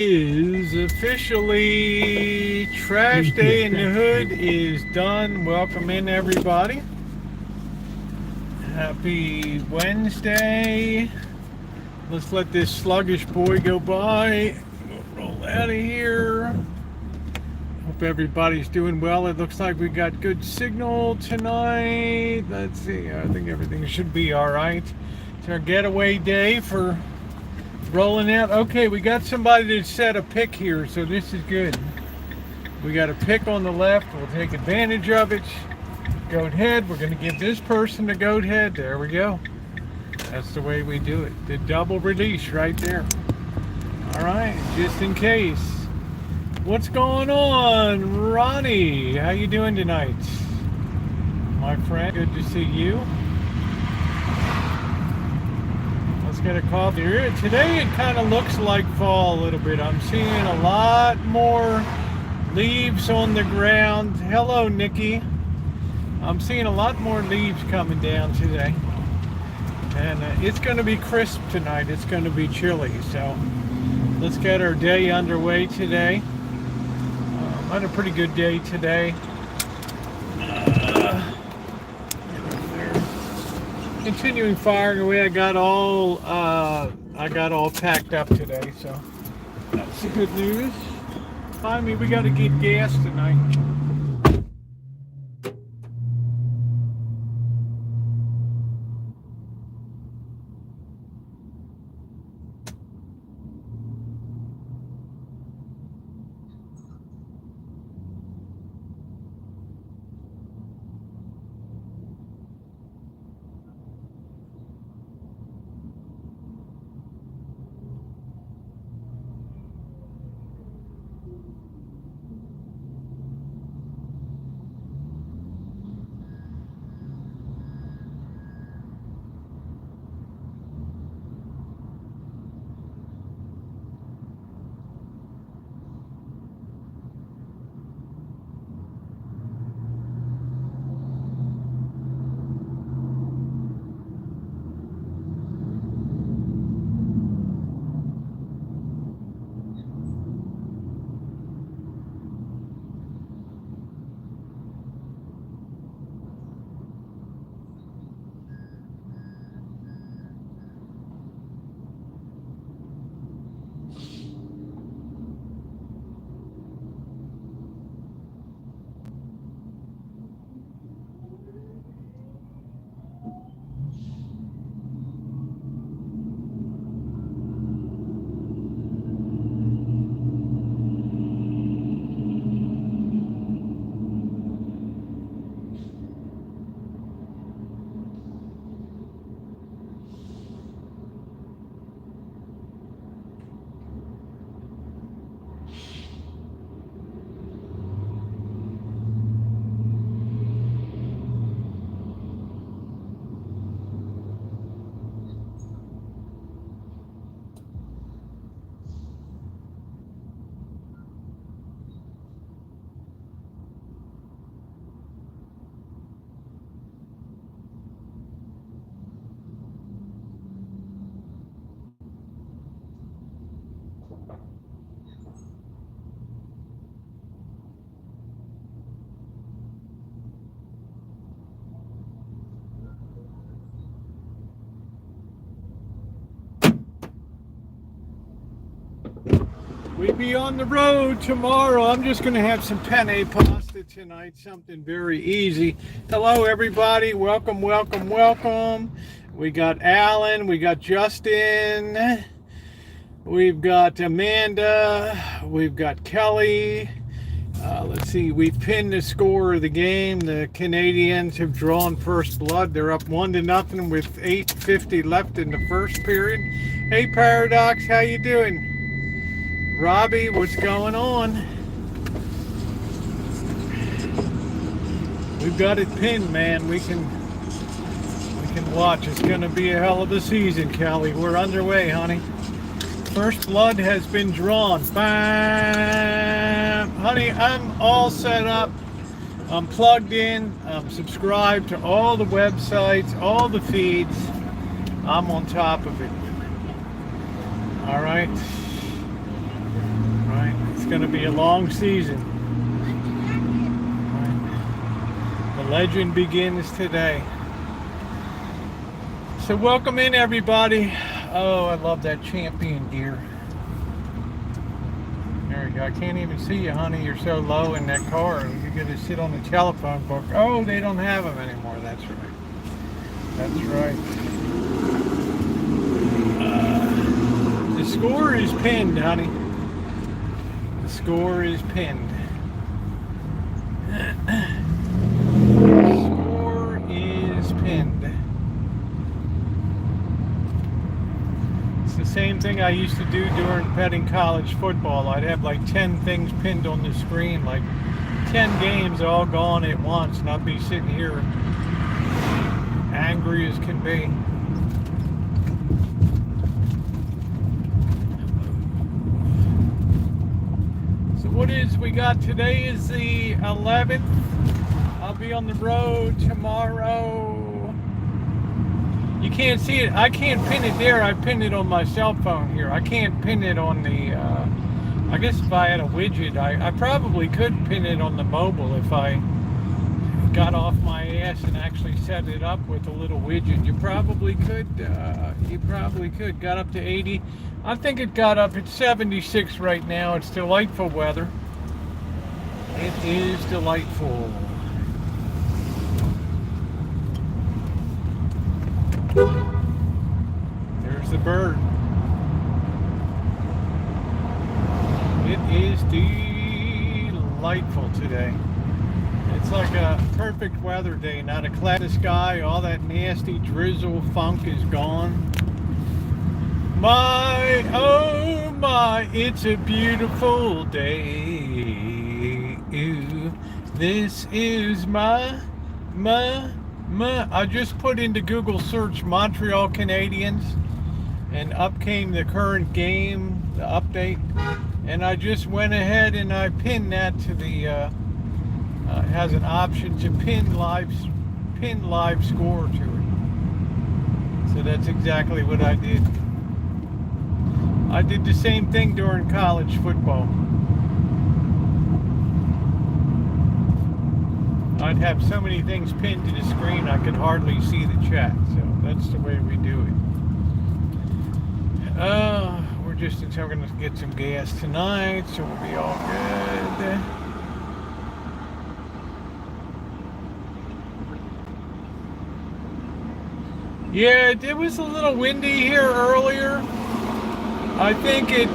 Is officially trash day in the hood is done. Welcome in, everybody. Happy Wednesday. Let's let this sluggish boy go by. We'll roll out of here. Hope everybody's doing well. It looks like we got good signal tonight. Let's see. I think everything should be all right. It's our getaway day for rolling out. Okay, we got somebody to set a pick here, so this is good. We got a pick on the left. We'll take advantage of it. Goat head. We're going to give this person the goat head. There we go. That's the way we do it. The double release right there. All right, just in case. What's going on, Ronnie? How you doing tonight, my friend? Good to see you. Get a coffee here. Today it kind of looks like fall a little bit. I'm seeing a lot more leaves on the ground. Hello, Nikki. I'm seeing a lot more leaves coming down today. And it's going to be crisp tonight. It's going to be chilly. So let's get our day underway today. I had a pretty good day today. Continuing firing away. I got all packed up today, so that's good news. Finally, we got to get gas tonight. We be on the road tomorrow. I'm just going to have some penne pasta tonight, something very easy. Hello, everybody. Welcome, welcome, welcome. We got Alan. We got Justin. We've got Amanda. We've got Kelly. Let's see. We've pinned the score of the game. The Canadians have drawn first blood. They're up 1-0 with 8:50 left in the first period. Hey, Paradox. How you doing? Robbie, what's going on? We've got it pinned, man. We can watch. It's going to be a hell of a season, Kelly. We're underway, honey. First blood has been drawn. Bam! Honey, I'm all set up. I'm plugged in. I'm subscribed to all the websites, all the feeds. I'm on top of it. All right. going to be a long season. The legend begins today. So welcome in, everybody. Oh, I love that champion deer. There we go. I can't even see you, honey. You're so low in that car. You're going to sit on the telephone book. Oh, they don't have them anymore. That's right. That's right. The score is pinned, honey. The score is pinned. The score is pinned. It's the same thing I used to do during petting college football. I'd have like 10 things pinned on the screen, like 10 games all gone at once, and I'd be sitting here angry as can be. So what is we got today is the 11th. I'll be on the road tomorrow. You can't see it. I can't pin it there. I pinned it on my cell phone here. I can't pin it on the I guess if I had a widget, I probably could pin it on the mobile if I got off my ass and actually set it up with a little widget. You probably could. Got up to 80. I think it got up at 76 right now. It's delightful weather. It is delightful. There's the bird. It is delightful today. It's like a perfect weather day, not a cloud in the sky, all that nasty drizzle funk is gone. My, oh my, it's a beautiful day. Ooh, this is my, I just put into Google search Montreal Canadiens, and up came the current game, the update, and I just went ahead and I pinned that to the, it has an option to pin live score to it. So that's exactly what I did. I did the same thing during college football. I'd have so many things pinned to the screen I could hardly see the chat. So that's the way we do it. We're going to get some gas tonight, so we'll be all good. Yeah, it was a little windy here earlier. I think it's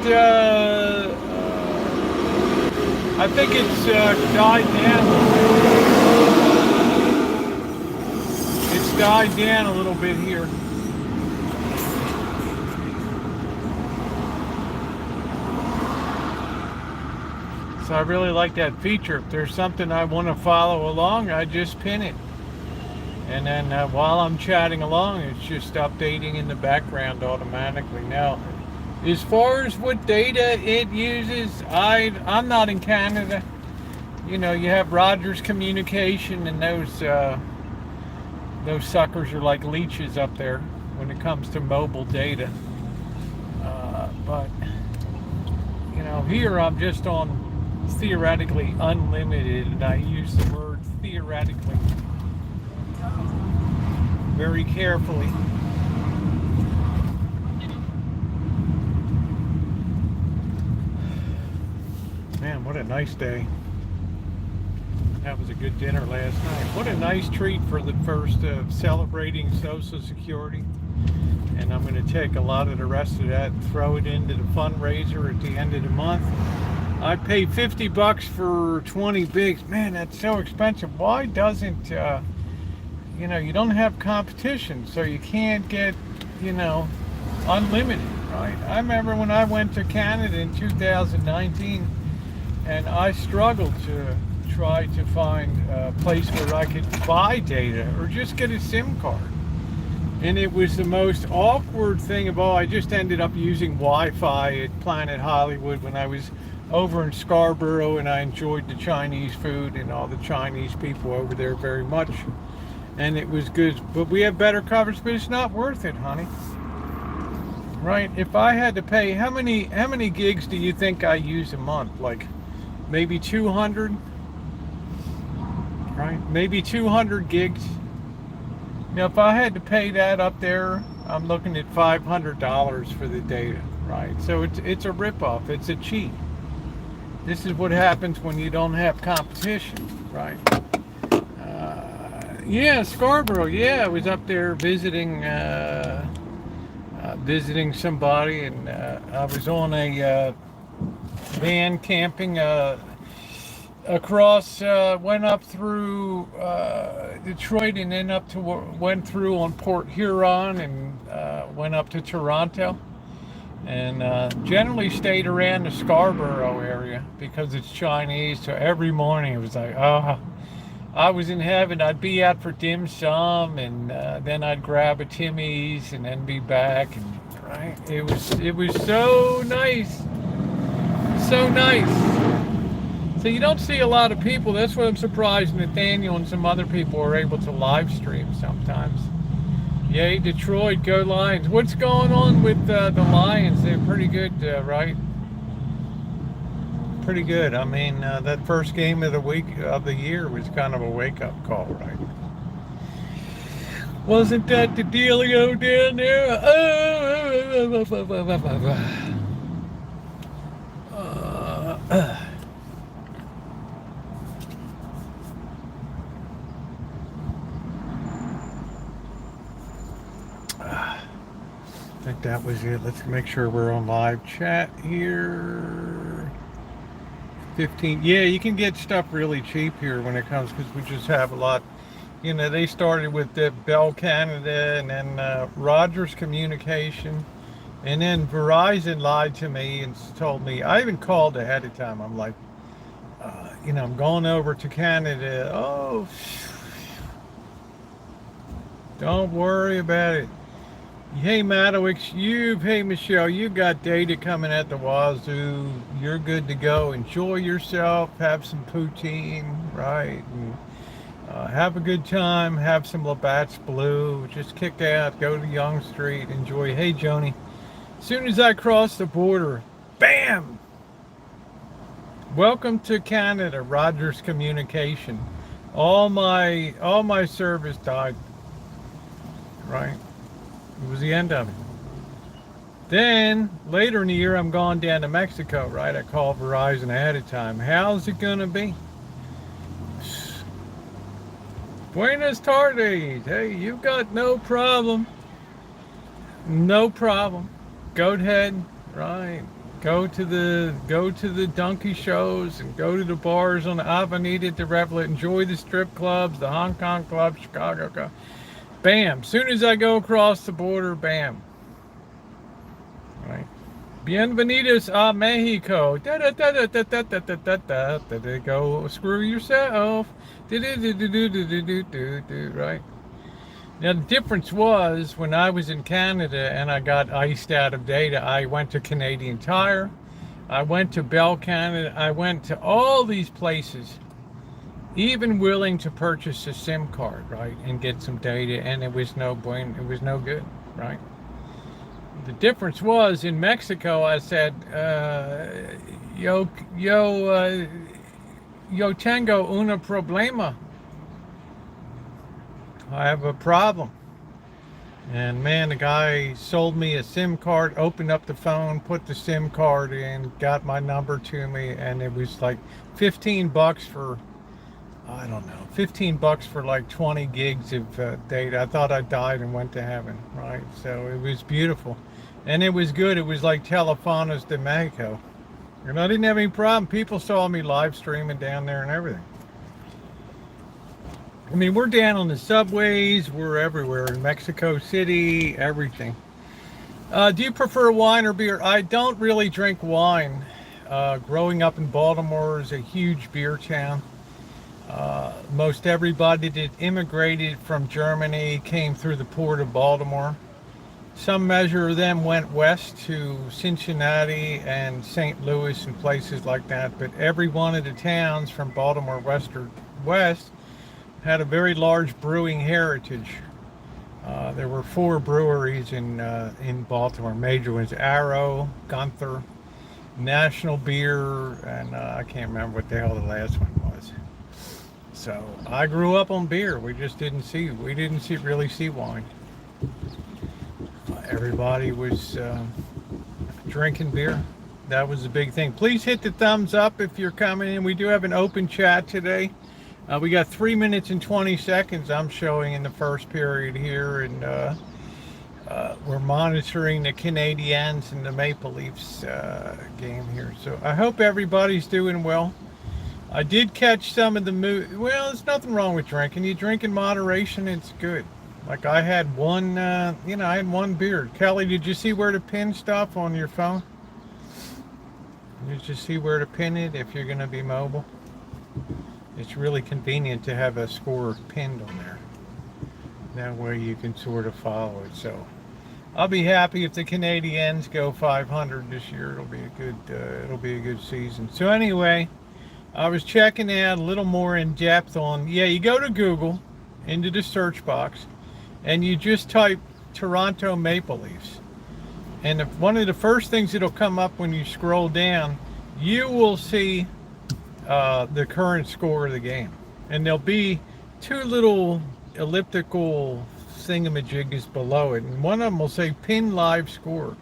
died down. It's died down a little bit here. So I really like that feature. If there's something I want to follow along, I just pin it. And then while I'm chatting along, it's just updating in the background automatically. Now, as far as what data it uses, I'm not in Canada. You know, you have Rogers Communication, and those suckers are like leeches up there when it comes to mobile data. But, you know, here I'm just on theoretically unlimited, and I use the word theoretically very carefully. Man, what a nice day. That was a good dinner last night. What a nice treat for the first of celebrating Social Security. And I'm going to take a lot of the rest of that and throw it into the fundraiser at the end of the month. I paid $50 for 20 bigs. Man, that's so expensive. Why doesn't, you know, you don't have competition, so you can't get, you know, unlimited, right? I remember when I went to Canada in 2019, and I struggled to try to find a place where I could buy data or just get a SIM card. And it was the most awkward thing of all. I just ended up using Wi-Fi at Planet Hollywood when I was over in Scarborough, and I enjoyed the Chinese food and all the Chinese people over there very much. And it was good, but we have better coverage, but it's not worth it, honey. right? If I had to pay, how many gigs do you think I use a month? Like maybe 200, right? Maybe 200 gigs. Now, if I had to pay that up there, I'm looking at $500 for the data, right? So it's a ripoff. It's a cheat. This is what happens when you don't have competition, right? Yeah, Scarborough. Yeah, I was up there visiting visiting somebody, and I was on a van camping across, went up through Detroit, and then went through on Port Huron, and went up to Toronto, and generally stayed around the Scarborough area because it's Chinese. So every morning it was like, oh, I was in heaven. I'd be out for dim sum, and then I'd grab a Timmy's and then be back, and right, it was so nice, so nice. So you don't see a lot of people. That's what I'm surprised Nathaniel and some other people are able to live stream sometimes. Yay, Detroit, go Lions. What's going on with the Lions? They're pretty good, right? Pretty good. I mean, that first game of the year was kind of a wake-up call, right? Wasn't that the dealio down there? I think that was it. Let's make sure we're on live chat here. 15. Yeah, you can get stuff really cheap here when it comes, because we just have a lot. You know, they started with the Bell Canada, and then Rogers Communication, and then Verizon lied to me and told me. I even called ahead of time. I'm like, you know, I'm going over to Canada. Oh, don't worry about it. Hey, Madowix, hey, Michelle, you got data coming at the wazoo. You're good to go. Enjoy yourself. Have some poutine, right? And, have a good time. Have some Labatt's Blue. Just kick out. Go to Yonge Street. Enjoy. Hey, Joni. As soon as I cross the border, bam! Welcome to Canada, Rogers Communication. All my service died, right? It was the end of it. Then later in the year, I'm going down to Mexico, right? I called Verizon ahead of time. How's it gonna be? Buenas tardes. Hey, you've got no problem. No problem. Go ahead, right? Go to the donkey shows and go to the bars on the Avenida de Reveille. Enjoy the strip clubs, the Hong Kong club, Chicago club. Bam! Soon as I go across the border, bam. Right. Bienvenidos a Mexico. Da da da da da da da da da da da da. Go screw yourself. Do do do do do do do do do. Right. Now the difference was when I was in Canada and I got iced out of data. I went to Canadian Tire. I went to Bell Canada. I went to all these places. Even willing to purchase a SIM card, right, and get some data, and it was no good, right? The difference was in Mexico, I said, yo tengo una problema. I have a problem. And man, the guy sold me a SIM card, opened up the phone, put the SIM card in, got my number to me, and it was like $15 for, I don't know, $15 for like 20 gigs of data. I thought I died and went to heaven, right? So it was beautiful. And it was good. It was like Telefonos de Mexico. And I didn't have any problem. People saw me live streaming down there and everything. I mean, we're down on the subways. We're everywhere in Mexico City, everything. Do you prefer wine or beer? I don't really drink wine. Growing up in Baltimore is a huge beer town. Most everybody that immigrated from Germany came through the port of Baltimore. Some measure of them went west to Cincinnati and St. Louis and places like that, but every one of the towns from Baltimore west had a very large brewing heritage. There were 4 breweries in Baltimore. Major ones: Arrow, Gunther, National Beer, and I can't remember what the hell the last one was. So I grew up on beer. We just really see wine. Everybody was drinking beer. That was the big thing. Please hit the thumbs up if you're coming in. We do have an open chat today. We got 3 minutes and 20 seconds I'm showing in the first period here, and we're monitoring the Canadiens and the Maple Leafs game here. So I hope everybody's doing well. I did catch some of the well, there's nothing wrong with drinking. You drink in moderation, it's good. Like I had one, I had one beer. Kelly, did you see where to pin stuff on your phone? Did you see where to pin it if you're going to be mobile? It's really convenient to have a score pinned on there. That way you can sort of follow it. So I'll be happy if the Canadiens go 500 this year. It'll be a good season. So anyway, I was checking out a little more in depth on, you go to Google into the search box and you just type Toronto Maple Leafs. And one of the first things that'll come up when you scroll down, you will see the current score of the game. And there'll be 2 little elliptical thingamajiggies below it. And one of them will say pin live score.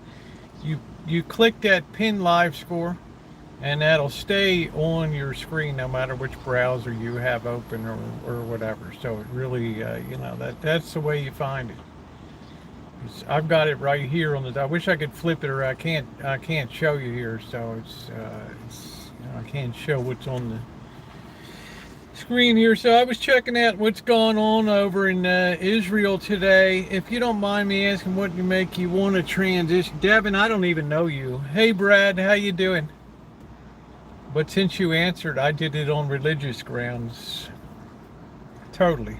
You click that pin live score, and that'll stay on your screen no matter which browser you have open or whatever. So it really, that's the way you find it. I've got it right here on the. I wish I could flip it, or I can't show you here. So I can't show what's on the screen here. So I was checking out what's going on over in Israel today. If you don't mind me asking, what you make you want to transition? Devin, I don't even know you. Hey Brad, how you doing? But since you answered, I did it on religious grounds. Totally.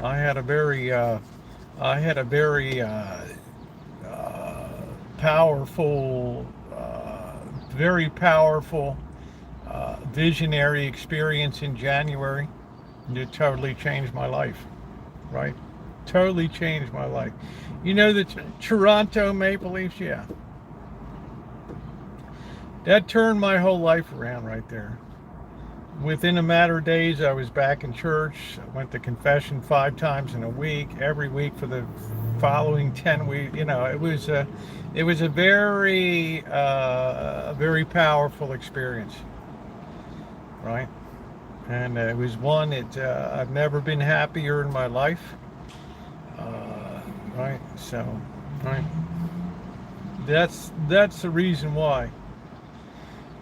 I had a very powerful, very powerful visionary experience in January. It totally changed my life, right? Totally changed my life. You know the Toronto Maple Leafs? Yeah. That turned my whole life around right there. Within a matter of days, I was back in church. I went to confession 5 times in a week, every week for the following 10 weeks. It was a very powerful experience, right? And it was one that I've never been happier in my life, right? So, right. That's the reason why.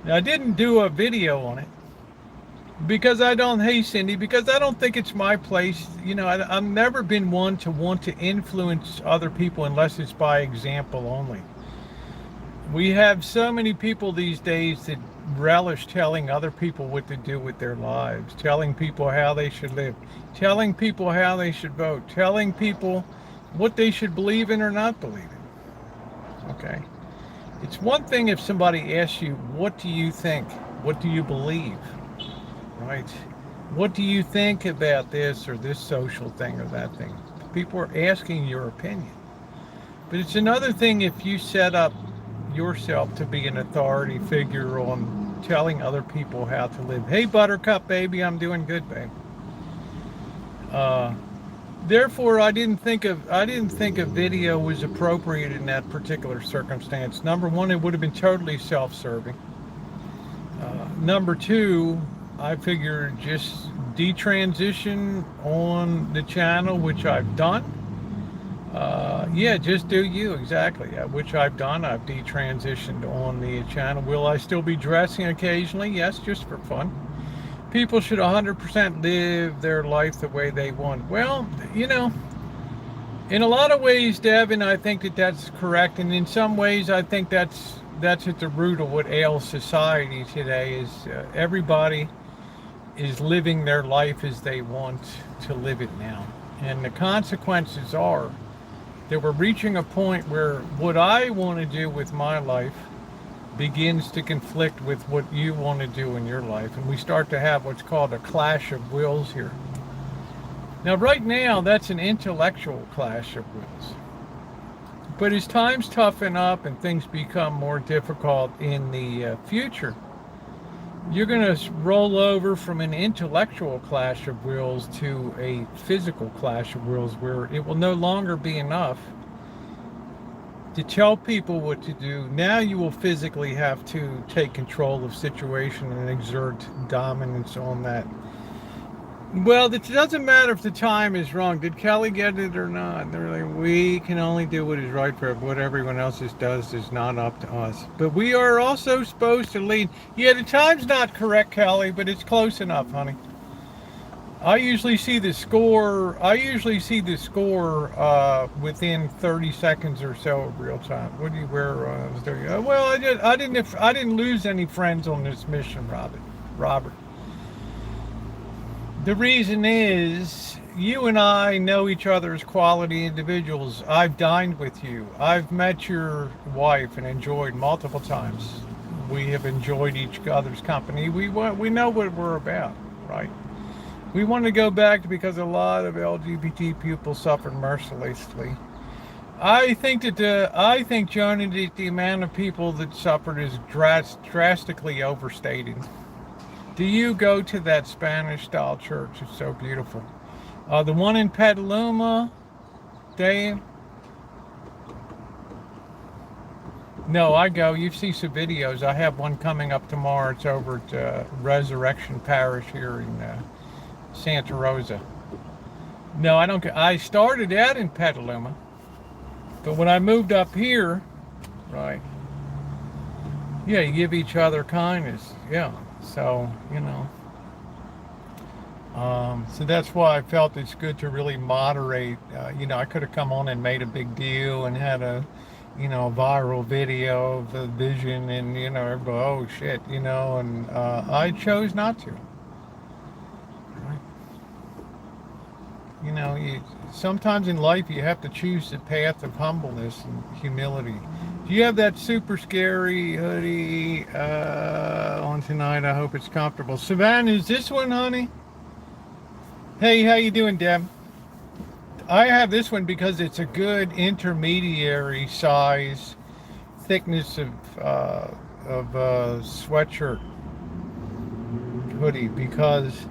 Now, I didn't do a video on it because hey Cindy, because I don't think it's my place. I've never been one to want to influence other people unless it's by example only. We have so many people these days that relish telling other people what to do with their lives, telling people how they should live, telling people how they should vote, telling people what they should believe in or not believe in. Okay? It's one thing if somebody asks you, what do you think? What do you believe? Right? What do you think about this or this social thing or that thing? People are asking your opinion. But it's another thing if you set up yourself to be an authority figure on telling other people how to live. Hey, Buttercup, baby, I'm doing good, babe. Therefore, I didn't think a video was appropriate in that particular circumstance. Number one, it would have been totally self-serving. Number two, I figured just detransition on the channel, which I've done. Just do you, exactly. Which I've done. I've detransitioned on the channel. Will I still be dressing occasionally? Yes, just for fun. People should 100% live their life the way they want. Well, in a lot of ways, Devin, I think that's correct. And in some ways, I think that's at the root of what ails society today is everybody is living their life as they want to live it now. And the consequences are that we're reaching a point where what I want to do with my life begins to conflict with what you want to do in your life. And we start to have what's called a clash of wills here. Now, right now, that's an intellectual clash of wills. But as times toughen up and things become more difficult in the future, you're going to roll over from an intellectual clash of wills to a physical clash of wills where it will no longer be enough to tell people what to do. Now you will physically have to take control of situation and exert dominance on that. Well, it doesn't matter if the time is wrong. Did Kelly get it or not? They're like, we can only do what is right for what everyone else does is not up to us. But we are also supposed to lead. Yeah, the time's not correct, Kelly, but it's close enough, honey. I usually see the score. Within 30 seconds or so of real time. What do you where I was doing? Well, I didn't lose any friends on this mission, Robert. The reason is you and I know each other as quality individuals. I've dined with you. I've met your wife and enjoyed multiple times. We have enjoyed each other's company. We know what we're about, right? We want to go back because a lot of LGBT people suffered mercilessly. I think, Johnny, that the amount of people that suffered is drastically overstated. Do you go to that Spanish-style church? It's so beautiful. The one in Petaluma, Dave? No, I go. You see some videos. I have one coming up tomorrow. It's over at Resurrection Parish here in Santa Rosa. No, I don't. I started out in Petaluma, but when I moved up here, right? Yeah, you give each other kindness. Yeah. So, so that's why I felt it's good to really moderate. I could have come on and made a big deal and had a viral video of the vision and, everybody, oh shit, and I chose not to. Right? Sometimes in life you have to choose the path of humbleness and humility. Do you have that super scary hoodie on tonight? I hope it's comfortable. Savannah, is this one, honey? Hey, how you doing, Deb? I have this one because it's a good intermediary size thickness of sweatshirt hoodie because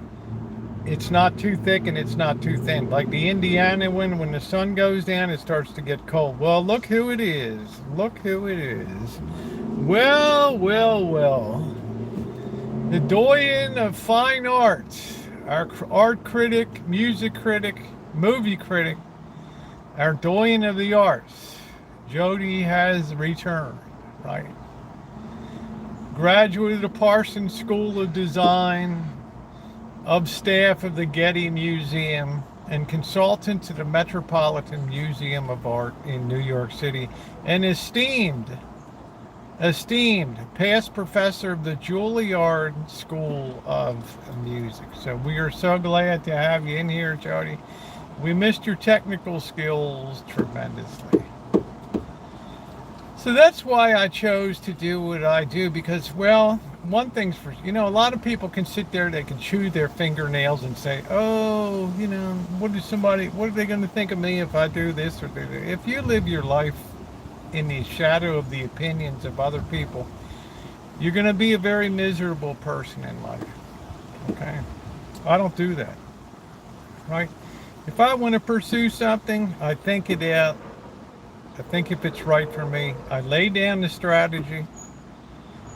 it's not too thick and it's not too thin. Like the Indiana one, when the sun goes down, it starts to get cold. Well, look who it is. Look who it is. Well. The doyen of fine arts, our art critic, music critic, movie critic, our doyen of the arts, Jody has returned, right? Graduate of the Parsons School of Design, of staff of the Getty Museum, and consultant to the Metropolitan Museum of Art in New York City, and esteemed past professor of the Juilliard School of Music. So we are so glad to have you in here, Jody. We missed your technical skills tremendously. So that's why I chose to do what I do, because, well, one thing's for, a lot of people can sit there, they can chew their fingernails and say, oh, what are they going to think of me if I do this or do that? If you live your life in the shadow of the opinions of other people, you're going to be a very miserable person in life. Okay? I don't do that. Right? If I want to pursue something, I think it out. I think if it's right for me, I lay down the strategy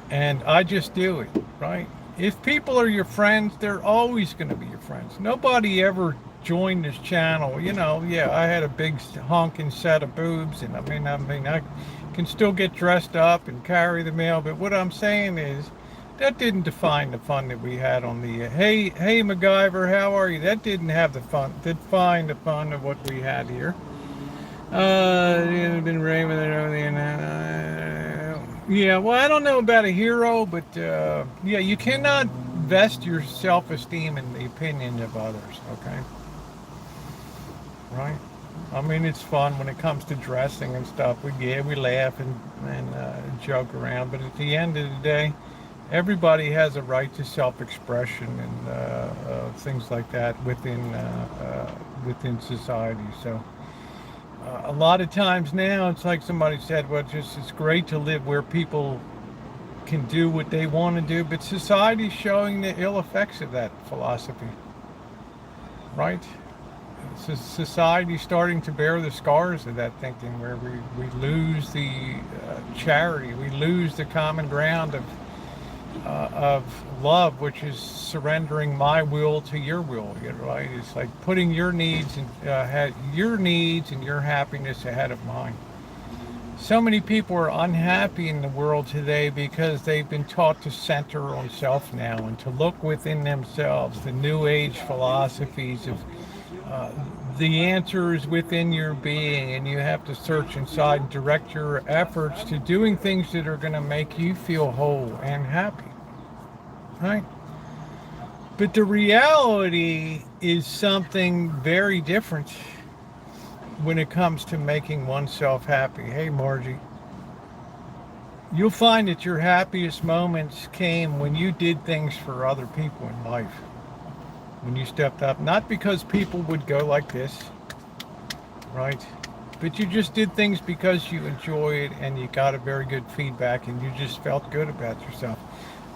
and I just do it, right? If people are your friends, they're always going to be your friends. Nobody ever joined this channel, I had a big honking set of boobs and I can still get dressed up and carry the mail, but what I'm saying is that didn't define the fun that we had on the, hey MacGyver, how are you? That didn't have the fun, define the fun of what we had here. Been raving and everything. Yeah, well, I don't know about a hero, but you cannot vest your self-esteem in the opinion of others, okay? Right? It's fun when it comes to dressing and stuff. We laugh and joke around, but at the end of the day, Everybody has a right to self-expression and things like that within society. So a lot of times now, it's like somebody said, well, just it's great to live where people can do what they want to do, but society's showing the ill effects of that philosophy, right? So society's starting to bear the scars of that thinking, where we lose the charity, we lose the common ground of love, which is surrendering my will to your will. Right? It's like putting your needs and your happiness ahead of mine. So many people are unhappy in the world today because they've been taught to center on self now and to look within themselves. The New Age philosophies of uh, the answer is within your being, and you have to search inside and direct your efforts to doing things that are going to make you feel whole and happy. Right? But the reality is something very different when it comes to making oneself happy. Hey, Margie, you'll find that your happiest moments came when you did things for other people in life. When you stepped up, not because people would go like this, right? But you just did things because you enjoyed and you got a very good feedback and you just felt good about yourself.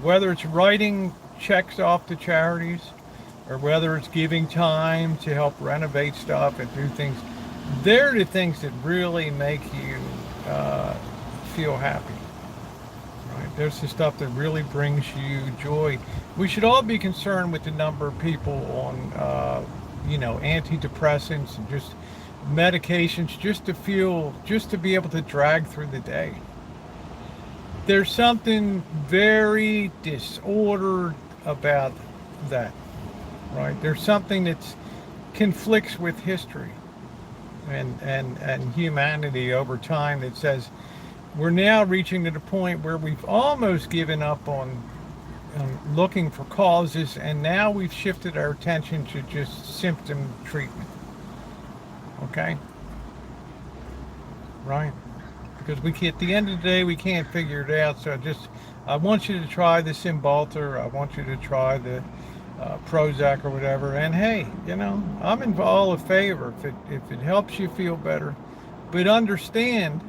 Whether it's writing checks off to charities or whether it's giving time to help renovate stuff and do things, they're the things that really make you feel happy. Right? There's the stuff that really brings you joy. We should all be concerned with the number of people on, antidepressants and just medications just to be able to drag through the day. There's something very disordered about that, right? There's something that conflicts with history and humanity over time that says we're now reaching to the point where we've almost given up on looking for causes, and now we've shifted our attention to just symptom treatment. Okay? Right? Because at the end of the day, we can't figure it out. So I want you to try the Cymbalta. I want you to try the Prozac or whatever. And hey, I'm in all in favor if it helps you feel better. But understand,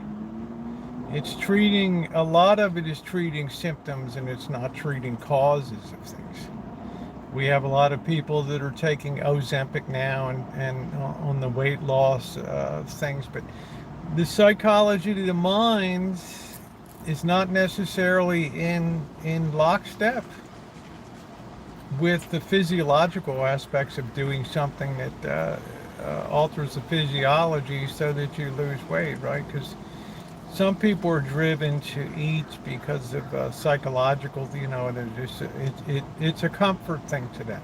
a lot of it is treating symptoms, and it's not treating causes of things. We have a lot of people that are taking Ozempic now and on the weight loss things, but the psychology of the mind is not necessarily in lockstep with the physiological aspects of doing something that alters the physiology so that you lose weight, right? Because some people are driven to eat because of psychological, they're just, it's a comfort thing to them,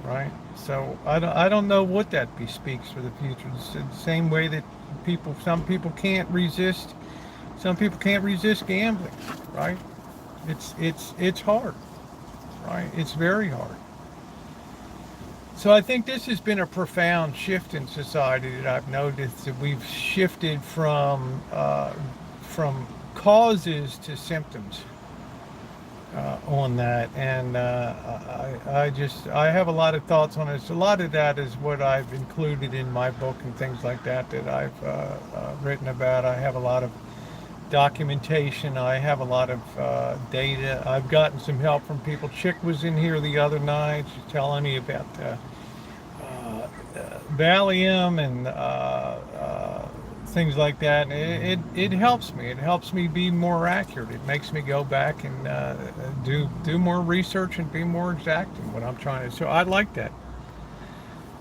right? So I don't know what that bespeaks for the future. It's the same way that some people can't resist gambling, right? It's hard, right? It's very hard. So I think this has been a profound shift in society that I've noticed, that we've shifted from causes to symptoms on that, and I have a lot of thoughts on this. A lot of that is what I've included in my book and things like that I've written about. I have a lot of documentation. I have a lot of data. I've gotten some help from people. Chick was in here the other night. She's telling me about Valium and things like that. It helps me. It helps me be more accurate. It makes me go back and do more research and be more exact in what I'm trying to. So I like that.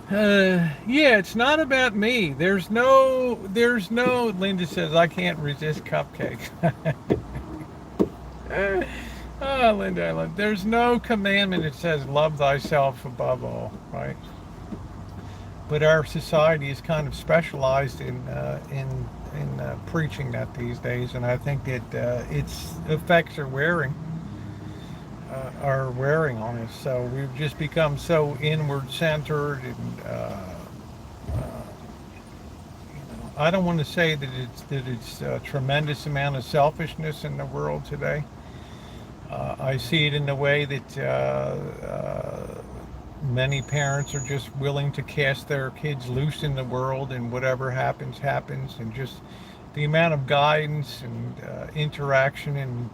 Yeah, it's not about me. There's no, Linda says, I can't resist cupcakes. Oh, Linda, there's no commandment that says love thyself above all, right? But our society is kind of specialized in preaching that these days, and I think that its effects are wearing on us. So we've just become so inward centered, and I don't want to say that it's a tremendous amount of selfishness in the world today. I see it in the way that many parents are just willing to cast their kids loose in the world, and whatever happens, happens. And just the amount of guidance and interaction and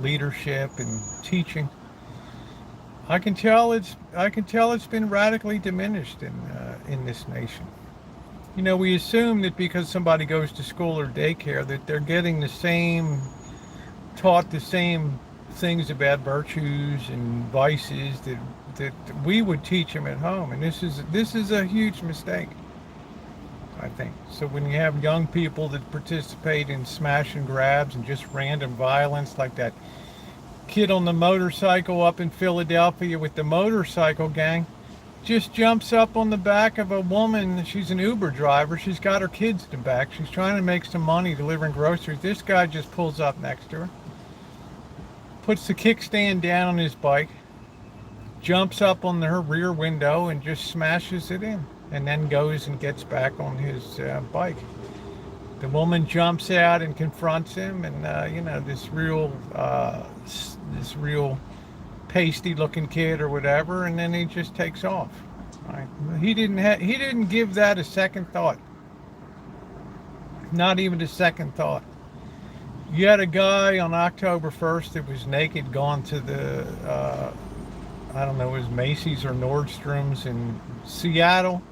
leadership and teaching, I can tell it's been radically diminished in this nation. You know, we assume that because somebody goes to school or daycare that they're getting taught the same things about virtues and vices that we would teach them at home, and this is a huge mistake, I think. So when you have young people that participate in smash and grabs and just random violence, like that kid on the motorcycle up in Philadelphia with the motorcycle gang, just jumps up on the back of a woman. She's an Uber driver. She's got her kids in the back. She's trying to make some money delivering groceries. This guy just pulls up next to her, puts the kickstand down on his bike, jumps up on her rear window and just smashes it in, and then goes and gets back on his bike. The woman jumps out and confronts him, and you know, this real pasty-looking kid or whatever, and then he just takes off. Right? He didn't give that a second thought. Not even a second thought. You had a guy on October 1st that was naked, gone to the I don't know, it was Macy's or Nordstrom's in Seattle,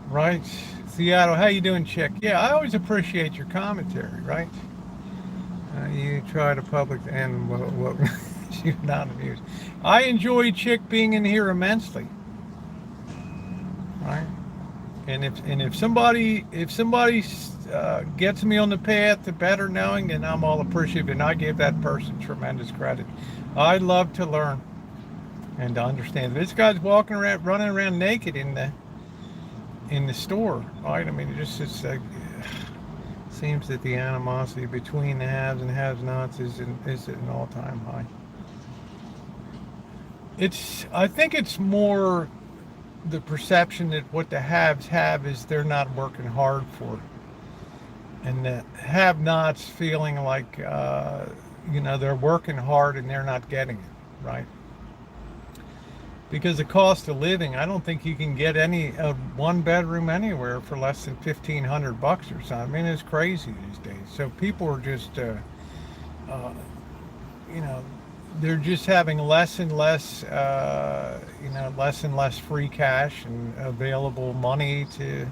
right? Seattle, how you doing, chick? Yeah, I always appreciate your commentary, right? You try to public and what you're not amused. I enjoy chick being in here immensely, right? And if somebody gets me on the path to better knowing, then I'm all appreciative, and I give that person tremendous credit. I love to learn and to understand. This guy's walking around, running around naked in the store, right? I mean, it's like, seems that the animosity between the haves and have-nots is at an all-time high. I think it's more the perception that what the haves have is they're not working hard for it, and the have-nots feeling like you know, they're working hard and they're not getting it, right? Because the cost of living, I don't think you can get one bedroom anywhere for less than $1,500 or something. I mean, it's crazy these days. So people are just, you know, they're just having less and less, you know, less and less free cash and available money to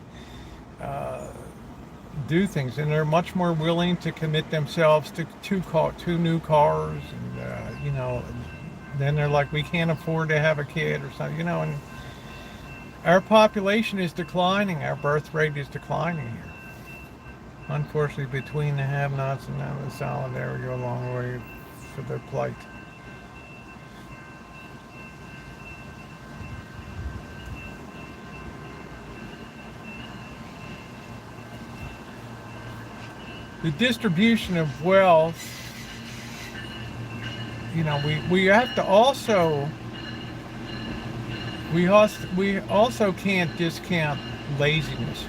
do things, and they're much more willing to commit themselves to two new cars, and you know. Then they're like, we can't afford to have a kid or something, you know, and our population is declining. Our birth rate is declining here. Unfortunately, between the have-nots and the solidarity go a long way for their plight. The distribution of wealth, you know, we have to also, we also can't discount laziness,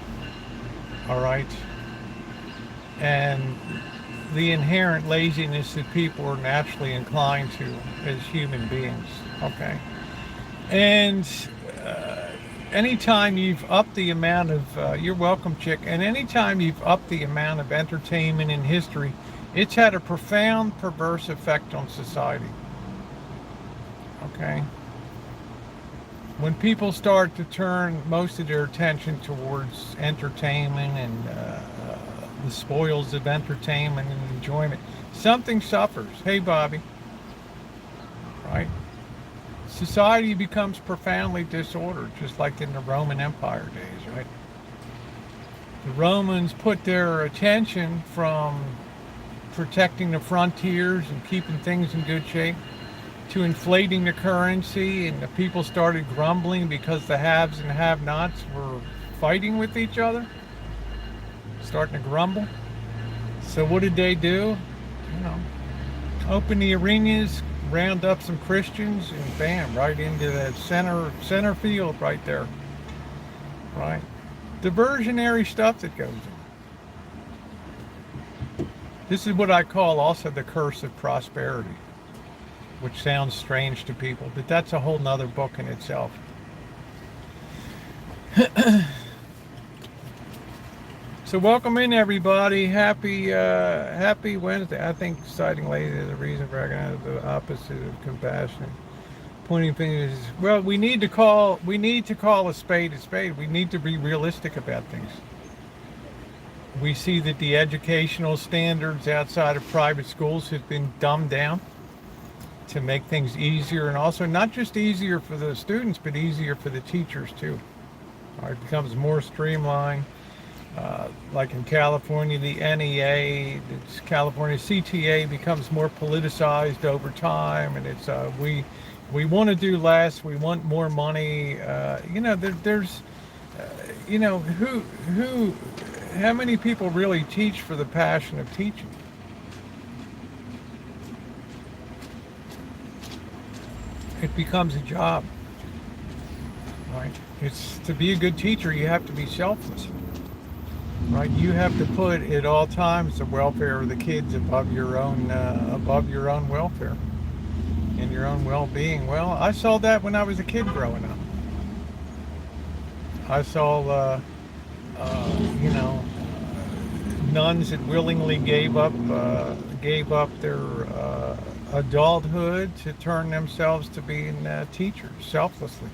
all right, and the inherent laziness that people are naturally inclined to as human beings, okay. And anytime you've upped the amount of you're welcome, chick, and anytime you've upped the amount of entertainment in history, it's had a profound perverse effect on society. Okay? When people start to turn most of their attention towards entertainment and the spoils of entertainment and enjoyment, something suffers. Hey, Bobby. Right? Society becomes profoundly disordered, just like in the Roman Empire days, right? The Romans put their attention from protecting the frontiers and keeping things in good shape to inflating the currency, and the people started grumbling because the haves and have-nots were fighting with each other, starting to grumble. So what did they do? You know, open the arenas, round up some Christians, and bam, right into that center field right there, right? Diversionary stuff that goes on. This is what I call also the curse of prosperity. which sounds strange to people, but that's a whole nother book in itself. So welcome in, everybody. Happy Wednesday. I think citing lady is a reason for the opposite of compassion. Pointing fingers. Well, we need to call a spade a spade. We need to be realistic about things. We see that the educational standards outside of private schools have been dumbed down to make things easier, and also not just easier for the students, but easier for the teachers too. It becomes more streamlined. Like in California, the NEA, it's California CTA becomes more politicized over time, and it's we want to do less, we want more money. There's how many people really teach for the passion of teaching? It becomes a job, right? It's to be a good teacher, you have to be selfless. Right, you have to put at all times the welfare of the kids above your own welfare and your own well-being. Well, I saw that when I was a kid growing up. I saw, nuns that willingly gave up their adulthood to turn themselves to being teachers selflessly.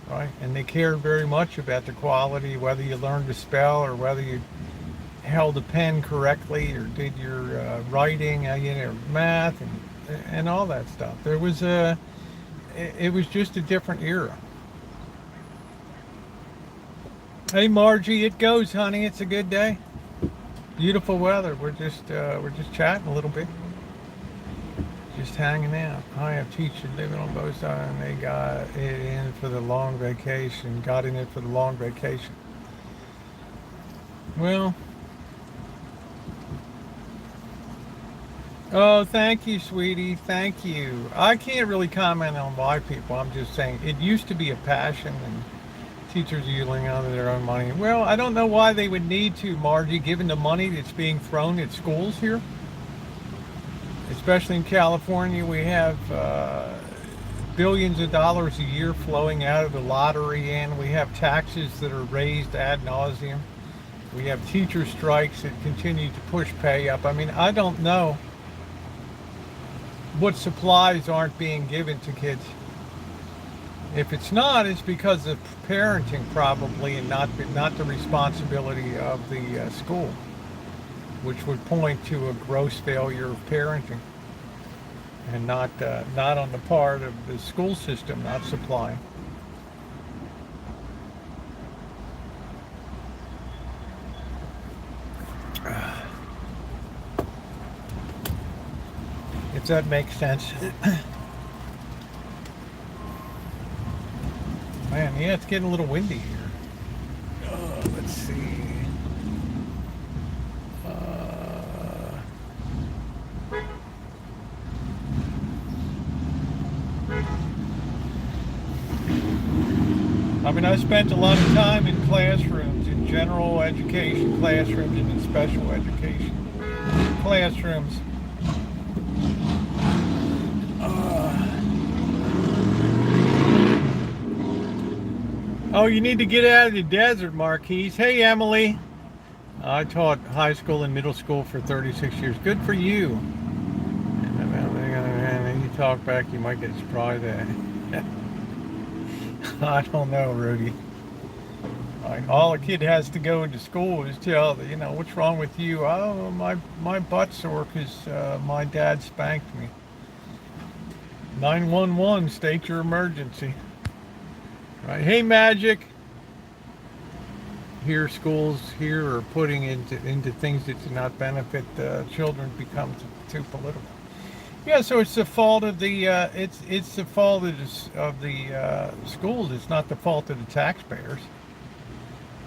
Right, and they cared very much about the quality, whether you learned to spell or whether you held a pen correctly or did your writing, math and all that stuff. It was just a different era. Hey Margie, it goes, honey. It's a good day. Beautiful weather. We're just chatting a little bit. Just hanging out. I have teachers living on both sides, and they got it in for the long vacation. Well, oh, thank you, sweetie. Thank you. I can't really comment on why people. I'm just saying it used to be a passion, and teachers are yielding out of their own money. Well, I don't know why they would need to, Margie, given the money that's being thrown at schools here. Especially in California, we have billions of dollars a year flowing out of the lottery, and we have taxes that are raised ad nauseum. We have teacher strikes that continue to push pay up. I mean, I don't know what supplies aren't being given to kids. If it's not, it's because of parenting probably, and not the responsibility of the school, which would point to a gross failure of parenting, and not on the part of the school system not supplying. If that makes sense. Man, yeah, it's getting a little windy here. Let's see. I mean, I spent a lot of time in classrooms, in general education classrooms and in special education classrooms. Oh, you need to get out of the desert, Marquise. Hey, Emily. I taught high school and middle school for 36 years. Good for you. And you talk back, you might get surprised at. I don't know, Rudy. All a kid has to go into school is tell, what's wrong with you? Oh, my butt's sore because my dad spanked me. 911, state your emergency. Right. Hey, Magic. Here, schools here are putting into things that do not benefit children become too political. Yeah, so it's the fault of the it's the fault of the schools. It's not the fault of the taxpayers,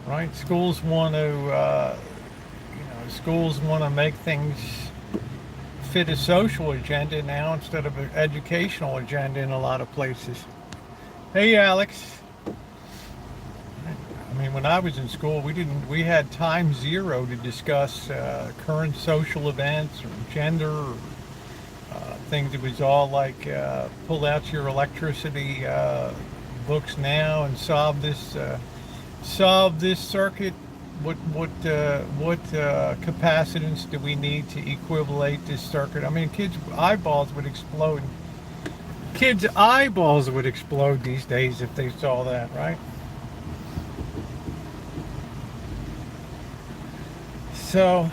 right? Schools want to make things fit a social agenda now instead of an educational agenda in a lot of places. Hey, Alex. I mean, when I was in school, we had time zero to discuss current social events or gender or things. It was all like pull out your electricity books now and solve this circuit. What capacitance do we need to equivalate this circuit? I mean, kids' eyeballs would explode. Kids' eyeballs would explode these days if they saw that, right? So,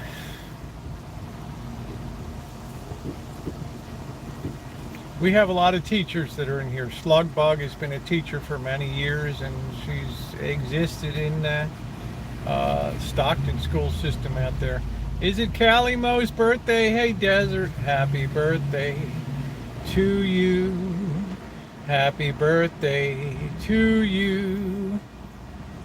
we have a lot of teachers that are in here. Slugbug has been a teacher for many years, and she's existed in the Stockton school system out there. Is it Callie Mo's birthday? Hey, Desert, happy birthday to you. Happy birthday to you.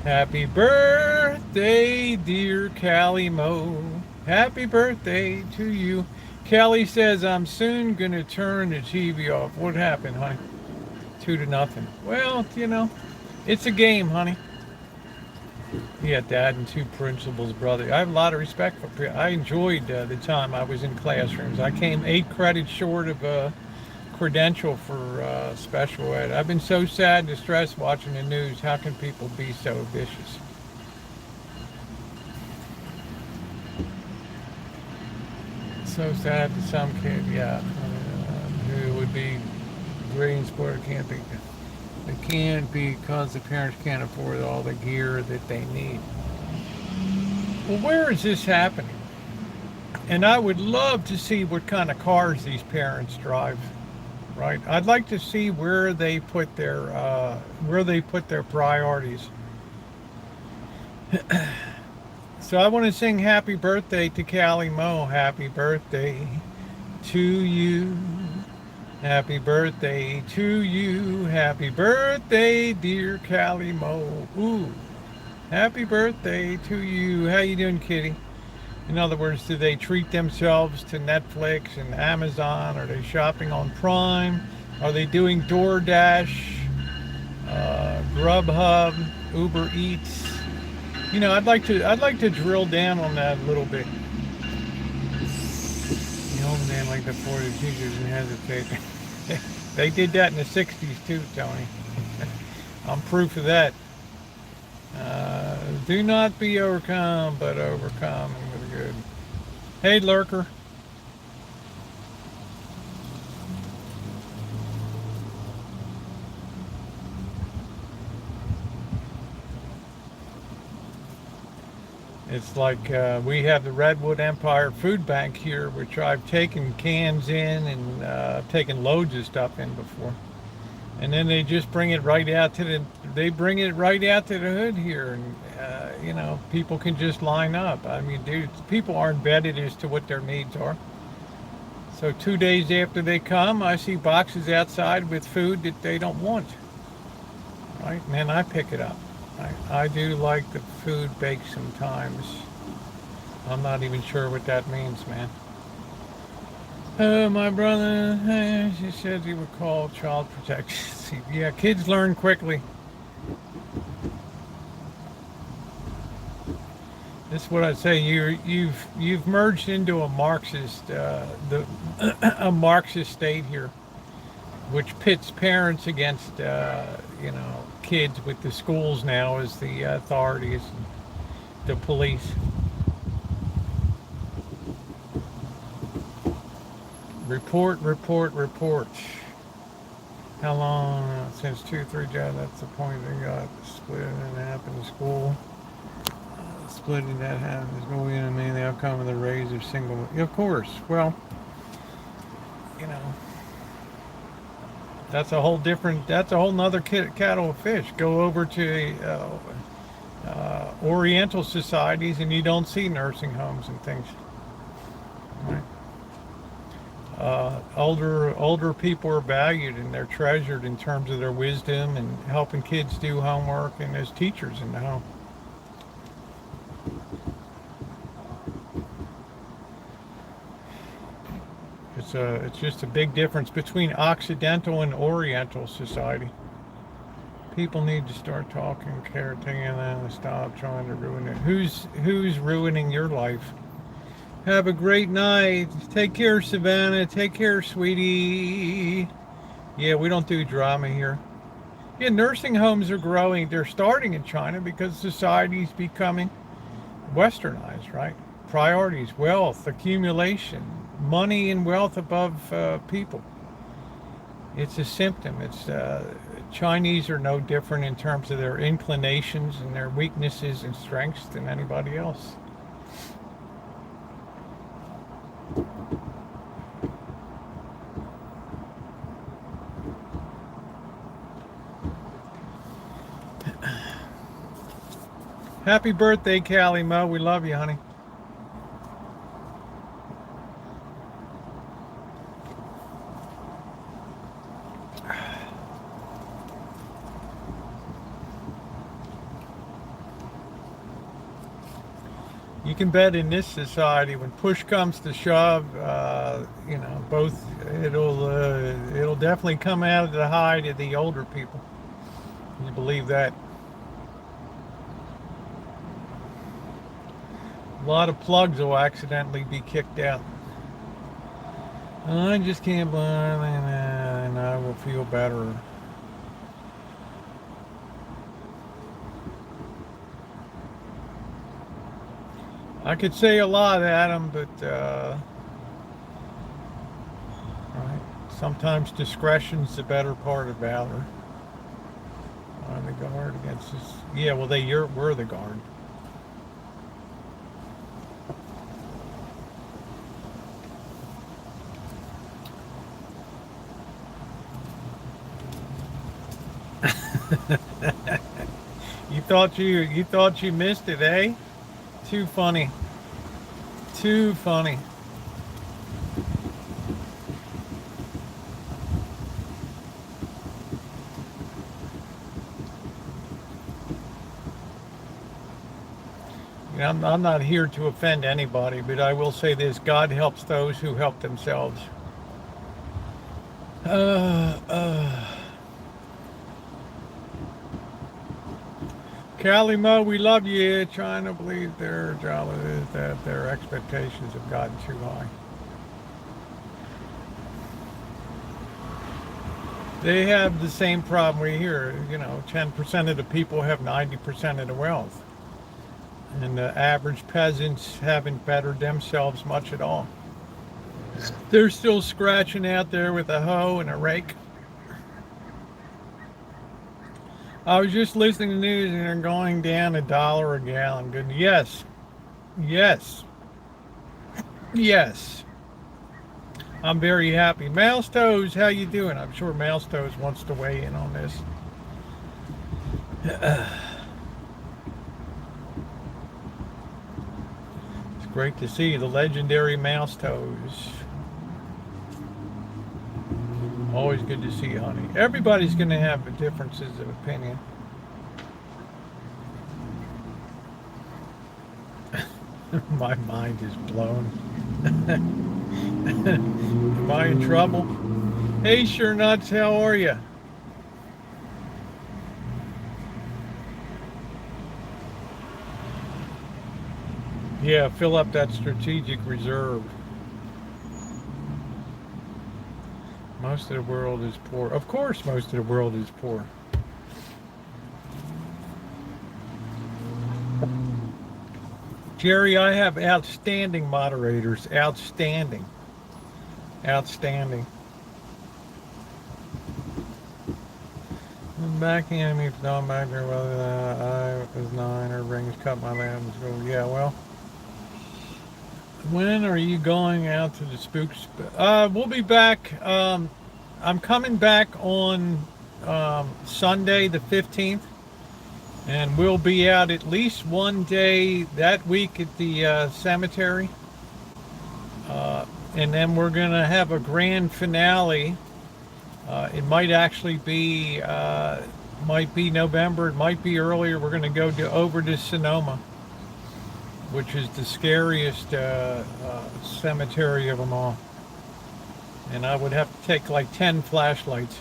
Happy birthday, dear Callie Mo. Happy birthday to you. Kelly says, I'm soon going to turn the TV off. What happened, honey? 2-0. Well, you know, it's a game, honey. Yeah, dad and 2 principals, brother. I have a lot of respect for. I enjoyed the time I was in classrooms. I came 8 credits short of a credential for special ed. I've been so sad and distressed watching the news. How can people be so vicious? So sad to some kid, yeah, who would be great in sport. It can't be because the parents can't afford all the gear that they need. Well, where is this happening? And I would love to see what kind of cars these parents drive. Right? I'd like to see where they put their priorities. So I want to sing happy birthday to Callie Mo. Happy birthday to you. Happy birthday to you. Happy birthday, dear Callie Mo. Ooh. Happy birthday to you. How you doing, kitty? In other words, do they treat themselves to Netflix and Amazon? Are they shopping on Prime? Are they doing DoorDash, Grubhub, Uber Eats? You know, I'd like to drill down on that a little bit. The old man like to pour the teachers and hesitate. They did that in the 60s too, Tony. I'm proof of that. Do not be overcome, but overcome with good. Hey, lurker. It's like we have the Redwood Empire Food Bank here, which I've taken cans in and taken loads of stuff in before. And then they just bring it right out to the hood here, and you know, people can just line up. I mean, dude, people aren't vetted as to what their needs are. So 2 days after they come, I see boxes outside with food that they don't want. Right? And then I pick it up. I do like the food baked sometimes. I'm not even sure what that means, man. Oh, my brother, she said he would call child protection. Yeah, kids learn quickly. This is what I say. You've merged into a Marxist, a Marxist state here, which pits parents against, you know, kids, with the schools now as the authorities, the police. Report. How long? Since 2-3 jobs. That's the point they got split and happened in school. Splitting that happens going in and mainly the outcome of the raise of single. Of course. Well, you know, that's a whole nother kettle of fish. Go over to Oriental societies and you don't see nursing homes and things. Right? Older people are valued and they're treasured in terms of their wisdom and helping kids do homework and as teachers in the home. It's just a big difference between Occidental and Oriental society. People need to start talking, taking and stop trying to ruin it. Who's ruining your life? Have a great night. Take care, Savannah. Take care, sweetie. Yeah, we don't do drama here. Yeah, nursing homes are growing. They're starting in China because society's becoming westernized, right? Priorities, wealth, accumulation, money and wealth above people. It's a symptom. It's Chinese are no different in terms of their inclinations and their weaknesses and strengths than anybody else. Happy birthday, Callie Mo. We love you, honey. You can bet in this society, when push comes to shove, you know, both it'll definitely come out of the hide of the older people. You believe that? A lot of plugs will accidentally be kicked out. I just can't blame, and I will feel better. I could say a lot, Adam, but right. Sometimes discretion's the better part of valor. On the guard against this. Yeah, well, we're the guard. You thought you missed it, eh? Too funny. Too funny. I'm not here to offend anybody, but I will say this: God helps those who help themselves. Callie Mo, we love you. Trying to believe their job is that their expectations have gotten too high. They have the same problem we hear. You know, 10% of the people have 90% of the wealth. And the average peasants haven't bettered themselves much at all. They're still scratching out there with a hoe and a rake. I was just listening to the news and they're going down $1 a gallon. Good. Yes. Yes. Yes. I'm very happy. Mouse Toes, how you doing? I'm sure Mouse Toes wants to weigh in on this. It's great to see the legendary Mouse Toes. Always good to see you, honey. Everybody's going to have differences of opinion. My mind is blown. Am I in trouble? Hey, Sure Nuts, how are you? Yeah, fill up that strategic reserve. Most of the world is poor. Of course, most of the world is poor. Jerry, I have outstanding moderators. Outstanding. Outstanding. Backing at me for going back there whether I was 9 or rings cut my land. So, yeah, well. When are you going out to the spooks? We'll be back. I'm coming back on Sunday the 15th. And we'll be out at least one day that week at the cemetery. And then we're going to have a grand finale. It might actually be, might be November. It might be earlier. We're going to go over to Sonoma, which is the scariest cemetery of them all. And I would have to take like 10 flashlights.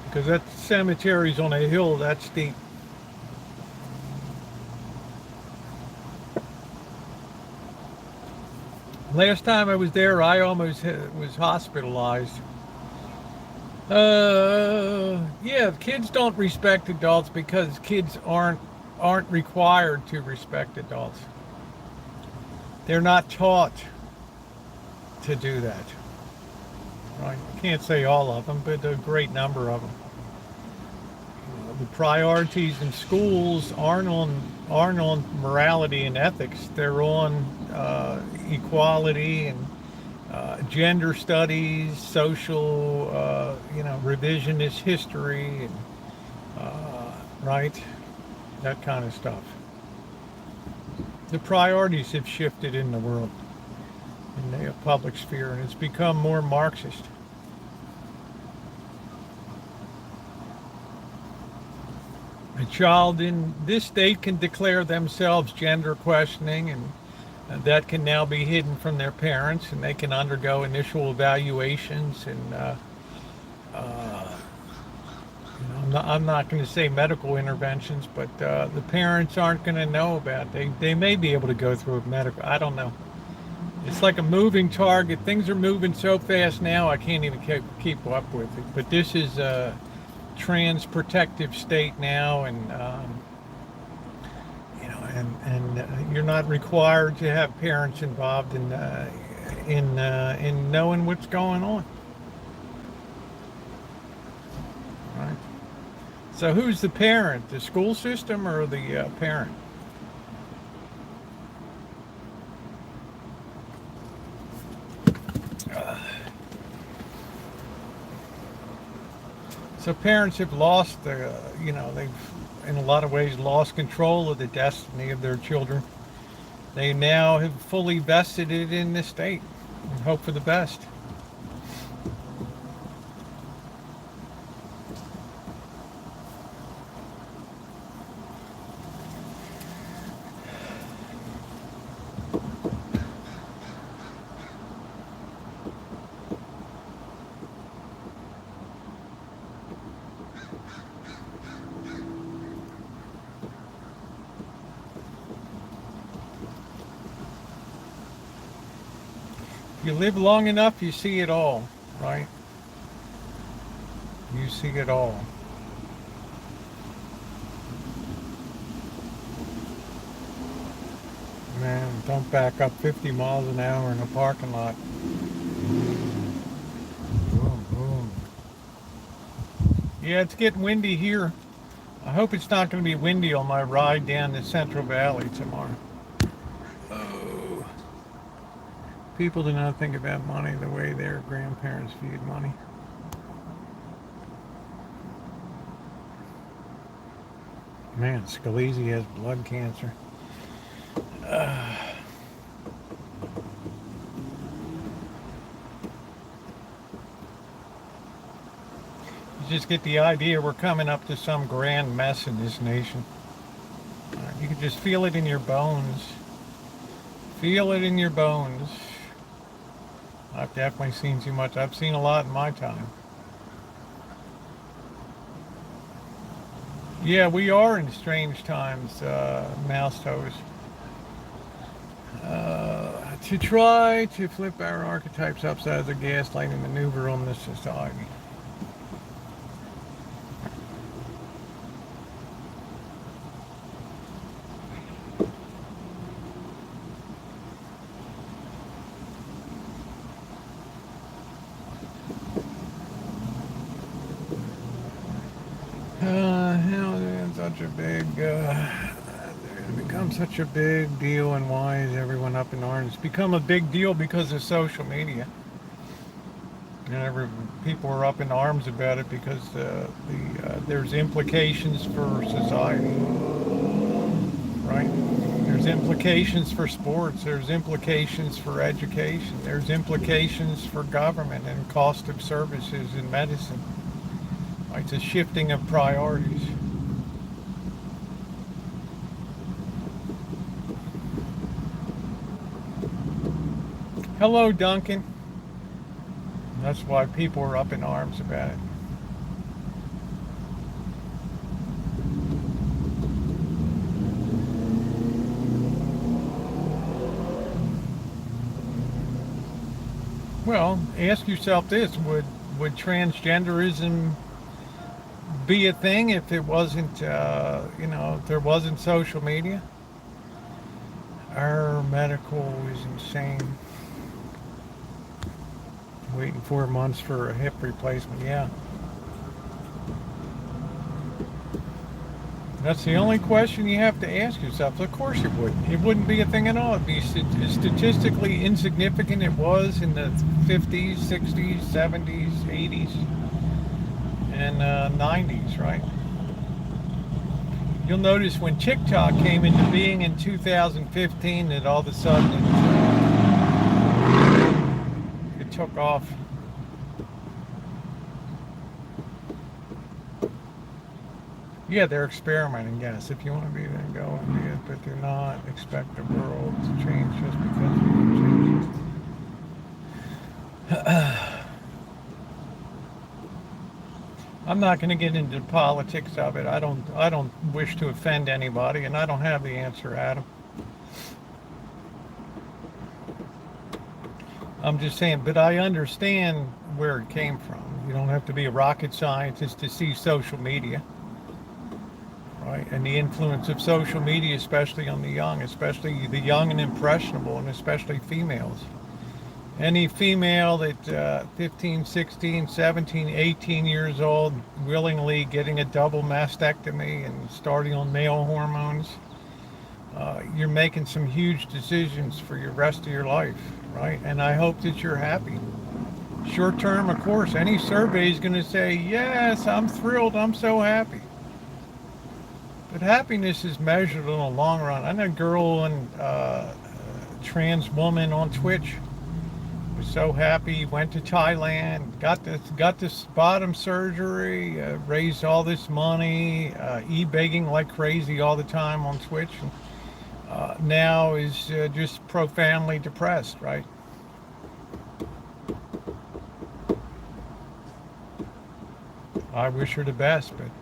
Because that cemetery's on a hill that steep. Last time I was there, I almost was hospitalized. Yeah, kids don't respect adults because kids aren't required to respect adults. They're not taught to do that. Right? I can't say all of them, but a great number of them. The priorities in schools aren't on morality and ethics. They're on equality and gender studies, social, revisionist history, and right, that kind of stuff. The priorities have shifted in the world, in the public sphere, and it's become more Marxist. A child in this state can declare themselves gender questioning, and that can now be hidden from their parents, and they can undergo initial evaluations and I'm not going to say medical interventions, but the parents aren't going to know about it. They may be able to go through a medical, I don't know. It's like a moving target. Things are moving so fast now, I can't even keep up with it. But this is a trans protective state now, and you're not required to have parents involved in knowing what's going on. Right. So who's the parent? The school system or the parent? So parents have lost they've in a lot of ways lost control of the destiny of their children. They now have fully vested it in the state and hope for the best. You live long enough, you see it all, right? You see it all. Man, don't back up 50 miles an hour in a parking lot. Boom, boom. Yeah, it's getting windy here. I hope it's not going to be windy on my ride down the Central Valley tomorrow. People do not think about money the way their grandparents viewed money. Man, Scalise has blood cancer. You just get the idea we're coming up to some grand mess in this nation. You can just feel it in your bones. Feel it in your bones. I've definitely seen too much. I've seen a lot in my time. Yeah, we are in strange times, mouse toes. To try to flip our archetypes upside as a gaslighting maneuver on this society. Such a big deal, and why is everyone up in arms? It's become a big deal because of social media. People are up in arms about it because there's implications for society, right? There's implications for sports. There's implications for education. There's implications for government and cost of services in medicine. It's a shifting of priorities. Hello, Duncan. That's why people are up in arms about it. Well, ask yourself this: would transgenderism be a thing if it wasn't, if there wasn't social media? Our medical is insane. Waiting 4 months for a hip replacement. Yeah, that's the only question you have to ask yourself. Of course it wouldn't. It wouldn't be a thing at all. It'd be statistically insignificant. It was in the 50s, 60s, 70s, 80s, and 90s, right? You'll notice when TikTok came into being in 2015 that all of a sudden it took off. Yeah, they're experimenting, yes. If you want to be there, go and be it, but they're not expect the world to change just because you change. I'm not going to get into the politics of it. I don't wish to offend anybody, and I don't have the answer, Adam. I'm just saying, but I understand where it came from. You don't have to be a rocket scientist to see social media, right? And the influence of social media, especially on the young, especially the young and impressionable, and especially females. Any female that 15, 16, 17, 18 years old, willingly getting a double mastectomy and starting on male hormones, you're making some huge decisions for your rest of your life, right? And I hope that you're happy. Short term, of course, any survey is going to say, yes, I'm thrilled, I'm so happy. But happiness is measured in the long run. I know a girl and trans woman on Twitch was so happy, went to Thailand, got this bottom surgery, raised all this money, e-begging like crazy all the time on Twitch, and now is just profoundly depressed, right? I wish her the best, but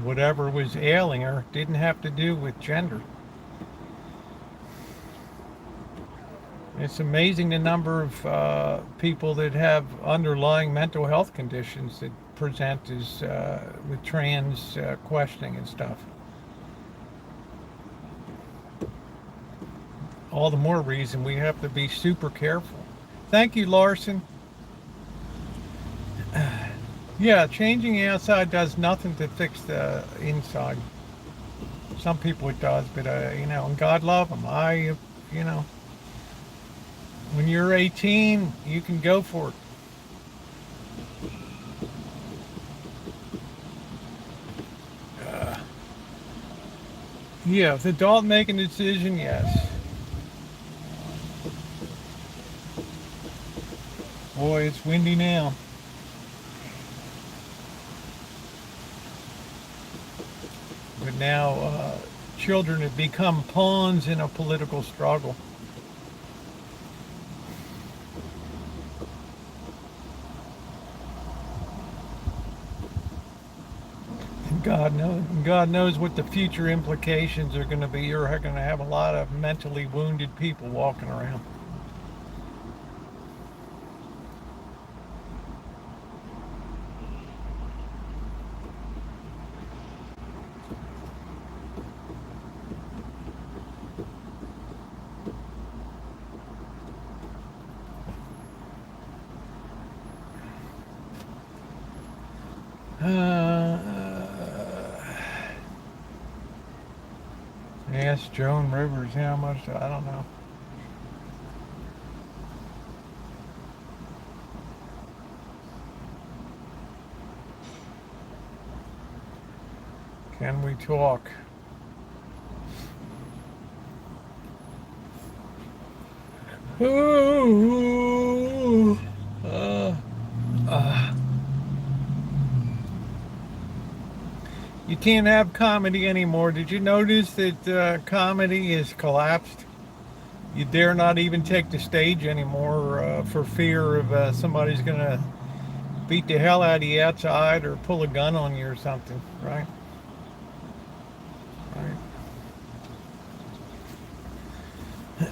whatever was ailing her didn't have to do with gender. It's amazing the number of people that have underlying mental health conditions that present as with trans questioning and stuff. All the more reason we have to be super careful. Thank you, Larson. Yeah, changing the outside does nothing to fix the inside. Some people it does, but and God love them. When you're 18, you can go for it. Yeah, if the adult making a decision, yes. Boy, it's windy now. But now children have become pawns in a political struggle. And God knows what the future implications are going to be. You're going to have a lot of mentally wounded people walking around. Ask Joan Rivers how much, I don't know. Can we talk? Ooh, you can't have comedy anymore. Did you notice that comedy has collapsed? You dare not even take the stage anymore for fear of somebody's going to beat the hell out of you outside or pull a gun on you or something, right?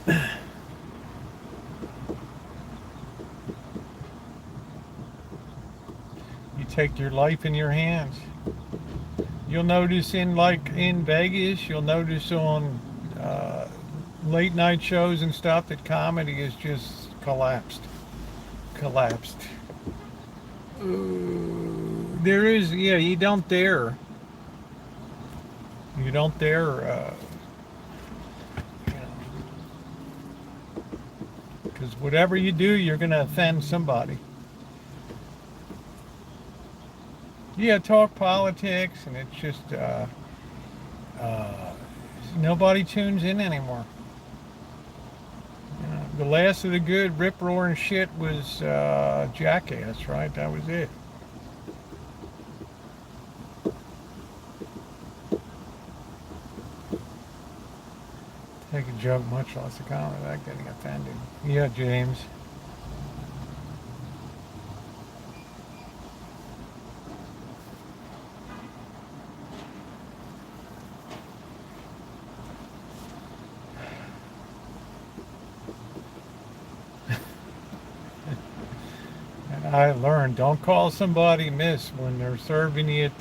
Right. You take your life in your hands. You'll notice in Vegas, you'll notice on late night shows and stuff that comedy is just collapsed. There is, yeah, you don't dare. You don't dare, because whatever you do, you're going to offend somebody. Yeah, talk politics, and it's just, nobody tunes in anymore. The last of the good rip-roaring shit was Jackass, right? That was it. Take a joke much less a comment without getting offended. Yeah, James. I learned, don't call somebody miss when they're serving you at,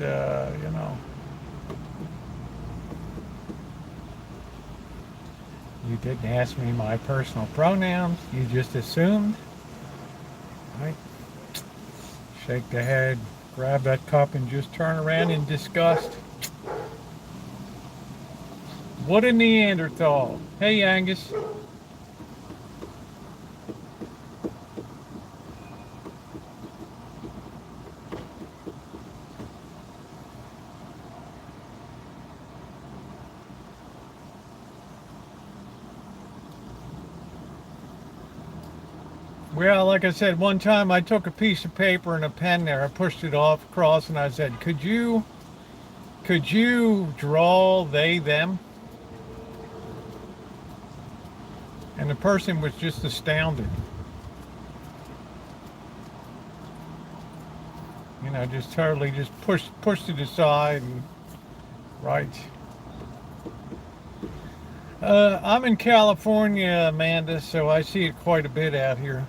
You didn't ask me my personal pronouns. You just assumed. Right? Shake the head, grab that cup, and just turn around in disgust. What a Neanderthal. Hey, Angus. Well, like I said, one time I took a piece of paper and a pen there. I pushed it off across and I said, could you draw they, them? And the person was just astounded. Just totally just pushed it aside and right. I'm in California, Amanda, so I see it quite a bit out here.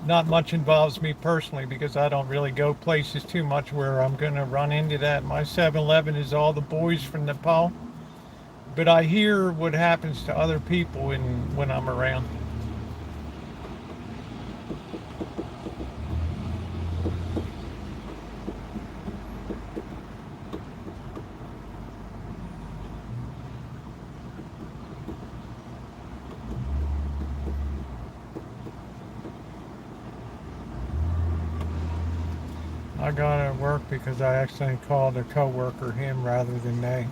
Not much involves me personally because I don't really go places too much where I'm going to run into that. My 7-Eleven is all the boys from Nepal. But I hear what happens to other people when I'm around. I got at work because I accidentally called a coworker him rather than they.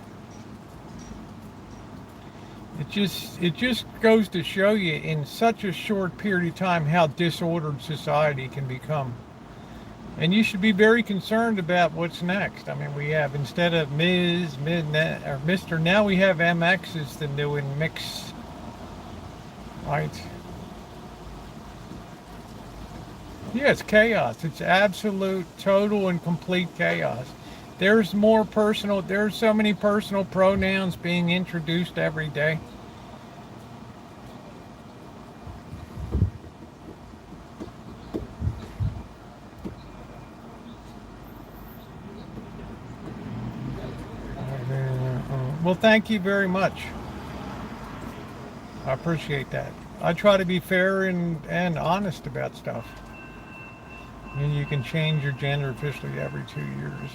It just goes to show you in such a short period of time how disordered society can become. And you should be very concerned about what's next. I mean, we have, instead of Ms., or Mr., now we have MX is the new and mix, right? Yeah, it's chaos. It's absolute, total, and complete chaos. There's so many personal pronouns being introduced every day. Well, thank you very much. I appreciate that. I try to be fair and honest about stuff. And you can change your gender officially every 2 years.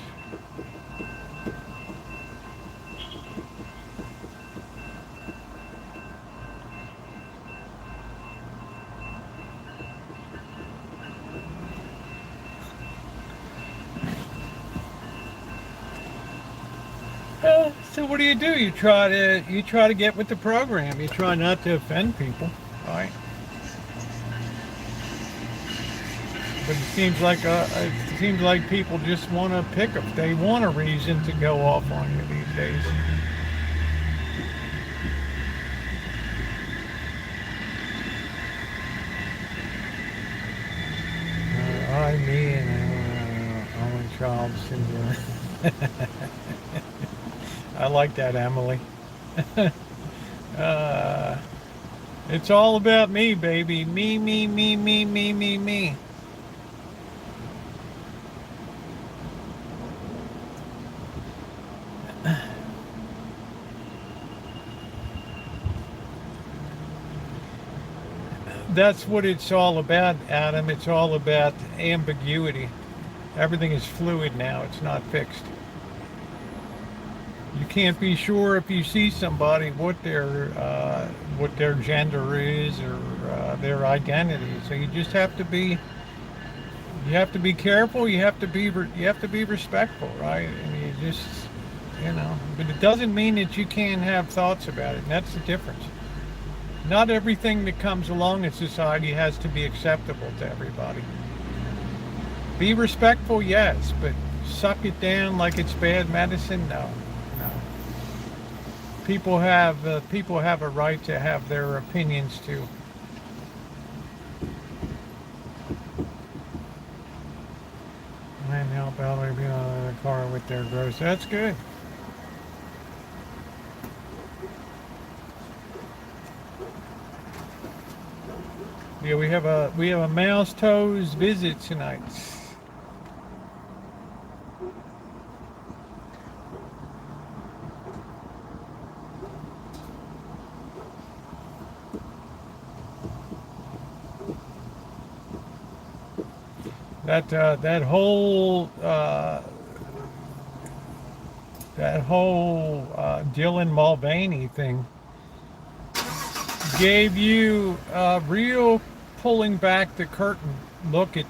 So what do? You try to get with the program. You try not to offend people, right? But it seems like people just want to pick up. They want a reason to go off on you these days. Me, and only child syndrome. I like that, Emily. It's all about me, baby. Me. That's what it's all about, Adam. It's all about ambiguity. Everything is fluid now. It's not fixed. You can't be sure if you see somebody what their gender is or their identity. So you have to be careful. You have to be respectful, right? And you just but it doesn't mean that you can't have thoughts about it. And that's the difference. Not everything that comes along in society has to be acceptable to everybody. Be respectful, yes, but suck it down like it's bad medicine, no. No. People have a right to have their opinions too. And help elderly people in the car with their groceries. That's good. Yeah, we have a mouse toes visit tonight. That whole Dylan Mulvaney thing gave you a real pulling back the curtain look at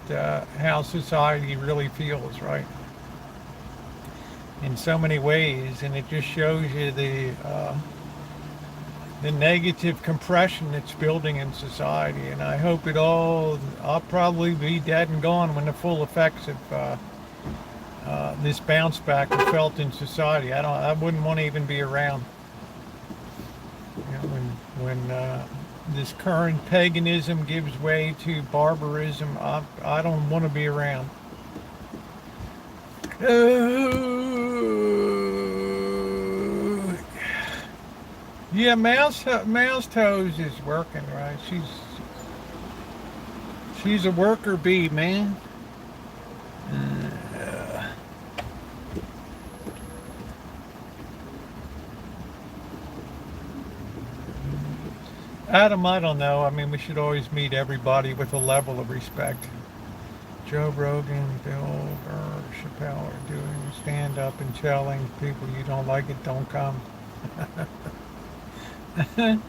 how society really feels, right? In so many ways, and it just shows you the negative compression that's building in society. And I hope I'll probably be dead and gone when the full effects of this bounce back are felt in society. I wouldn't want to even be around. When this current paganism gives way to barbarism, I don't want to be around. Yeah, mouse toes is working, right? She's a worker bee, man. Adam, I don't know. I mean, we should always meet everybody with a level of respect. Joe Rogan, Bill Burr, Chappelle are doing stand up and telling people you don't like it, don't come. Well,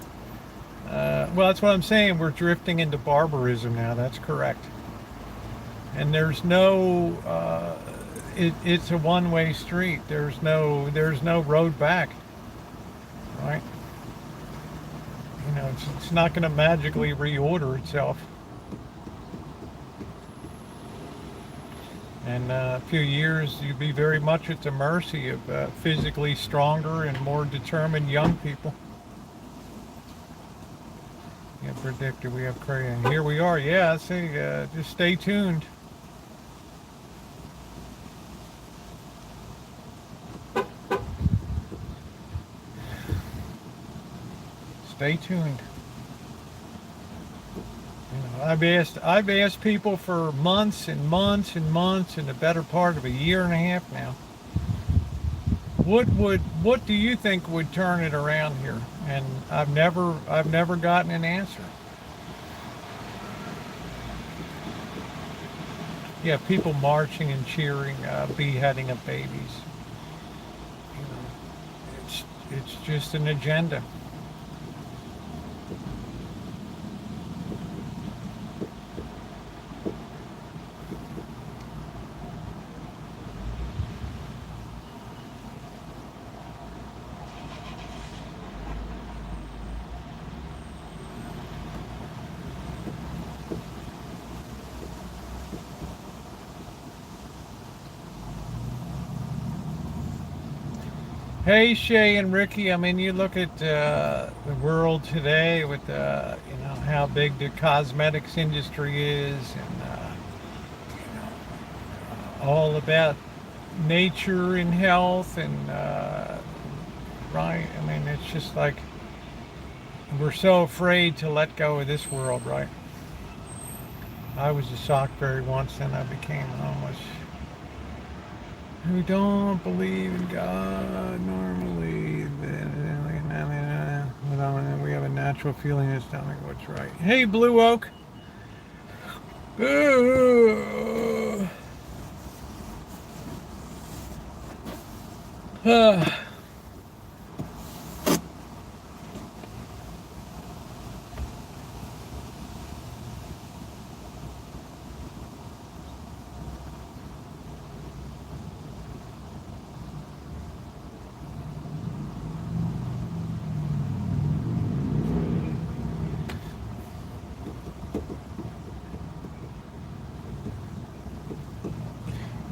that's what I'm saying. We're drifting into barbarism now. That's correct. And there's no. It's a one-way street. There's no road back. Right. It's not going to magically reorder itself. In a few years, you'll be very much at the mercy of physically stronger and more determined young people. Yeah, predicted we have crayon. Here we are. Yeah, see, just stay tuned. Stay tuned. I've asked people for months and months and months and the better part of a year and a half now. What do you think would turn it around here? And I've never gotten an answer. Yeah, people marching and cheering, beheading of babies. It's just an agenda. Hey Shay and Ricky, I mean, you look at the world today with how big the cosmetics industry is, and all about nature and health, and right. I mean, it's just like we're so afraid to let go of this world, right? I was a sock fairy once, then I became homeless. Who don't believe in God normally, with phenomenon. We have a natural feeling in the stomach. What's right? Hey, Blue Oak.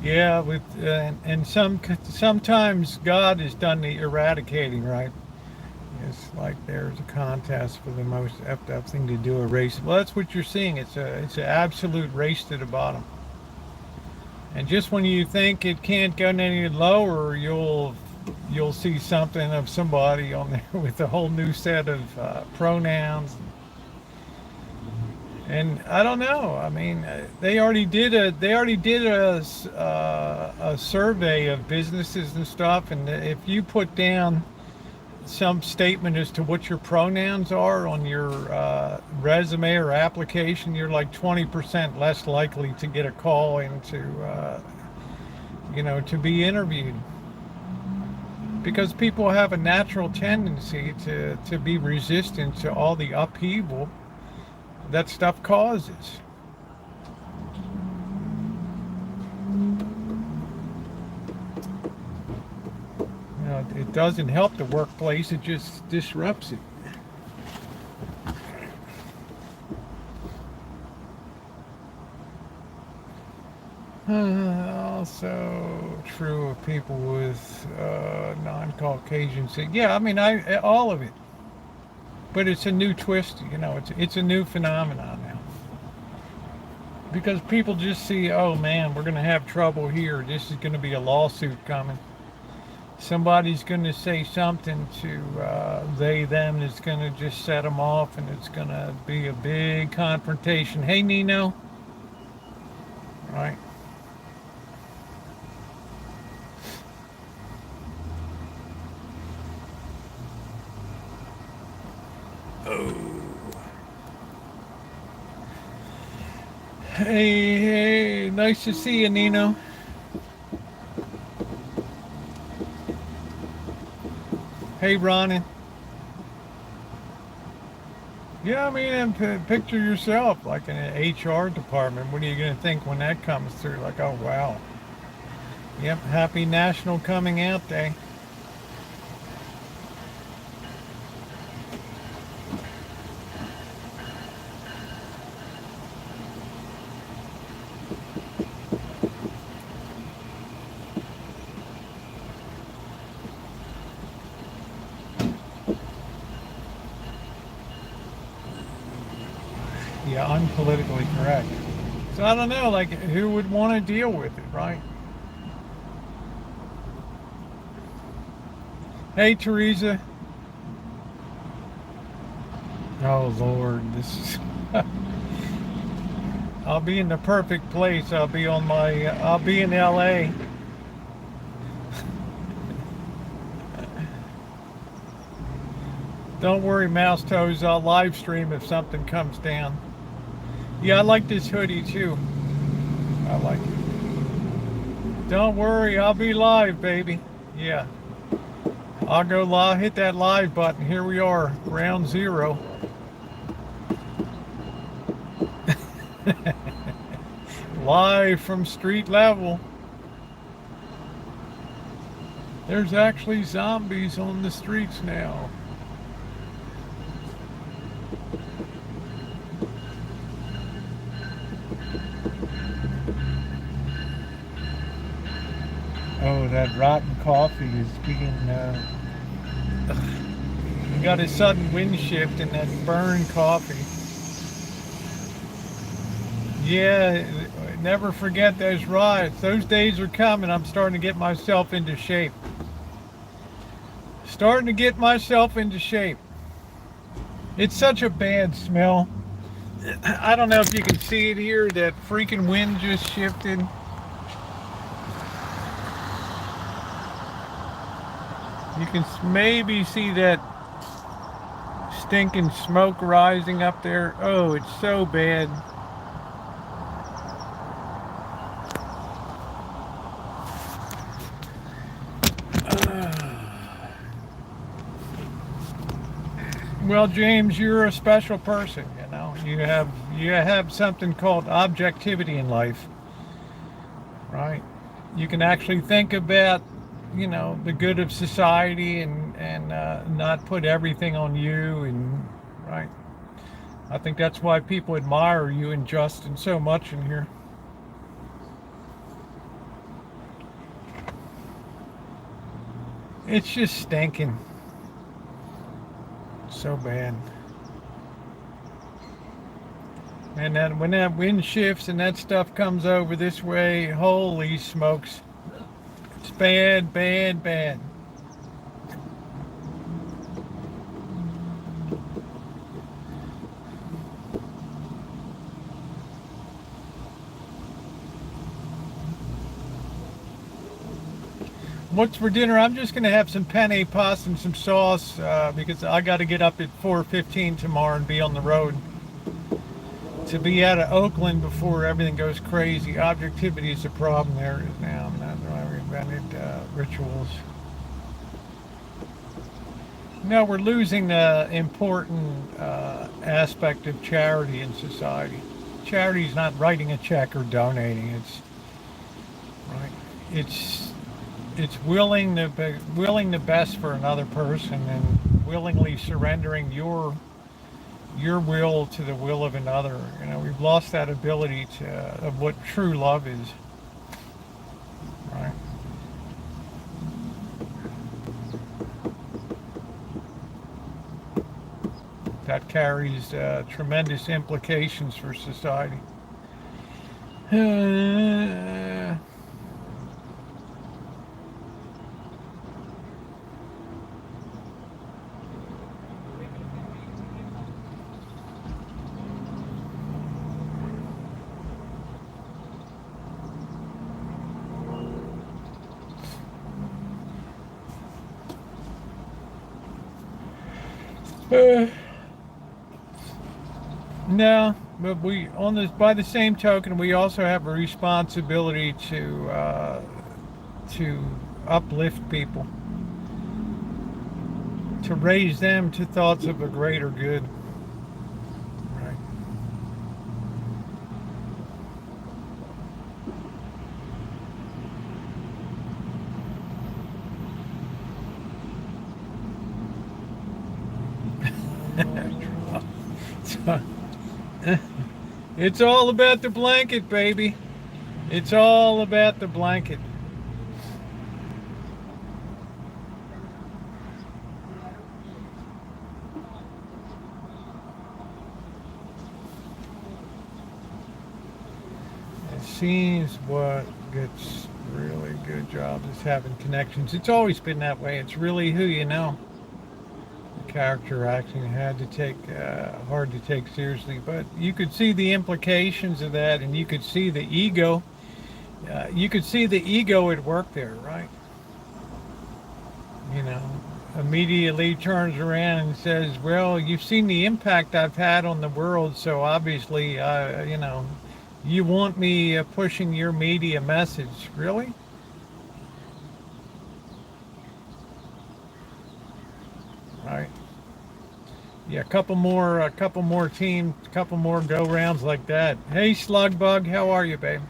Yeah, with and sometimes God has done the eradicating, right? It's like there's a contest for the most effed up thing to do, a race. Well, that's what you're seeing. It's an absolute race to the bottom. And just when you think it can't go any lower, you'll see something of somebody on there with a whole new set of pronouns. And I don't know. I mean, they already did a survey of businesses and stuff. And if you put down some statement as to what your pronouns are on your resume or application, you're like 20% less likely to get a call into, to be interviewed. Because people have a natural tendency to be resistant to all the upheaval that stuff causes. It doesn't help the workplace, it just disrupts it. Also true of people with non-Caucasian. Yeah, I mean, all of it. But it's a new twist, it's a new phenomenon now. Because people just see, oh man, we're going to have trouble here. This is going to be a lawsuit coming. Somebody's going to say something to they, them, that's going to just set them off, and it's going to be a big confrontation. Hey, Nino. Right. Oh. Hey, nice to see you, Nino. Hey, Ronnie. Yeah, I mean, and picture yourself like in an HR department. What are you going to think when that comes through? Like, oh, wow. Yep, happy National Coming Out Day. Yeah, unpolitically correct. So I don't know, like, who would want to deal with it, right? Hey, Teresa. Oh, Lord, this is... I'll be in the perfect place. I'll be in LA. Don't worry, Mouse Toes. I'll live stream if something comes down. Yeah, I like this hoodie too. I like it. Don't worry, I'll be live, baby. Yeah. I'll go live, hit that live button. Here we are, round zero. Live from street level. There's actually zombies on the streets now. Oh, that rotten coffee is being... you got a sudden wind shift in that burned coffee. Yeah, never forget those riots. Those days are coming. I'm starting to get myself into shape. Starting to get myself into shape. It's such a bad smell. I don't know if you can see it here. That freaking wind just shifted. You can maybe see that stinking smoke rising up there. Oh, it's so bad. Well, James, you're a special person, you know. You have something called objectivity in life, right? You can actually think about, you know, the good of society and not put everything on you, and right. I think that's why people admire you and Justin so much in here. It's just stinking. So bad. And then when that wind shifts and that stuff comes over this way, holy smokes. It's bad, bad, bad. What's for dinner? I'm just going to have some penne pasta and some sauce because I got to get up at 4:15 tomorrow and be on the road. To be out of Oakland before everything goes crazy. Objectivity is a problem there now. That's why we invented rituals. No, we're losing the important aspect of charity in society. Charity is not writing a check or donating. It's right. It's willing the best for another person and willingly surrendering your will to the will of another. You know, we've lost that ability of what true love is. Right. That carries tremendous implications for society. No, but we on this. By the same token, we also have a responsibility to uplift people, to raise them to thoughts of a greater good. Right. So, it's all about the blanket, baby. It's all about the blanket. It seems what gets really good jobs is having connections. It's always been that way. It's really who you know. Character acting had to take hard to take seriously, but you could see the implications of that, and you could see the ego. You could see the ego at work there, right? You know, immediately turns around and says, "Well, you've seen the impact I've had on the world, so obviously, you know, you want me pushing your media message, really?" Right. Yeah, a couple more teams, a couple more go rounds like that. Hey, Slugbug, how are you, babe?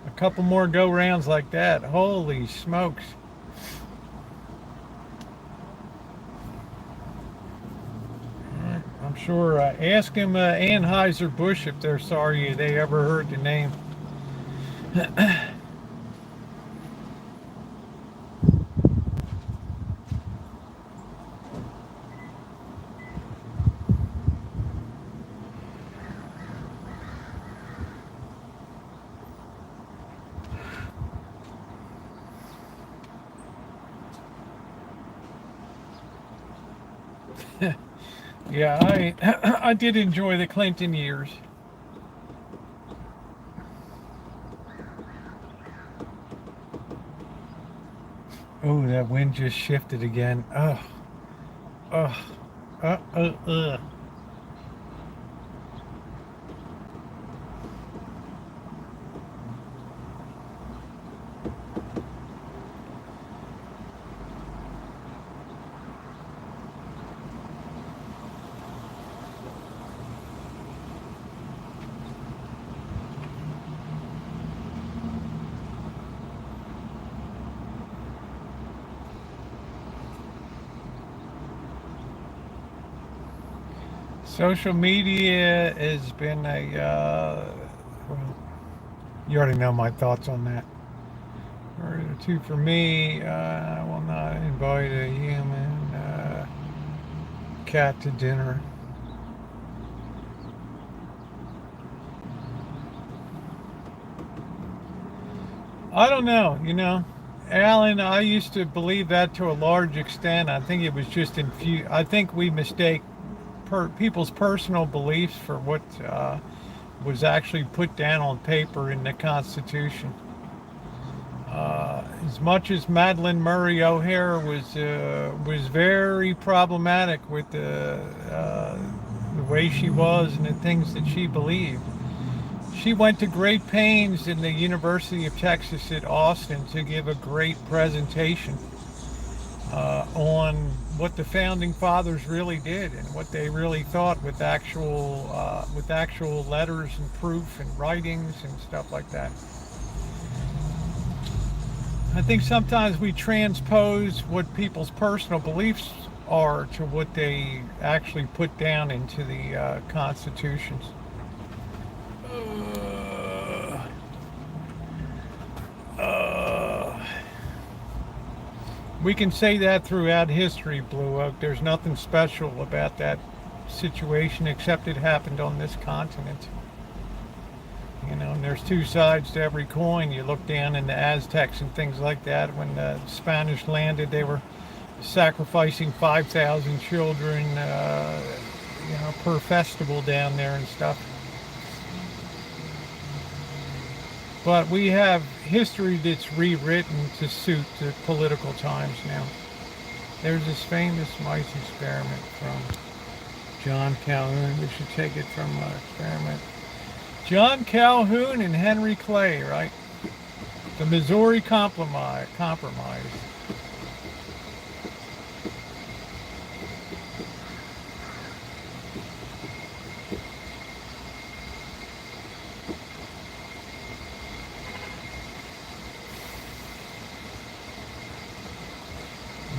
A couple more go rounds like that. Holy smokes! I'm sure. Ask him, Anheuser Busch, if they're sorry they ever heard the name. Yeah, I did enjoy the Clinton years. Oh, that wind just shifted again. Oh, oh. Uh, uh, uh. Social media has been well, you already know my thoughts on that. Or two for me, I will not invite a human cat to dinner. I don't know, Alan, I used to believe that to a large extent. I think it was just I think we mistake people's personal beliefs for what was actually put down on paper in the Constitution. As much as Madeleine Murray O'Hare was very problematic with the way she was and the things that she believed, she went to great pains in the University of Texas at Austin to give a great presentation on what the founding fathers really did and what they really thought with actual letters and proof and writings and stuff like that. I think sometimes we transpose what people's personal beliefs are to what they actually put down into the constitutions. We can say that throughout history, Blue Oak. There's nothing special about that situation except it happened on this continent. And there's two sides to every coin. You look down in the Aztecs and things like that. When the Spanish landed, they were sacrificing 5,000 children, per festival down there and stuff. But we have history that's rewritten to suit the political times now. There's this famous mice experiment from John Calhoun. We should take it from experiment. John Calhoun and Henry Clay, right? The Missouri Compromise.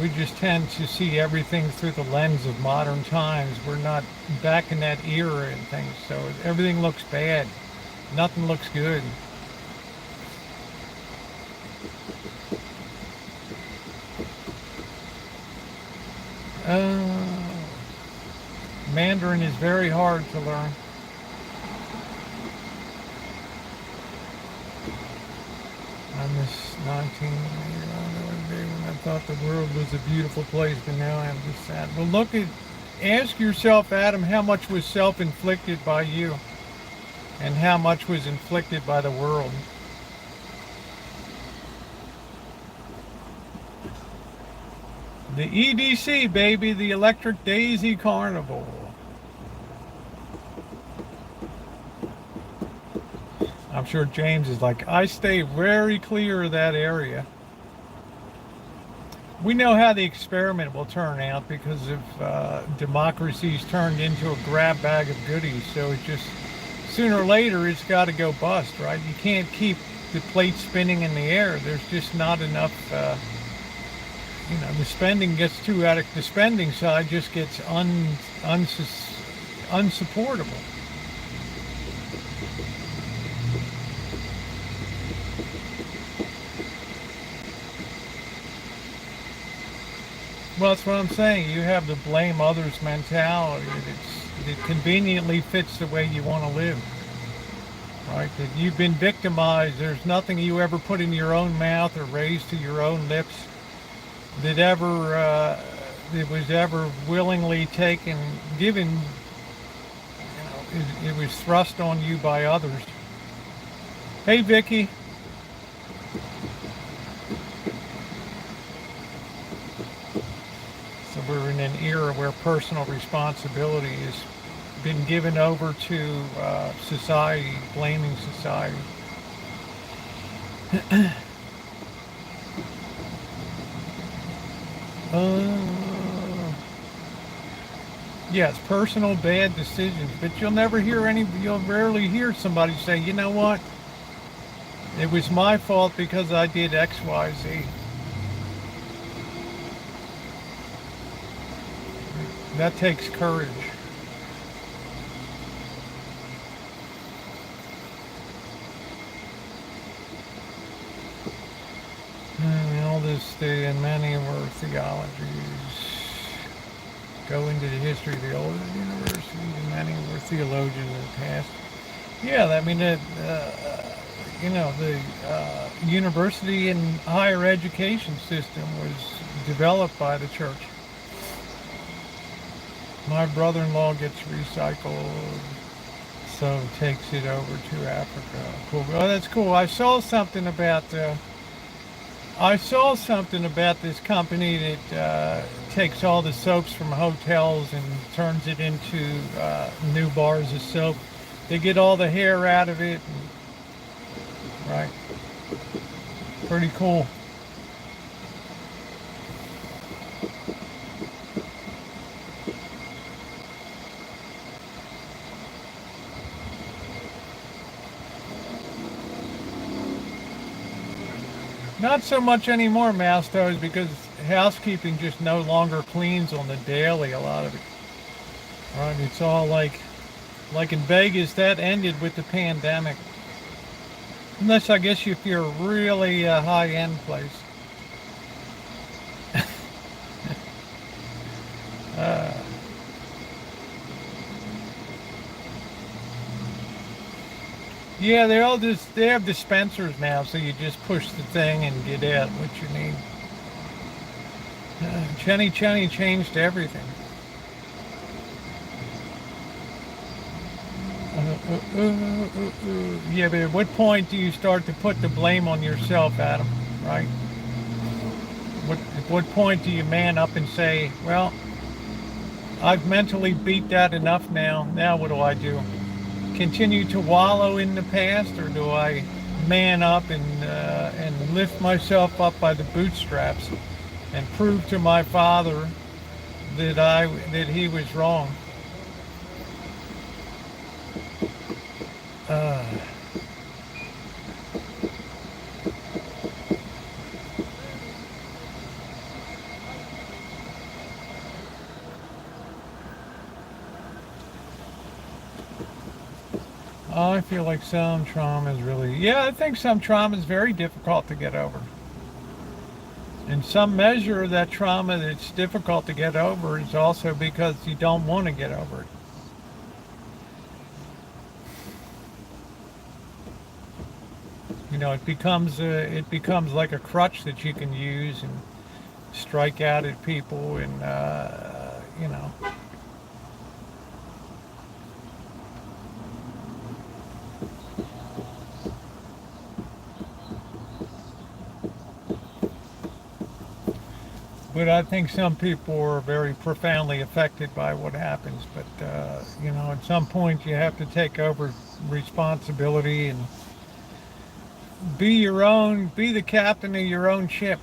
We just tend to see everything through the lens of modern times. We're not back in that era and things, so everything looks bad. Nothing looks good. Mandarin is very hard to learn. I miss 19 when I thought the world was a beautiful place, but now I'm just sad. Well, ask yourself, Adam, how much was self-inflicted by you and how much was inflicted by the world? The EDC, baby, the Electric Daisy Carnival. I'm sure James is like, I stay very clear of that area. We know how the experiment will turn out because of democracy's turned into a grab bag of goodies. So it just, sooner or later, it's got to go bust, right? You can't keep the plate spinning in the air. There's just not enough, the spending gets too out of, the spending side just gets unsupportable. Well, that's what I'm saying. You have the blame others mentality that conveniently fits the way you want to live. Right? That you've been victimized. There's nothing you ever put in your own mouth or raised to your own lips that was ever willingly given. It was thrust on you by others. Hey, Vicky. So we're in an era where personal responsibility has been given over to society, blaming society. Yes, personal bad decisions, but you'll rarely hear somebody say, you know what, it was my fault because I did X, Y, Z. That takes courage. And all this, and many of our theologies go into the history of the old universities, and many were theologians in the past. Yeah, I mean, the university and higher education system was developed by the church. My brother-in-law gets recycled, so takes it over to Africa. Cool. Oh, that's cool. I saw something about this company that takes all the soaps from hotels and turns it into new bars of soap. They get all the hair out of it. Right. Pretty cool. Not so much anymore, Mastos, because housekeeping just no longer cleans on the daily, a lot of it. Right, it's all like in Vegas, that ended with the pandemic. Unless, I guess, if you're a really high-end place. Yeah, they have dispensers now, so you just push the thing and get out what you need. Chenny changed everything. Yeah, but at what point do you start to put the blame on yourself, Adam? Right? At what point do you man up and say, well, I've mentally beat that enough now. Now what do I do? Continue to wallow in the past, or do I man up and lift myself up by the bootstraps and prove to my father that he was wrong? I feel like some trauma is really, yeah, I think some trauma is very difficult to get over. In some measure, that trauma that's difficult to get over is also because you don't want to get over it. You know, it becomes like a crutch that you can use and strike out at people, and you know. But I think some people are very profoundly affected by what happens. But, you know, at some point you have to take over responsibility and be the captain of your own ship.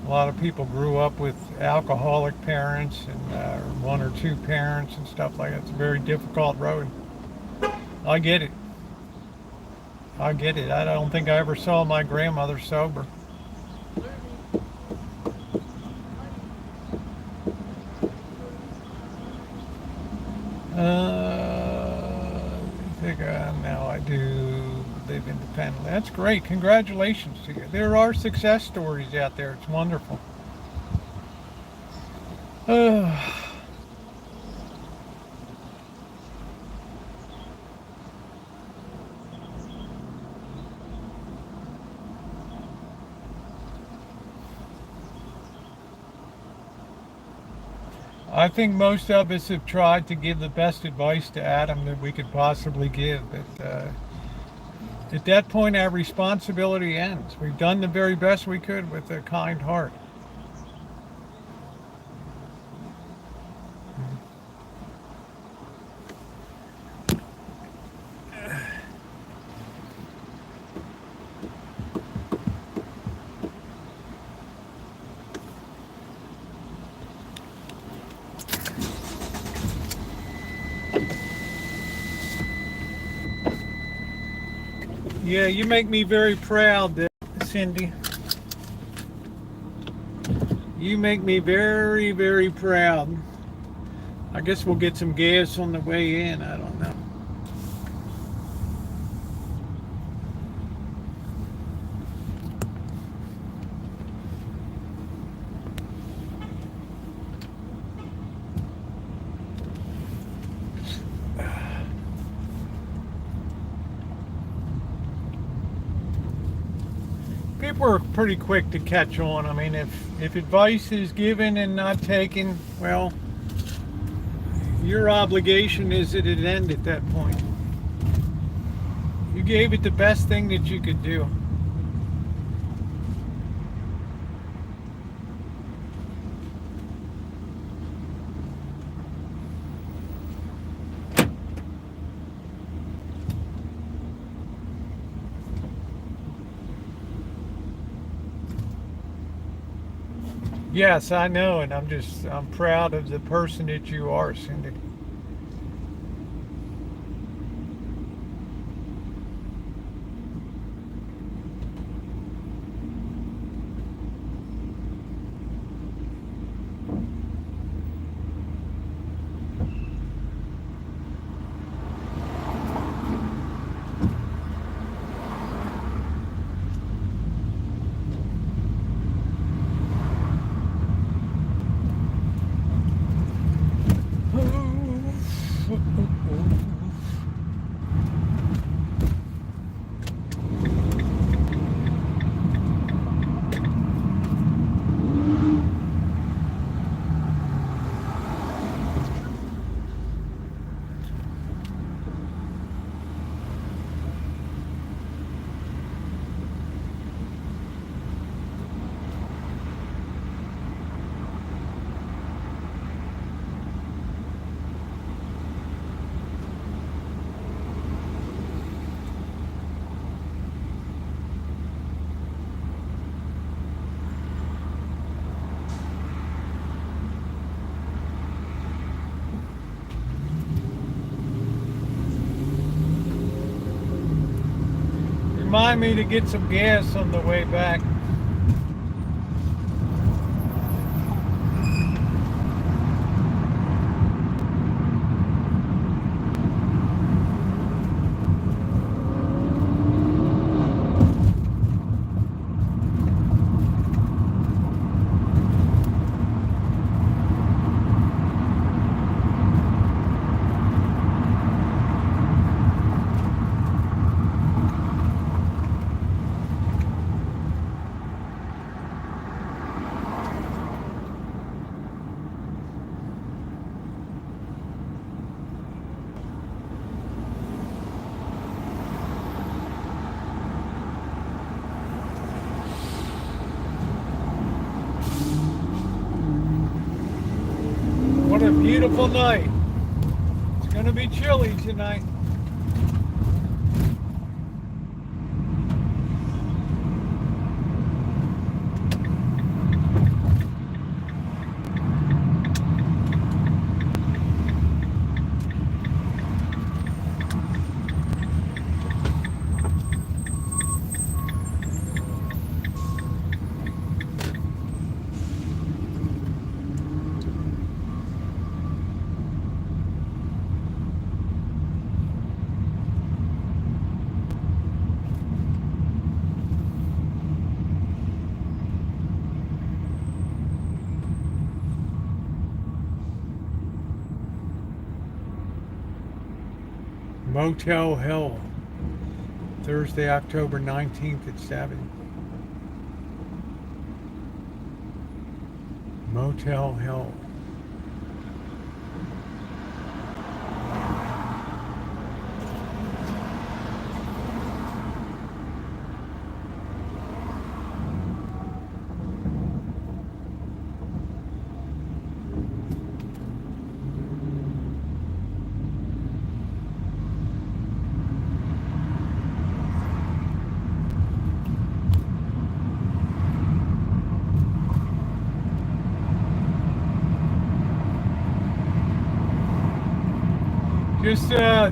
A lot of people grew up with alcoholic parents and one or two parents and stuff like that. It's a very difficult road. I get it. I get it. I don't think I ever saw my grandmother sober. I think now I do live independently. That's great. Congratulations to you. There are success stories out there. It's wonderful. I think most of us have tried to give the best advice to Adam that we could possibly give, but At that point, our responsibility ends. We've done the very best we could with a kind heart. Yeah, you make me very proud, Cindy. You make me very, very proud. I guess we'll get some gas on the way in. I don't know. People are pretty quick to catch on. I mean, if advice is given and not taken, well, your obligation is at an end at that point. You gave it the best thing that you could do. Yes, I know, and I'm proud of the person that you are, Cindy. Remind me to get some gas on the way back. What a beautiful night. It's going to be chilly tonight. Motel Hell, Thursday, October 19th at 7. Motel Hell.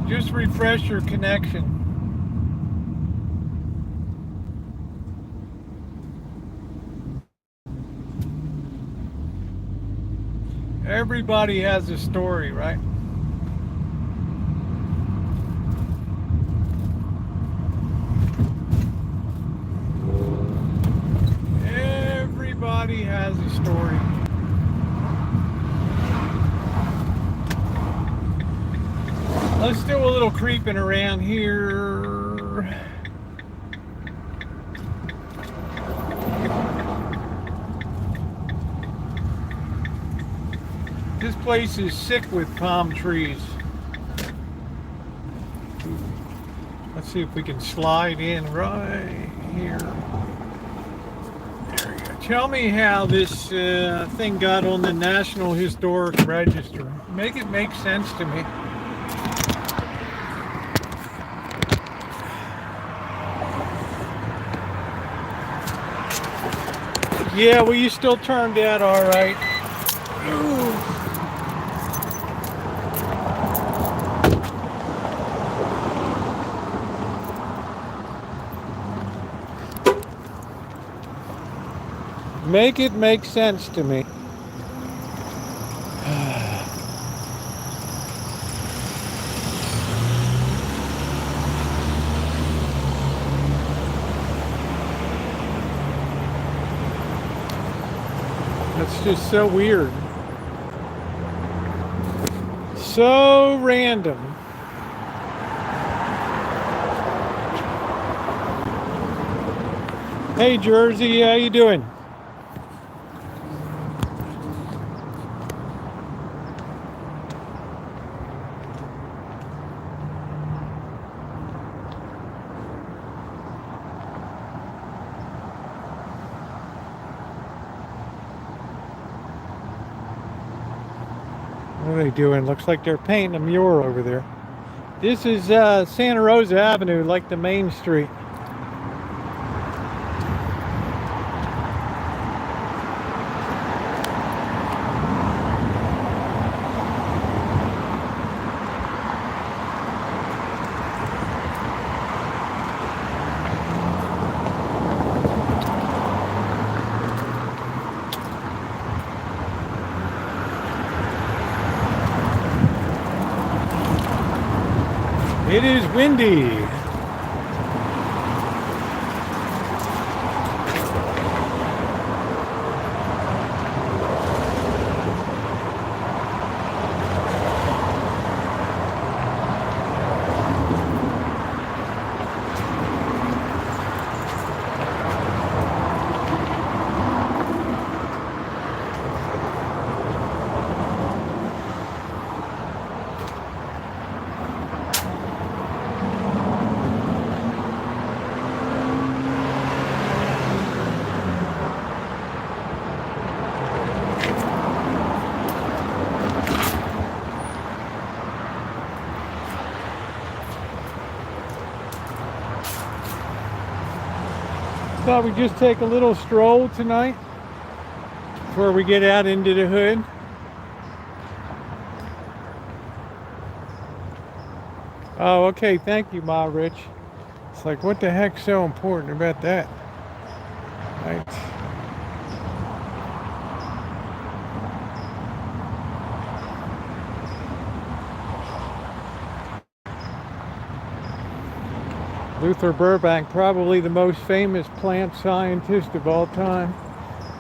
Just refresh your connection. Everybody has a story, right? Everybody has a story. Let's do a little creeping around here. This place is sick with palm trees. Let's see if we can slide in right here. There we go. Tell me how this thing got on the National Historic Register. Make it make sense to me. Yeah, well, you still turned out all right. Ooh. Make it make sense to me. That's just so weird. So random. Hey Jersey, how you doing? What are they doing? Looks like they're painting a mural over there. This is Santa Rosa Avenue, like the main street. It is windy. Thought we'd just take a little stroll tonight before we get out into the hood. Oh, okay. Thank you, Ma Rich. It's like, what the heck's so important about that? Right. Luther Burbank, probably the most famous plant scientist of all time.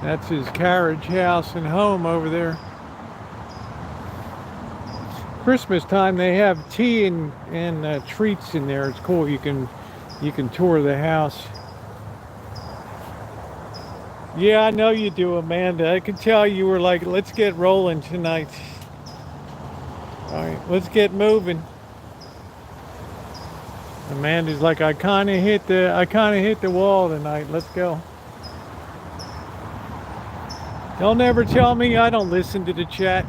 That's his carriage house and home over there. Christmas time they have tea and treats in there. It's cool. You can tour the house. Yeah, I know you do, Amanda. I can tell you were like, let's get rolling tonight. All right, let's get moving. Amanda's like, I kind of hit the wall tonight. Let's go. Don't ever tell me I don't listen to the chat.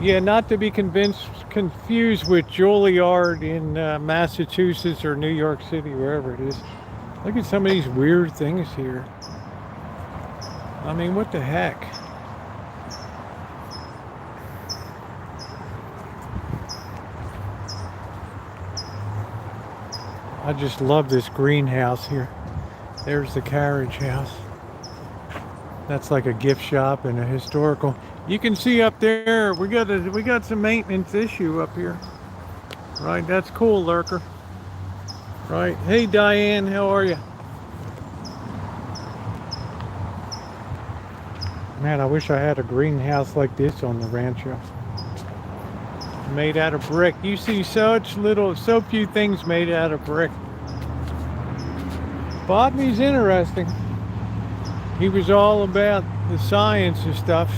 Yeah, not to be confused with Juilliard in Massachusetts or New York City, wherever it is. Look at some of these weird things here. I mean, what the heck? I just love this greenhouse here. There's the carriage house. That's like a gift shop and a historical. You can see up there we got some maintenance issue up here. Right, that's cool, Lurker. Right. Hey Diane, how are you? Man, I wish I had a greenhouse like this on the Rancho. Made out of brick. You see so few things made out of brick. Botany's interesting. He was all about the science and stuff.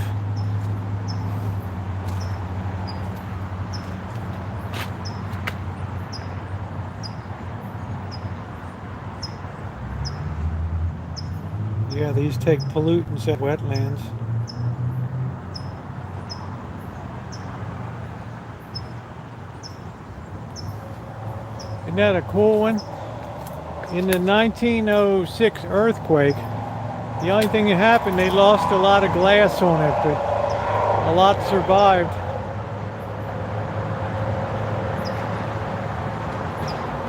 Yeah, these take pollutants at wetlands. Isn't that a cool one? In the 1906 earthquake, the only thing that happened, they lost a lot of glass on it, but a lot survived.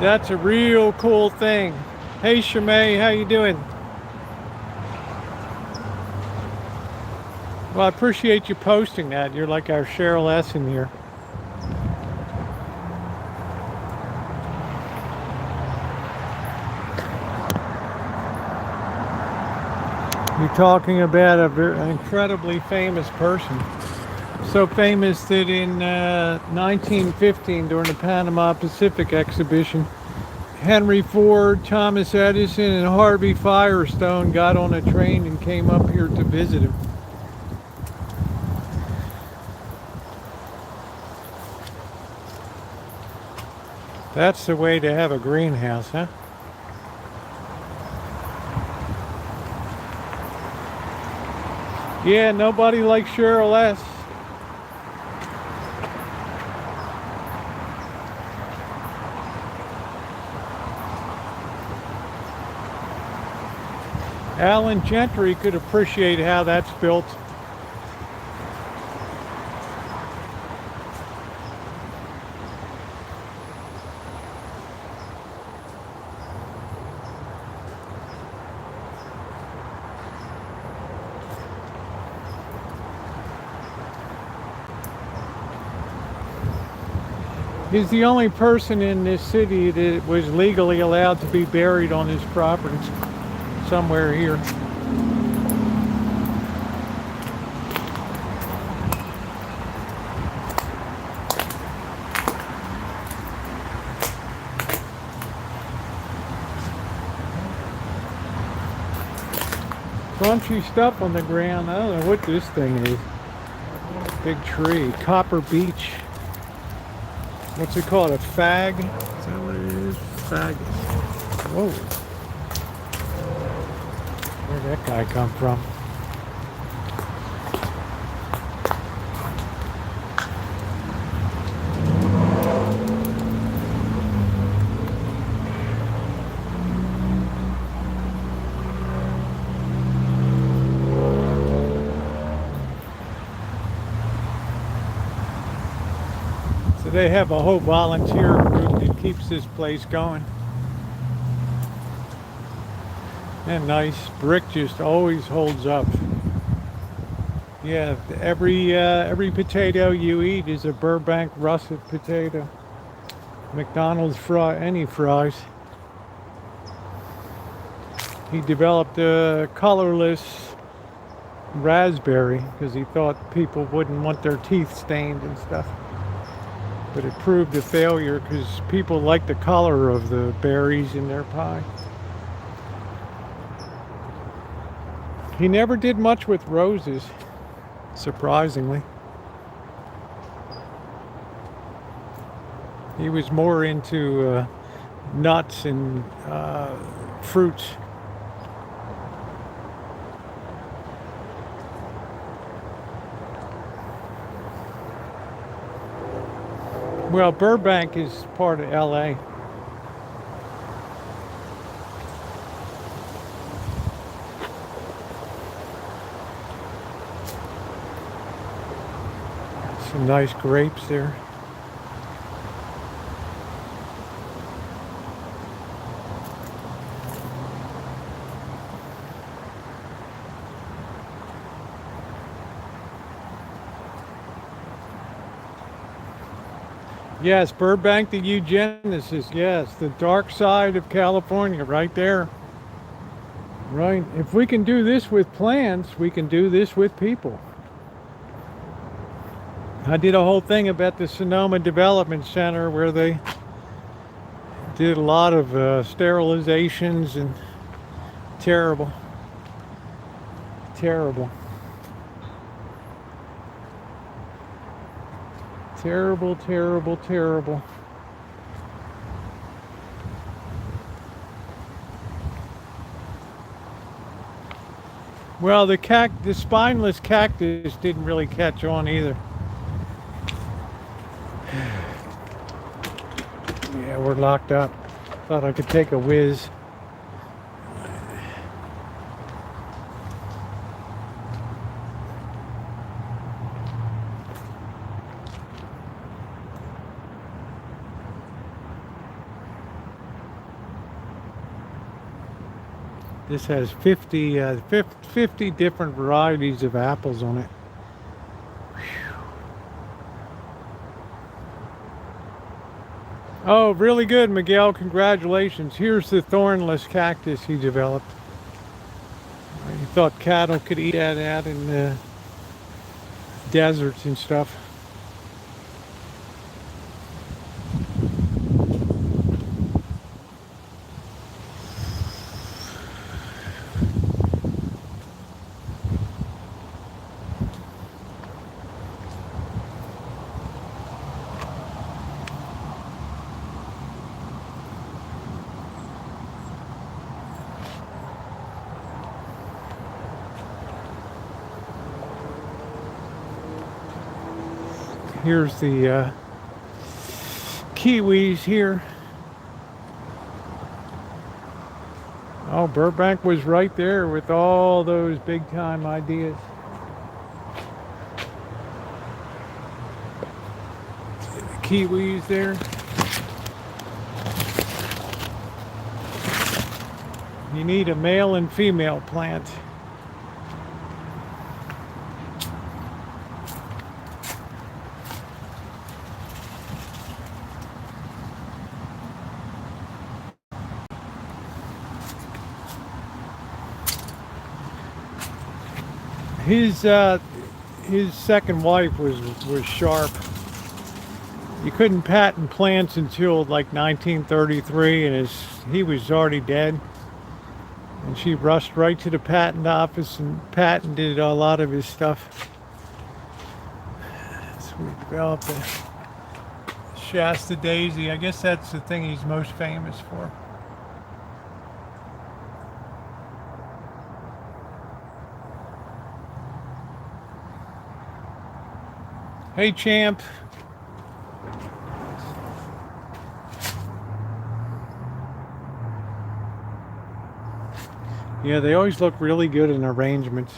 That's a real cool thing. Hey Shimei, how you doing? Well, I appreciate you posting that. You're like our Cheryl S in here. You're talking about an incredibly famous person. So famous that in 1915, during the Panama Pacific exhibition, Henry Ford, Thomas Edison, and Harvey Firestone got on a train and came up here to visit him. That's the way to have a greenhouse, huh? Yeah, nobody likes Cheryl S. Alan Gentry could appreciate how that's built. He's the only person in this city that was legally allowed to be buried on his property, somewhere here. Crunchy stuff on the ground. I don't know what this thing is. Big tree. Copper Beech. What's it called? A fag? Is that what it is? Fag. Whoa. Where'd that guy come from? They have a whole volunteer group that keeps this place going. And nice brick just always holds up. Yeah, every potato you eat is a Burbank russet potato. McDonald's any fries. He developed a colorless raspberry because he thought people wouldn't want their teeth stained and stuff. But it proved a failure because people like the color of the berries in their pie. He never did much with roses, surprisingly. He was more into nuts and fruits. Well, Burbank is part of LA. Some nice grapes there. Yes, Burbank, the eugenesis. Yes, the dark side of California, right there. Right. If we can do this with plants, we can do this with people. I did a whole thing about the Sonoma Development Center where they did a lot of sterilizations and terrible, terrible, terrible, terrible, terrible. Well, the spineless cactus didn't really catch on either. Yeah, we're locked up. Thought I could take a whiz. This has 50 different varieties of apples on it. Oh, really good, Miguel. Congratulations. Here's the thornless cactus he developed. He thought cattle could eat that out in the deserts and stuff. Here's the kiwis here. Oh, Burbank was right there with all those big time ideas. Kiwis there. You need a male and female plant. His second wife was sharp. You couldn't patent plants until like 1933, and he was already dead. And she rushed right to the patent office and patented a lot of his stuff. So we developed the Shasta daisy. I guess that's the thing he's most famous for. Hey, champ. Yeah, they always look really good in arrangements.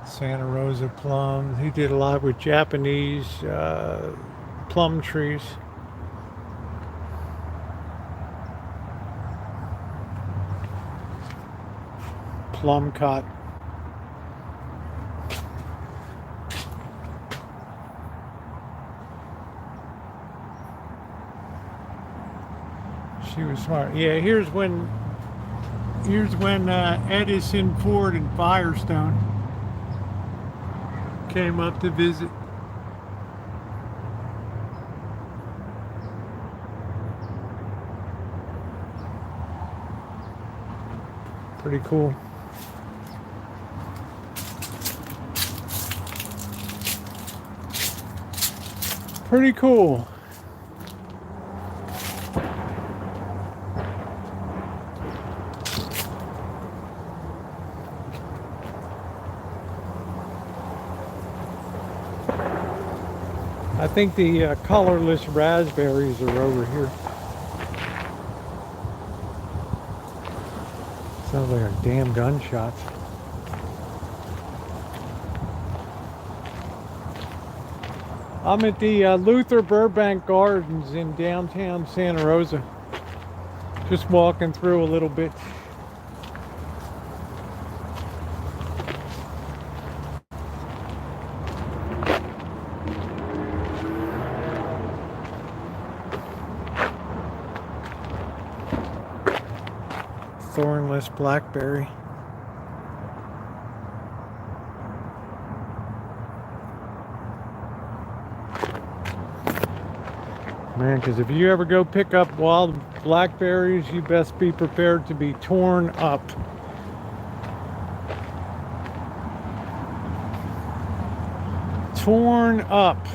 Santa Rosa plums. He did a lot with Japanese plum trees. Plum cot. She was smart. Yeah, here's when Edison, Ford, and Firestone came up to visit. Pretty cool. Pretty cool. I think the colorless raspberries are over here. Sounds like a damn gunshot. I'm at the Luther Burbank Gardens in downtown Santa Rosa. Just walking through a little bit. thornless blackberry. Man, because if you ever go pick up wild blackberries, you best be prepared to be torn up. Torn up.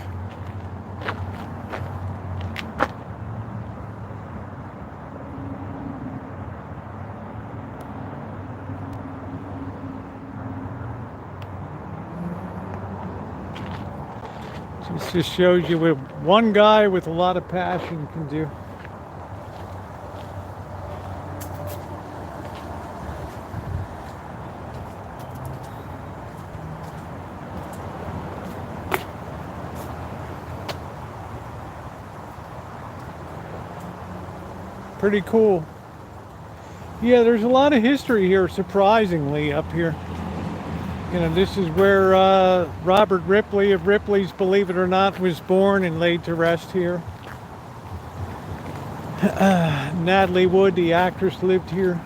This just shows you what one guy with a lot of passion can do. Pretty cool. Yeah, there's a lot of history here, surprisingly, up here. You know, this is where Robert Ripley of Ripley's Believe It or Not was born and laid to rest here. Natalie Wood, the actress, lived here.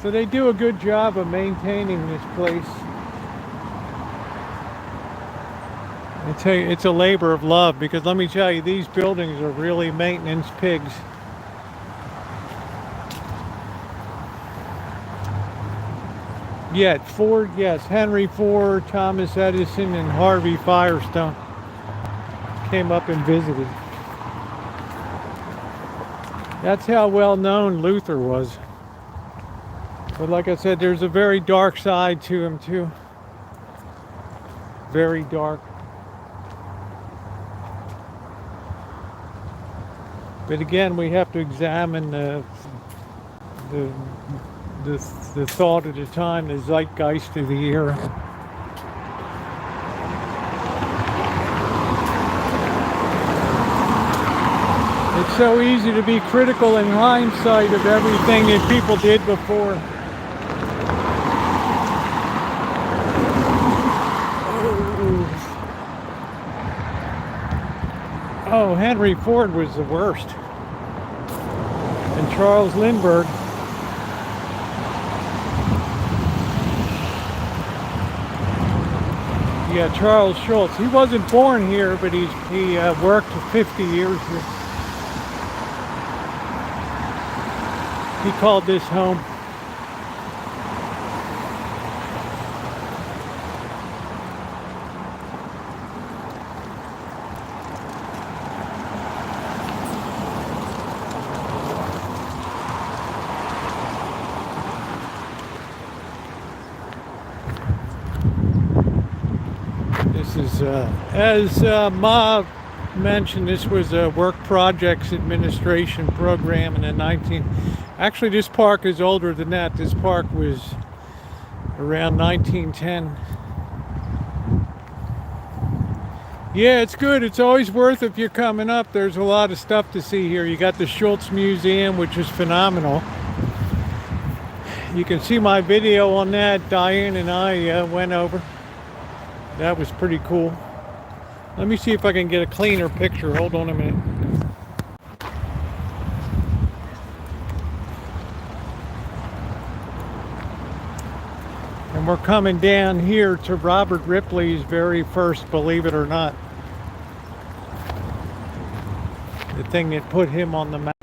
So they do a good job of maintaining this place. I tell you, it's a labor of love, because let me tell you, these buildings are really maintenance pigs. Yeah, Ford, yes, Henry Ford, Thomas Edison, and Harvey Firestone came up and visited. That's how well known Luther was. But like I said, there's a very dark side to him too. Very dark. But again, we have to examine the thought at the time, the zeitgeist of the era. It's so easy to be critical in hindsight of everything that people did before. Oh, Henry Ford was the worst. And Charles Lindbergh. Yeah, Charles Schultz. He wasn't born here, but he worked for 50 years here. He called this home. As Ma mentioned, this was a work projects administration program in the actually this park is older than that. This park was around 1910. Yeah, it's good. It's always worth it if you're coming up. There's a lot of stuff to see here. You got the Schultz Museum, which is phenomenal. You can see my video on that. Diane and I went over. That was pretty cool. Let me see if I can get a cleaner picture. Hold on a minute. And we're coming down here to Robert Ripley's very first Believe It or Not. The thing that put him on the map.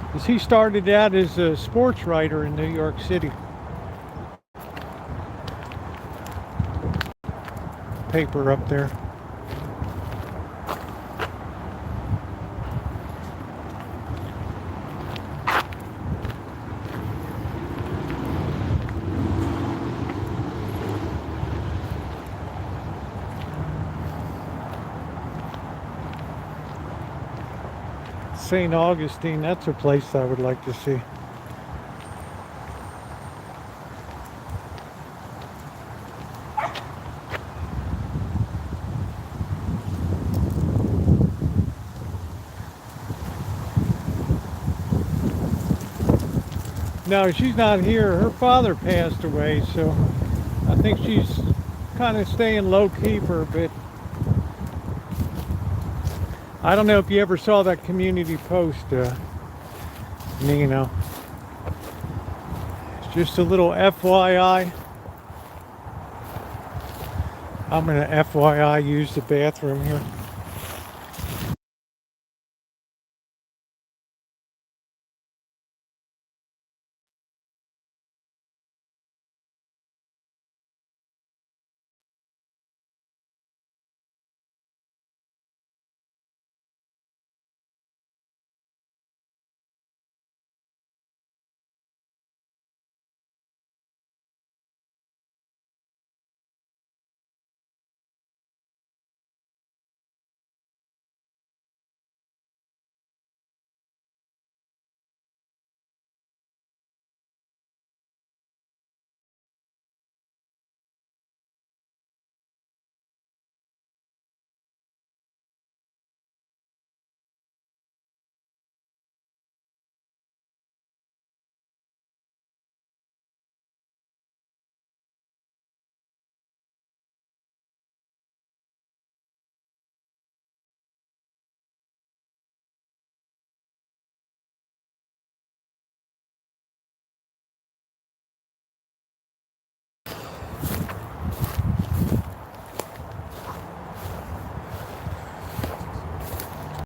Because he started out as a sports writer in New York City. Paper up there. St. Augustine, that's a place I would like to see. No, she's not here. Her father passed away, so I think she's kind of staying low-key for a bit. I don't know if you ever saw that community post, Nino. It's just a little FYI. I'm gonna FYI use the bathroom here.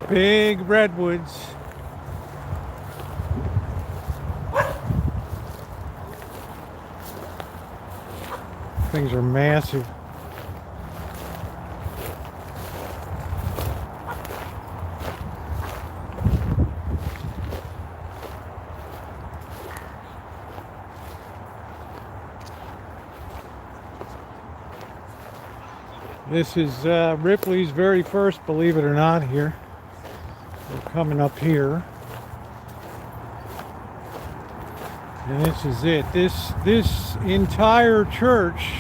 Big redwoods. Things are massive. This is Ripley's very first, believe it or not, here. We're coming up here. And this is it. This entire church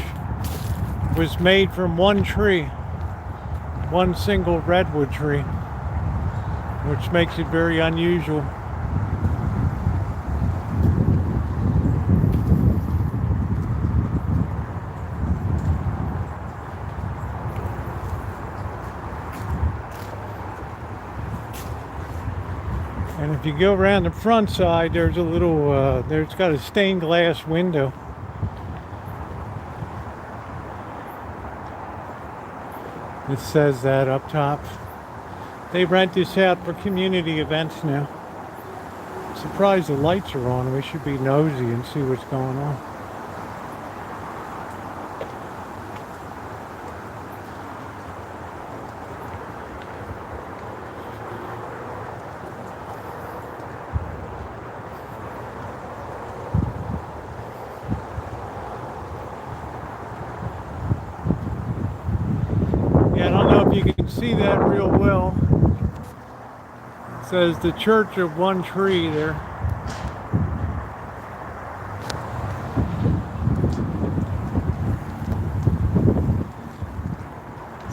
was made from one tree. One single redwood tree. Which makes it very unusual. And if you go around the front side, there's a little, there's got a stained glass window. It says that up top. They rent this out for community events now. Surprised the lights are on. We should be nosy and see what's going on. Yeah, I don't know if you can see that real well. It says the Church of One Tree there.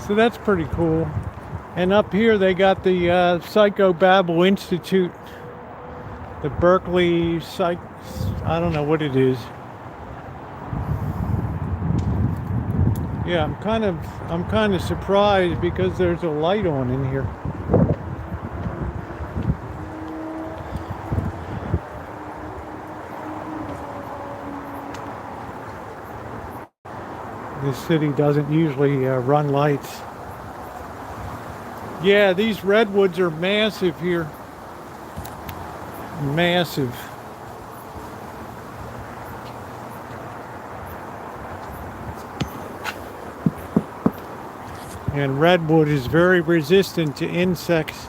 So that's pretty cool. And up here they got the Psychobabble Institute. The Berkeley Psych... I don't know what it is. Yeah, I'm kind of surprised because there's a light on in here. This city doesn't usually run lights. Yeah, these redwoods are massive here. Massive. And redwood is very resistant to insects.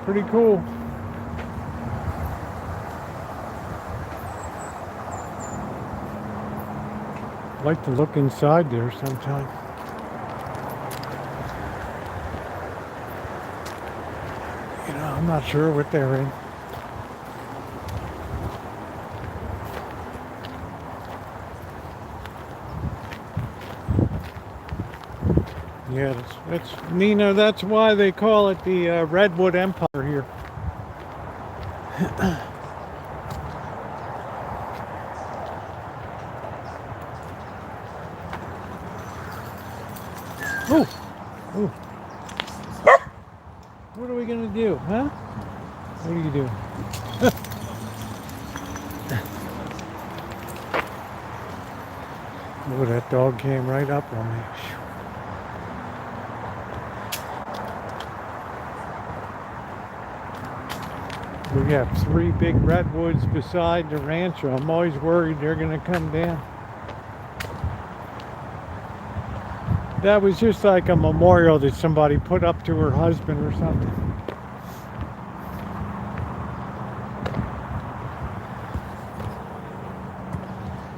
Pretty cool. I'd like to look inside there sometime. You know, I'm not sure what they're in. Yeah, that's Nina. That's why they call it the Redwood Empire here. Oh, oh. What are we gonna do, huh? What are you doing? Oh, that dog came right up on me. We have 3 big redwoods beside the Rancho. I'm always worried they're gonna come down. That was just like a memorial that somebody put up to her husband or something.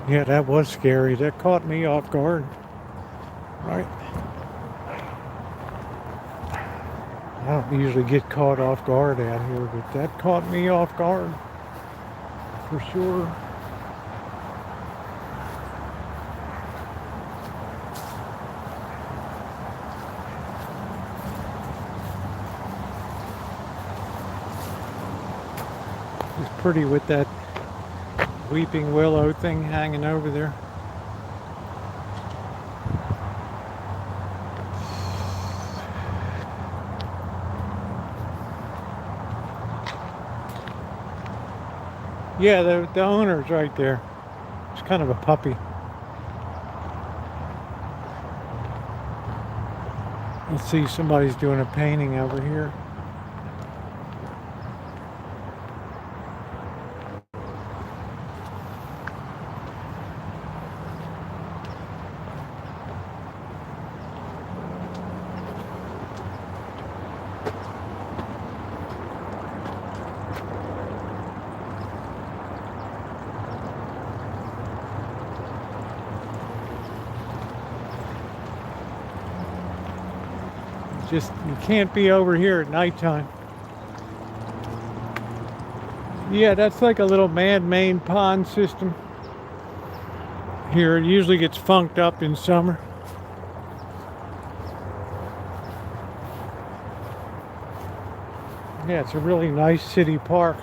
Yeah, that was scary. That caught me off guard. Right. I don't usually get caught off guard out here, but that caught me off guard. For sure. It's pretty with that weeping willow thing hanging over there. Yeah, the owner's right there. It's kind of a puppy. Let's see, somebody's doing a painting over here. Just, you can't be over here at nighttime. Yeah, that's like a little man-made pond system. Here, it usually gets funked up in summer. Yeah, it's a really nice city park.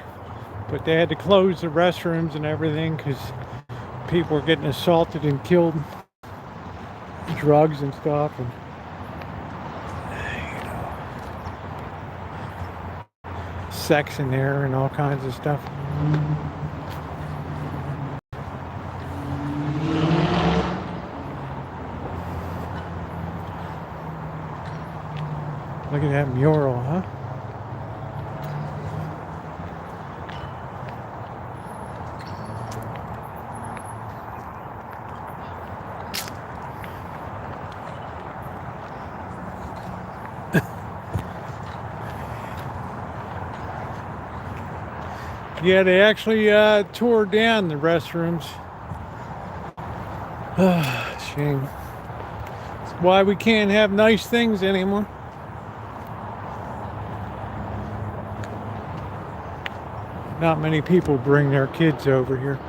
But they had to close the restrooms and everything because people were getting assaulted and killed. Drugs and stuff. And sex in there and all kinds of stuff. Look at that mural, huh? Yeah, they actually tore down the restrooms. Shame. That's why we can't have nice things anymore. Not many people bring their kids over here.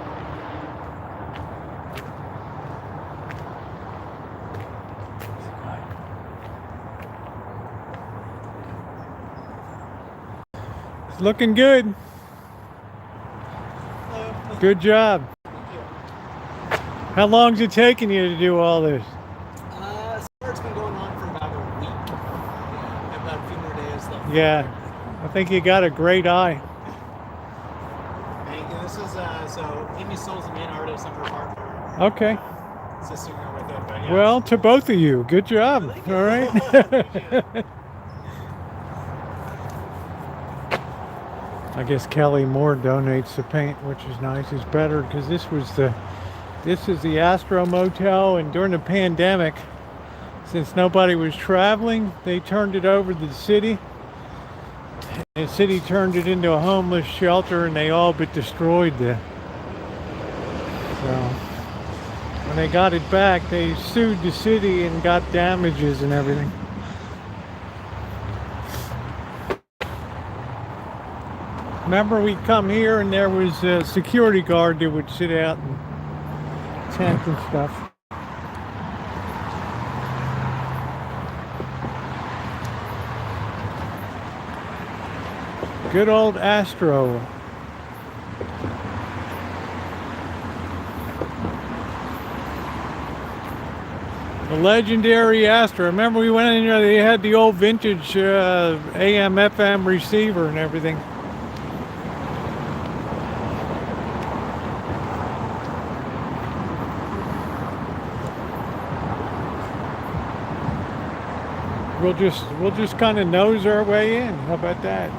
It's looking good. Good job. How long's it taking you to do all this? It's been going on for about a week. Yeah, about a few more days left. Yeah, I think you got a great eye. And this is so Amy Soul's the main artist of her partner. Okay. Assisting her with it, but yeah. Well, to both of you, good job. All right. I guess Kelly Moore donates the paint, which is nice. It's better because this is the Astro Motel, and during the pandemic, since nobody was traveling, they turned it over to the city. And the city turned it into a homeless shelter, and they all but destroyed the. So when they got it back, they sued the city and got damages and everything. Remember, we'd come here and there was a security guard that would sit out and tent and stuff. Good old Astro. The legendary Astro. Remember we went in there, they had the old vintage AM FM receiver and everything. We'll just kind of nose our way in. How about that?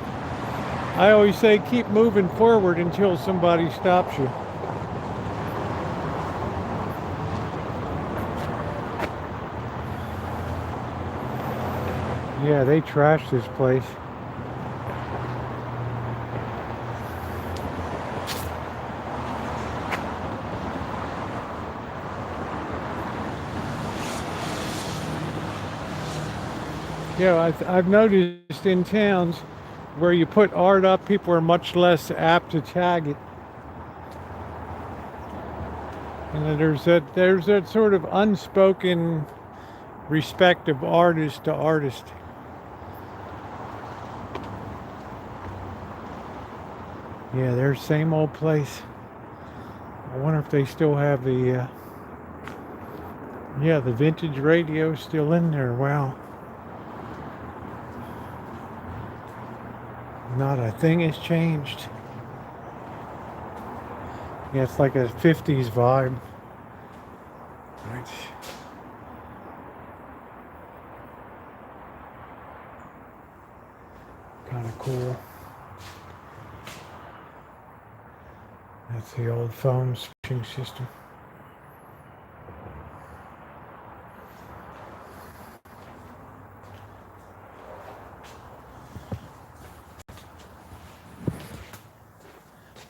I always say keep moving forward until somebody stops you. Yeah, they trashed this place. Yeah, I've noticed in towns where you put art up, people are much less apt to tag it. And then there's that sort of unspoken respect of artist to artist. Yeah, there's the same old place. I wonder if they still have the yeah, the vintage radio still in there. Wow. Not a thing has changed. Yeah, it's like a 50s vibe. Right. Kind of cool. That's the old phone switching system.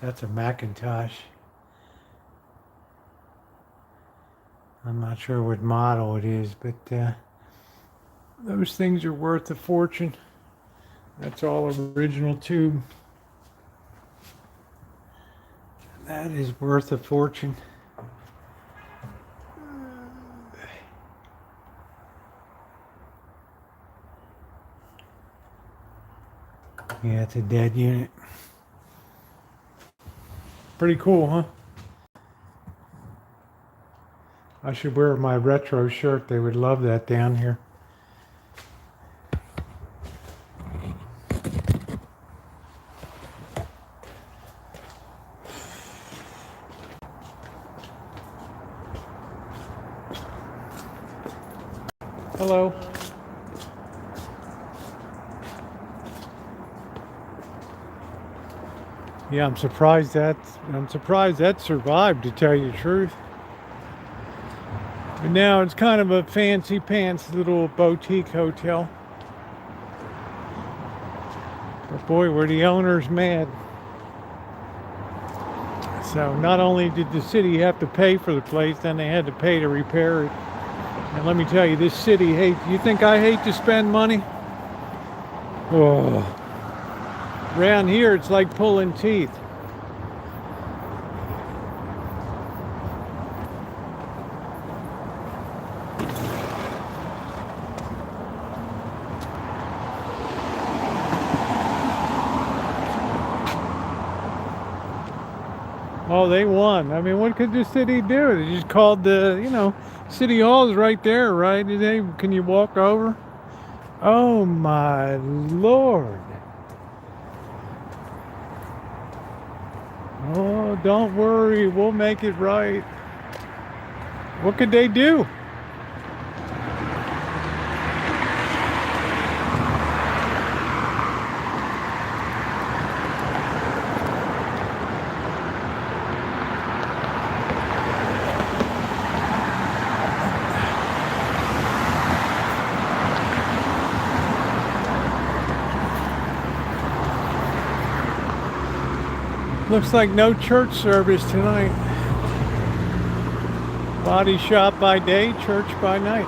That's a Macintosh. I'm not sure what model it is, but those things are worth a fortune. That's all original tube. That is worth a fortune. Yeah, it's a dead unit. Pretty cool, huh? I should wear my retro shirt. They would love that down here. Hello. Yeah, I'm surprised that survived, to tell you the truth. But now it's kind of a fancy pants little boutique hotel. But boy, were the owners mad. So not only did the city have to pay for the place, then they had to pay to repair it. And let me tell you, this city hates. You think I hate to spend money? Oh. Around here, it's like pulling teeth. Oh, they won. I mean, what could the city do? They just called the, City Hall's right there, right? Can you walk over? Oh my Lord. Oh, don't worry, we'll make it right. What could they do? Looks like no church service tonight. Body shop by day, church by night.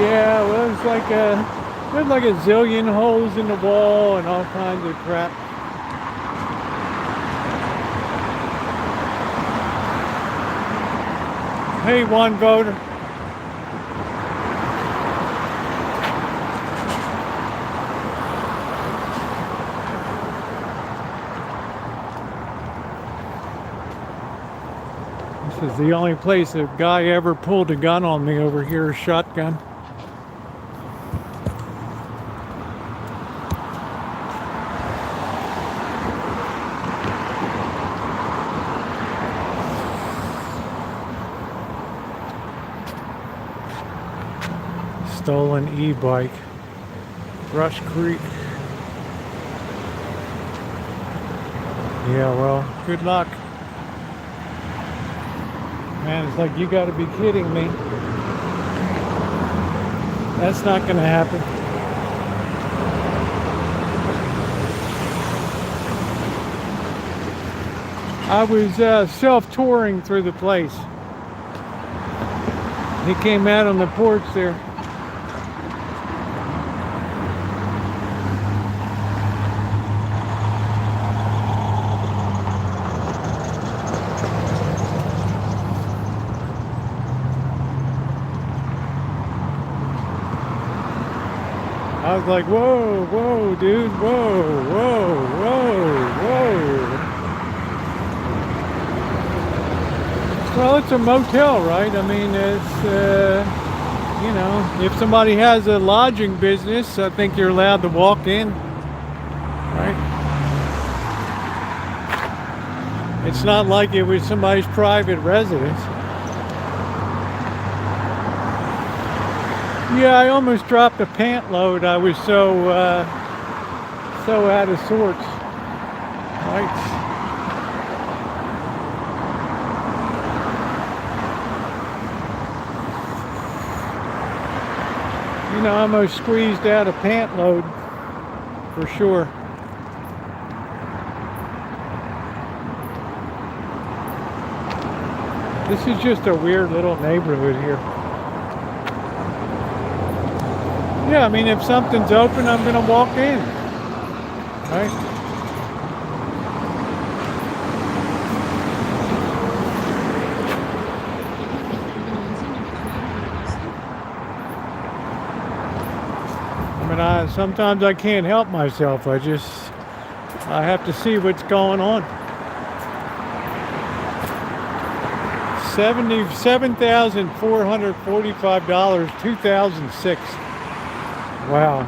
Yeah, well, there's like a zillion holes in the wall and all kinds of crap. Hey, one voter. This is the only place a guy ever pulled a gun on me over here, a shotgun. Stolen e-bike. Rush Creek. Yeah, well, good luck. Man, it's like, you gotta be kidding me. That's not gonna happen. I was self-touring through the place. He came out on the porch there. I was like, whoa, whoa, dude, whoa, whoa, whoa, whoa. Well, it's a motel, right? I mean, it's, you know, if somebody has a lodging business, I think you're allowed to walk in, right? It's not like it was somebody's private residence. Yeah, I almost dropped a pant load. I was so out of sorts. Right. You know, I almost squeezed out a pant load for sure. This is just a weird little neighborhood here. Yeah, I mean, if something's open, I'm gonna walk in, right? I mean, sometimes I can't help myself. I have to see what's going on. $77,445, 2006. Wow.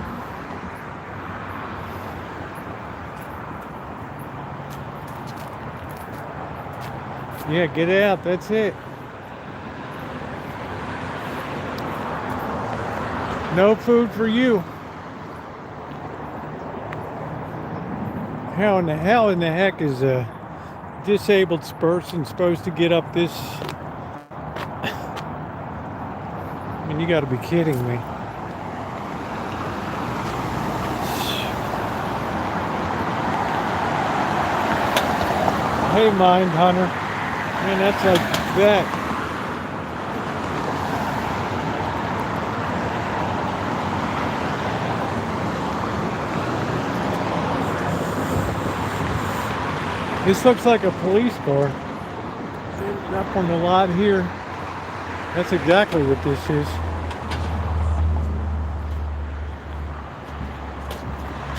Yeah, get out. That's it. No food for you. How in the heck is a disabled person supposed to get up this? I mean, you got to be kidding me. Hey, Mind Hunter. Man, that's like that. This looks like a police car. Up on the lot here. That's exactly what this is.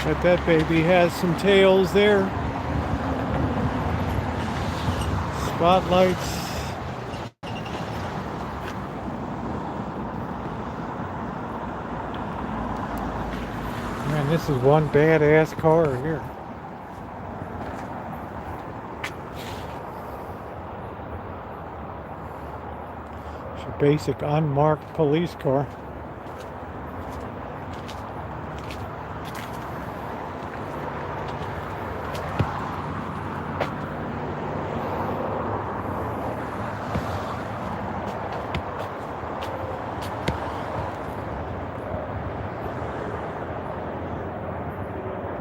But that baby has some tails there. Spotlights. Man, this is one badass car here. It's a basic unmarked police car.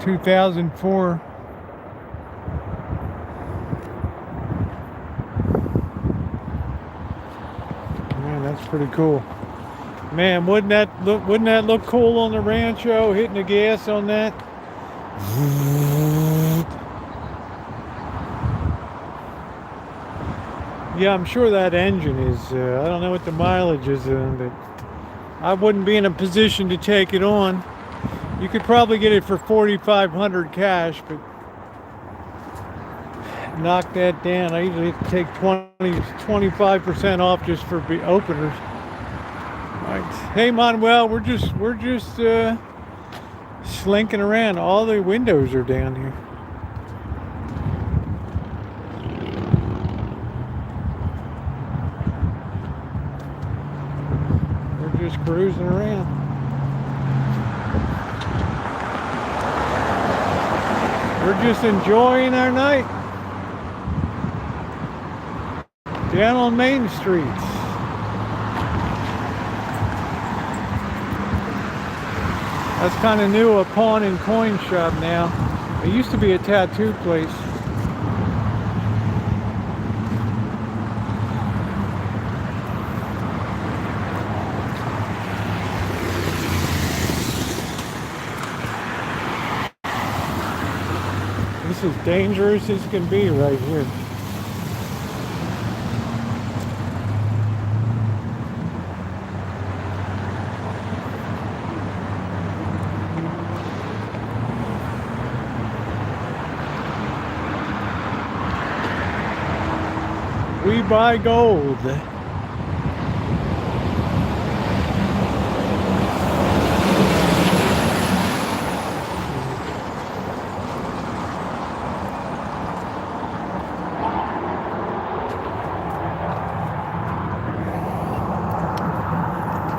(2004) man. That's pretty cool. Man, wouldn't that look cool on the Rancho, hitting the gas on that? Yeah, I'm sure that engine is, I don't know what the mileage is in, but I wouldn't be in a position to take it on. You could probably get it for $4,500 cash, but knock that down. I usually have to take 25% off just for openers. Right. Hey Manuel, we're just slinking around. All the windows are down here. We're just cruising around. We're just enjoying our night down on Main Street. That's kind of new, a pawn and coin shop now. It used to be a tattoo place. This is dangerous as can be right here. We buy gold. It's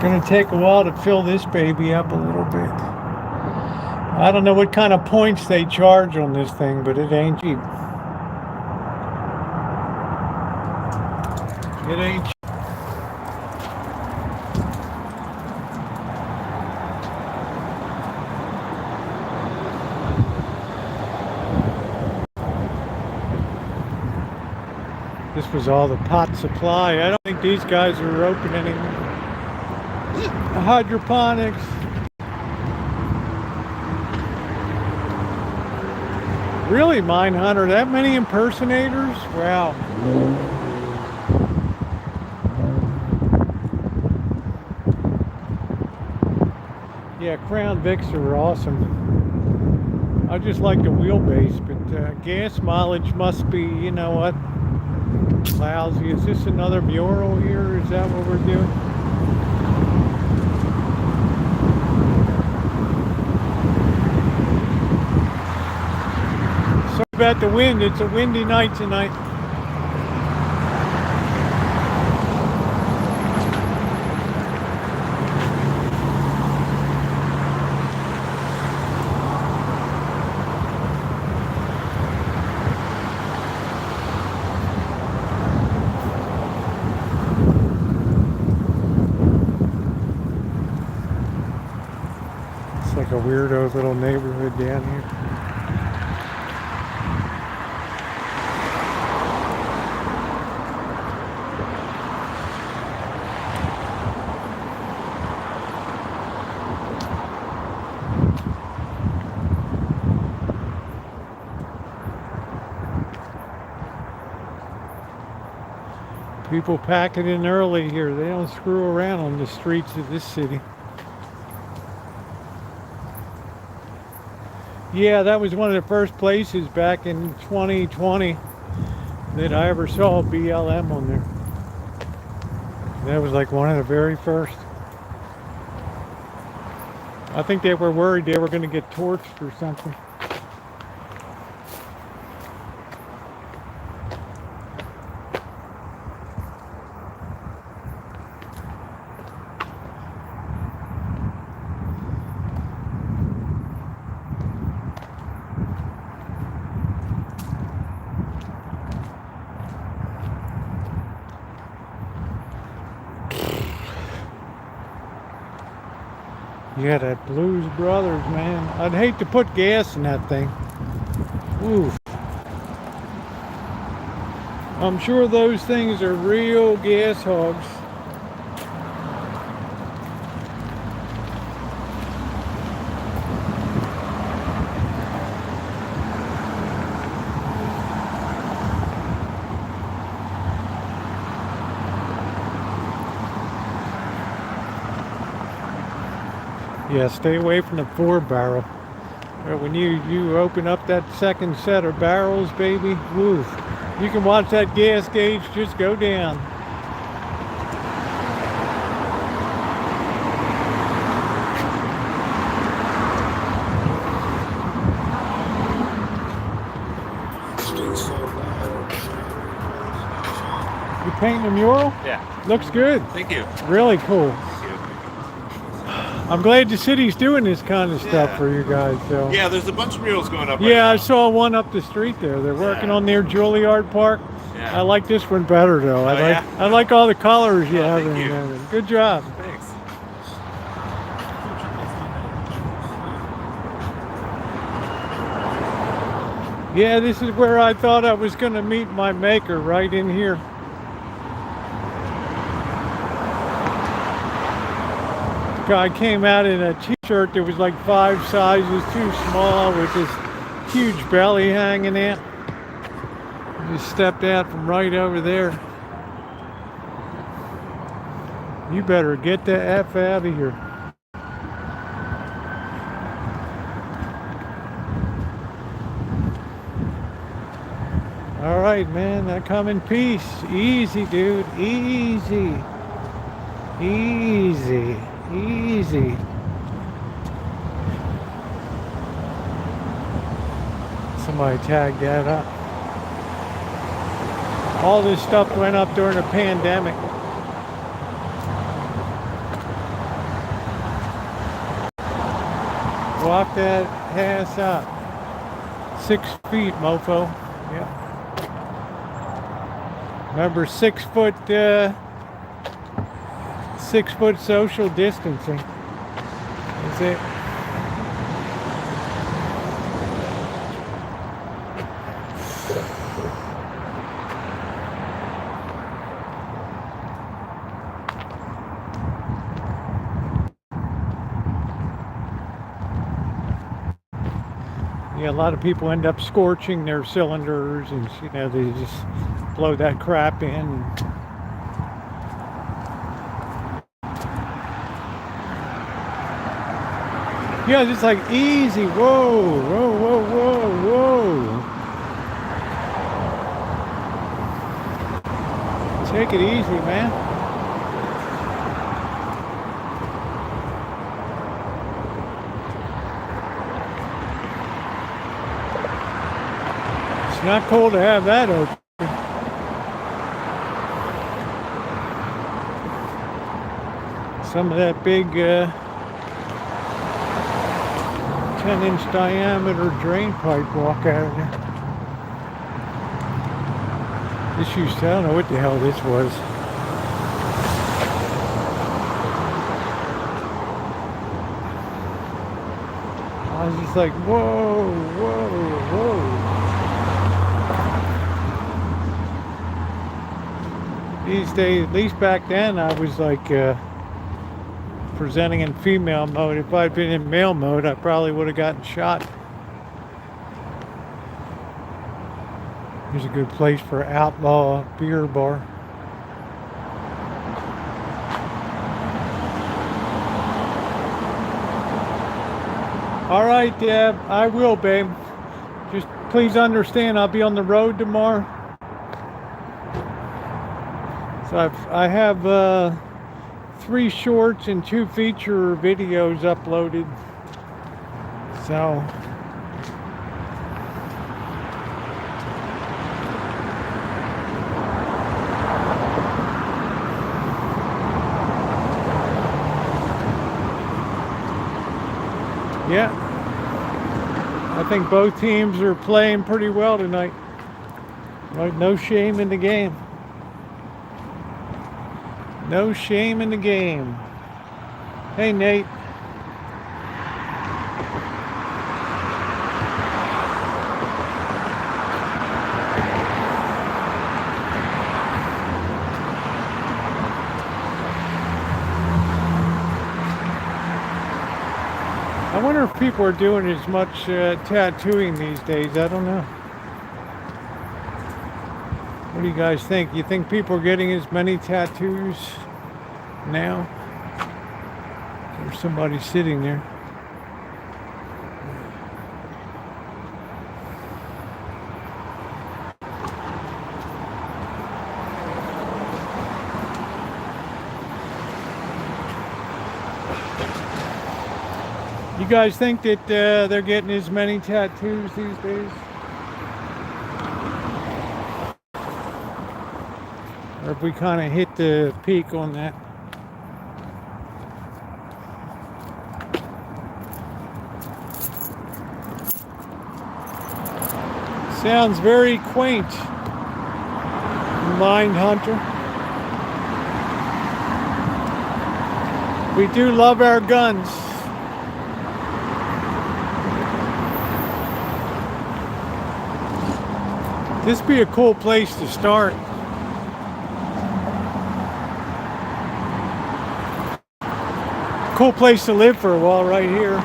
gonna take a while to fill this baby up a little bit. I don't know what kind of points they charge on this thing, but it ain't cheap. It ain't cheap. This was all the pot supply. I don't think these guys are open anymore. Hydroponics. Really, Mindhunter? That many impersonators? Wow. Yeah, Crown Vics are awesome. I just like the wheelbase, but gas mileage must be, you know what, lousy. Is this another mural here? Is that what we're doing? Sorry about the wind. It's a windy night tonight. Like a weirdo little neighborhood down here. People packing in early here. They don't screw around on the streets of this city. Yeah, that was one of the first places back in 2020 that I ever saw BLM on there. That was like one of the very first. I think they were worried they were going to get torched or something. Yeah, that Blues Brothers, man. I'd hate to put gas in that thing. Oof. I'm sure those things are real gas hogs. Yeah, stay away from the 4-barrel. When you open up that second set of barrels, baby, woof. You can watch that gas gauge just go down. You painting a mural? Yeah. Looks good. Thank you. Really cool. Thank you. I'm glad the city's doing this kind of stuff Yeah. for you guys. So. Yeah, there's a bunch of murals going up. Yeah, right I now. saw one up the street there. They're working Yeah. on near Juilliard Park. Yeah. I like this one better though. Oh, yeah? I like all the colors you Oh, have thank in you. there. Good job. Thanks. Yeah, this is where I thought I was going to meet my maker, right in here. This guy came out in a t-shirt that was like 5 sizes too small with this huge belly hanging out. Just stepped out from right over there. You better get the F out of here. All right, man, I come in peace. Easy, dude, easy. Easy, easy. Somebody tagged that up. All this stuff went up during the pandemic. Walk that ass up. 6 feet, mofo. Yep. Remember 6 foot, 6 foot social distancing. That's it. Yeah, a lot of people end up scorching their cylinders, and you know they just blow that crap in. Yeah, just like easy. Whoa, whoa, whoa, whoa, whoa. Take it easy, man. It's not cool to have that open. Some of that big 10-inch diameter drain pipe walk out of there. This used to, I don't know what the hell this was. I was just like, whoa, whoa, whoa. These days, at least back then, I was like presenting in female mode. If I'd been in male mode, I probably would have gotten shot. Here's a good place for outlaw beer bar. All right, Deb, I will, babe. Just please understand, I'll be on the road tomorrow. So I have 3 shorts and 2 feature videos uploaded. So yeah, I think both teams are playing pretty well tonight. Right, no shame in the game. No shame in the game. Hey, Nate. I wonder if people are doing as much tattooing these days. I don't know. What do you guys think? You think people are getting as many tattoos now? There's somebody sitting there. You guys think that they're getting as many tattoos these days? Or if we kind of hit the peak on that? Sounds very quaint, Mind Hunter. We do love our guns. This would be a cool place to start. Cool place to live for a while right here.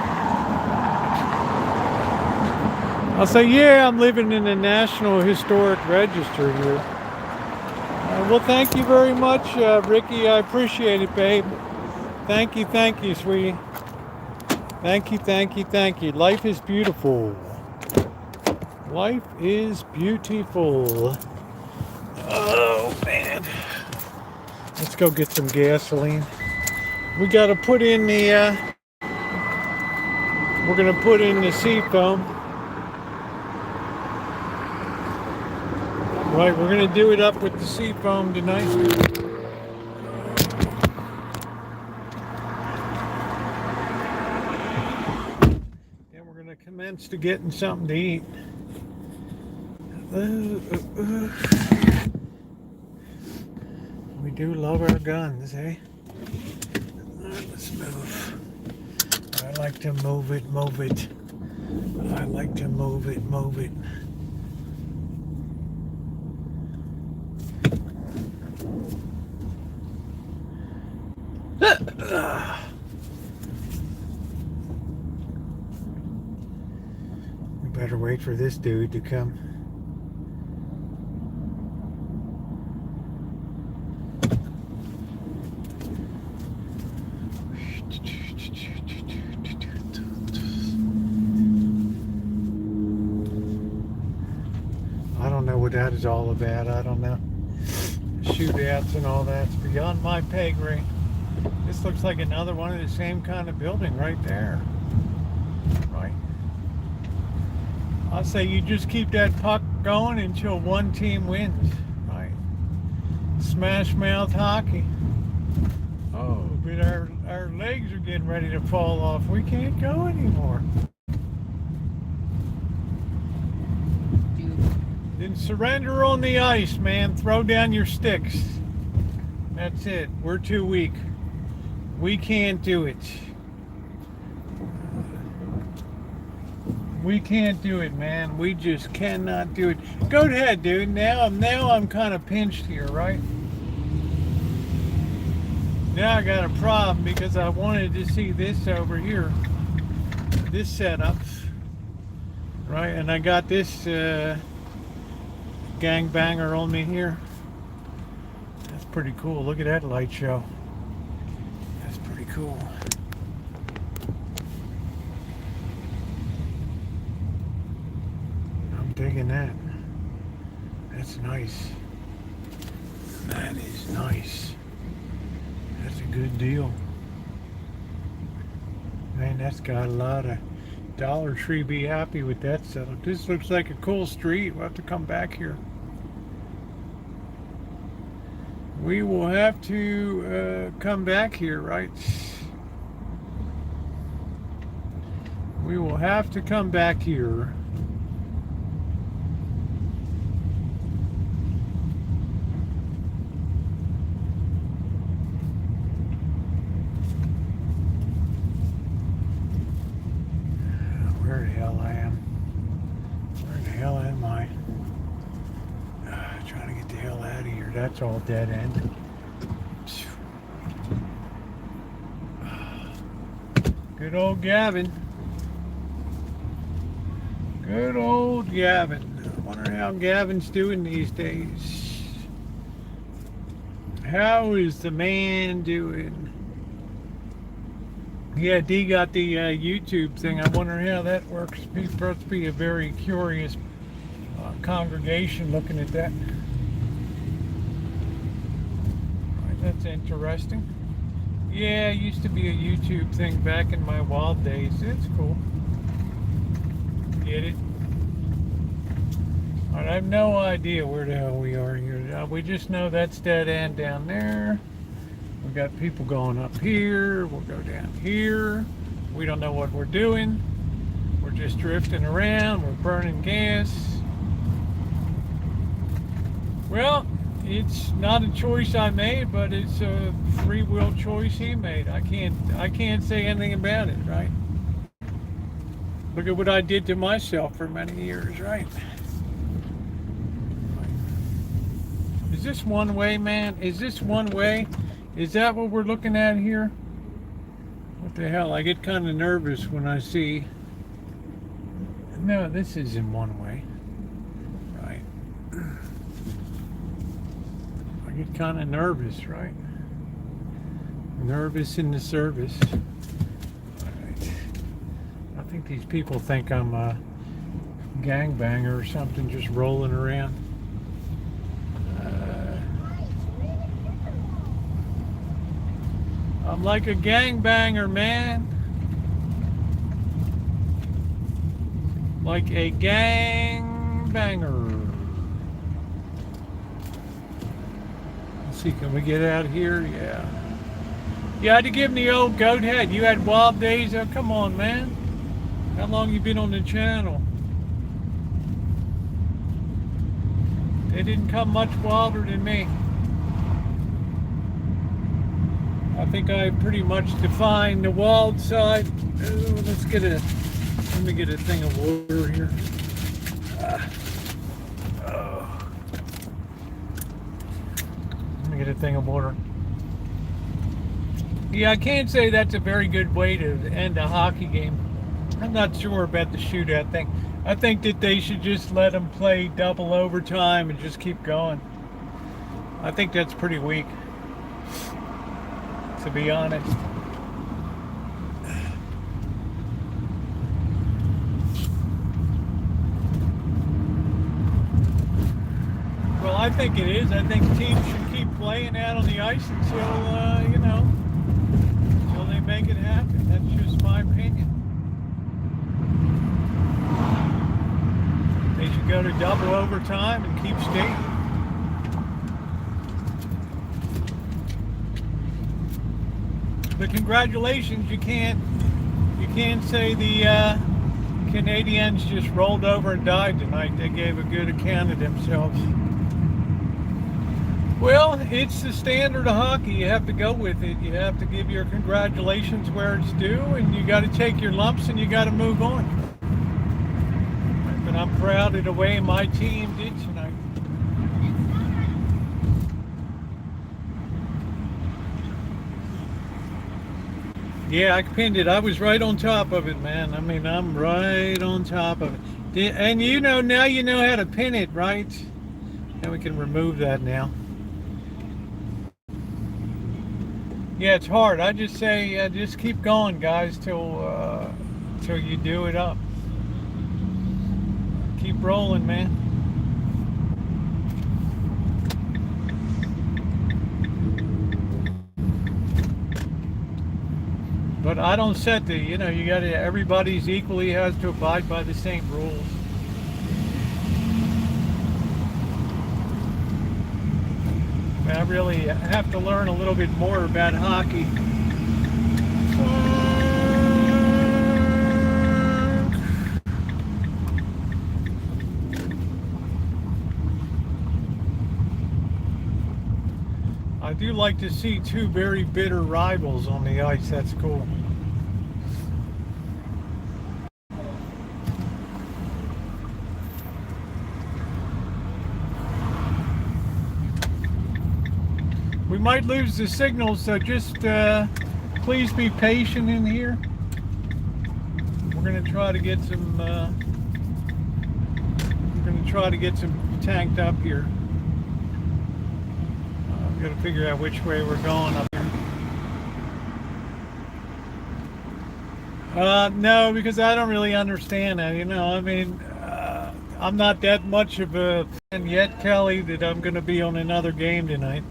I'll say, yeah, I'm living in the National Historic Register here. Well, thank you very much, Ricky. I appreciate it, babe. Thank you, sweetie. Thank you. Life is beautiful. Life is beautiful. Oh, man. Let's go get some gasoline. We got to put in the, we're going to put in the seafoam. Right, we're going to do it up with the seafoam tonight. Then we're going to commence to getting something to eat. We do love our guns, eh? Let's move. I like to move it. I like to move it. We better wait for this dude to come. I don't know what that is all about. I don't know. Shootouts and all that's beyond my pay grade. This looks like another one of the same kind of building right there. Right. I'll say you just keep that puck going until one team wins. Right. Smash mouth hockey. Oh, but our legs are getting ready to fall off. We can't go anymore. Then surrender on the ice, man. Throw down your sticks. That's it. We're too weak. We can't do it. We can't do it, man. We just cannot do it. Go ahead, dude. Now I'm kind of pinched here, right? Now I got a problem because I wanted to see this over here. This setup. Right? And I got this gangbanger on me here. That's pretty cool. Look at that light show. That's pretty cool. I'm digging that. That's nice. That is nice. That's a good deal. Man, that's got a lot of Dollar Tree be happy with that setup. This looks like a cool street. We'll have to come back here. We will have to come back here, right? We will have to come back here. Where the hell I am? Where the hell am I? Trying to get the hell out of here. That's all dead end. Good old Gavin. Good old Gavin. I wonder how Gavin's doing these days. How is the man doing? Yeah, D got the YouTube thing. I wonder how that works. It's supposed to be a very curious congregation looking at that. Right, that's interesting. Yeah, it used to be a YouTube thing back in my wild days. It's cool. Get it? All right, I have no idea where the hell we are here. We just know that's dead end down there. We got people going up here. We'll go down here. We don't know what we're doing. We're just drifting around. We're burning gas. Well, it's not a choice I made, but it's a free will choice he made. I can't say anything about it, right? Look at what I did to myself for many years, right? Is this one way, man? Is this one way? Is that what we're looking at here? What the hell? I get kind of nervous when I see... No, this isn't one way. Right. I get kind of nervous, right? Nervous in the service. Right. I think these people think I'm a gangbanger or something, just rolling around. I'm like a gangbanger, man. Like a gangbanger. Let's see, can we get out here? Yeah. You had to give me the old goat head. You had wild days. Oh, come on, man. How long you been on the channel? They didn't come much wilder than me. I think I pretty much defined the wild side. Ooh, let me get a thing of water here. Let me get a thing of water. Yeah, I can't say that's a very good way to end a hockey game. I'm not sure about the shootout thing. I think that they should just let them play double overtime and just keep going. I think that's pretty weak, to be honest. Well, I think it is. I think teams should keep playing out on the ice until, until they make it happen. That's just my opinion. They should go to double overtime and keep skating. But congratulations, you can't say the Canadians just rolled over and died tonight. They gave a good account of themselves. Well, it's the standard of hockey. You have to go with it. You have to give your congratulations where it's due, and you got to take your lumps and you got to move on. But I'm proud of the way my team did tonight. Yeah, I pinned it. I was right on top of it, man. I mean, I'm right on top of it. And now you know how to pin it, right? And we can remove that now. Yeah, it's hard. I just say, just keep going, guys, till you do it up. Keep rolling, man. But I don't set the, you gotta, everybody's equally has to abide by the same rules. I really have to learn a little bit more about hockey. I do like to see two very bitter rivals on the ice. That's cool. We might lose the signal, so just please be patient in here. We're going to try to get some. Tanked up here. I've got to figure out which way we're going up here. No, because I don't really understand that. I mean, I'm not that much of a fan yet, Kelly, that I'm going to be on another game tonight.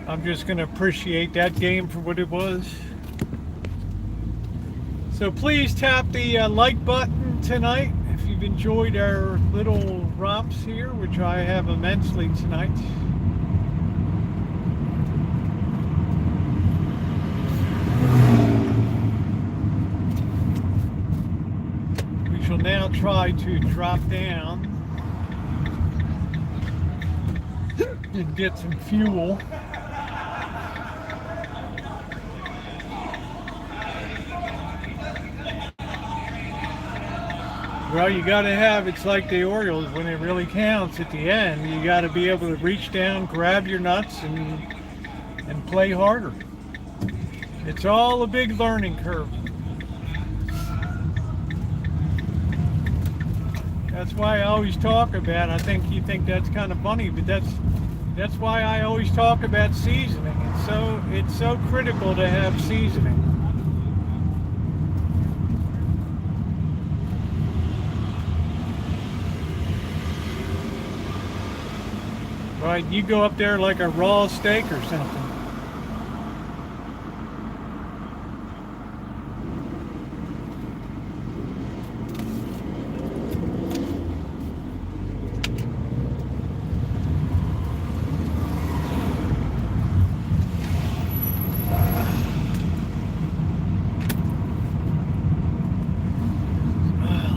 I'm just going to appreciate that game for what it was. So please tap the like button tonight if you've enjoyed our little romps here, which I have immensely tonight. We shall now try to drop down and get some fuel. Well, you got to have, it's like the Orioles, when it really counts at the end, you got to be able to reach down, grab your nuts, and play harder. It's all a big learning curve. That's why I always talk about, I think you think that's kind of funny, but that's why I always talk about seasoning. It's so critical to have seasoning. Right, you go up there like a raw steak or something.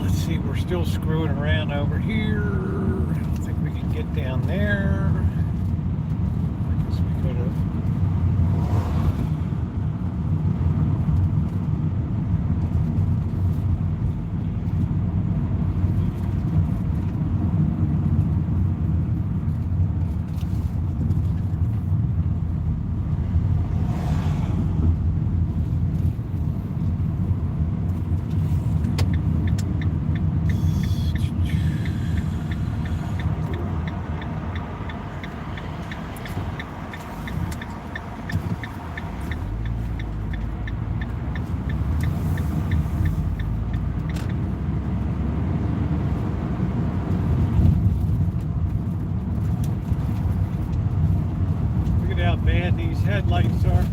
Let's see, we're still screwing around over here. I don't think we can get down there. I guess we could have. Look at how bad these headlights are.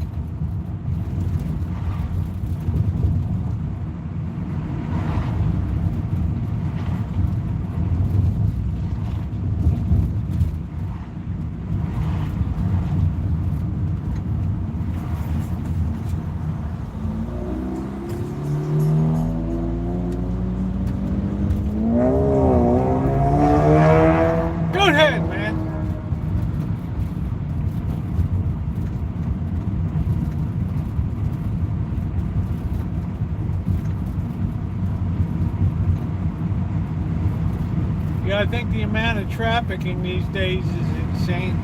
Go ahead, man. Yeah, I think the amount of trafficking these days is insane.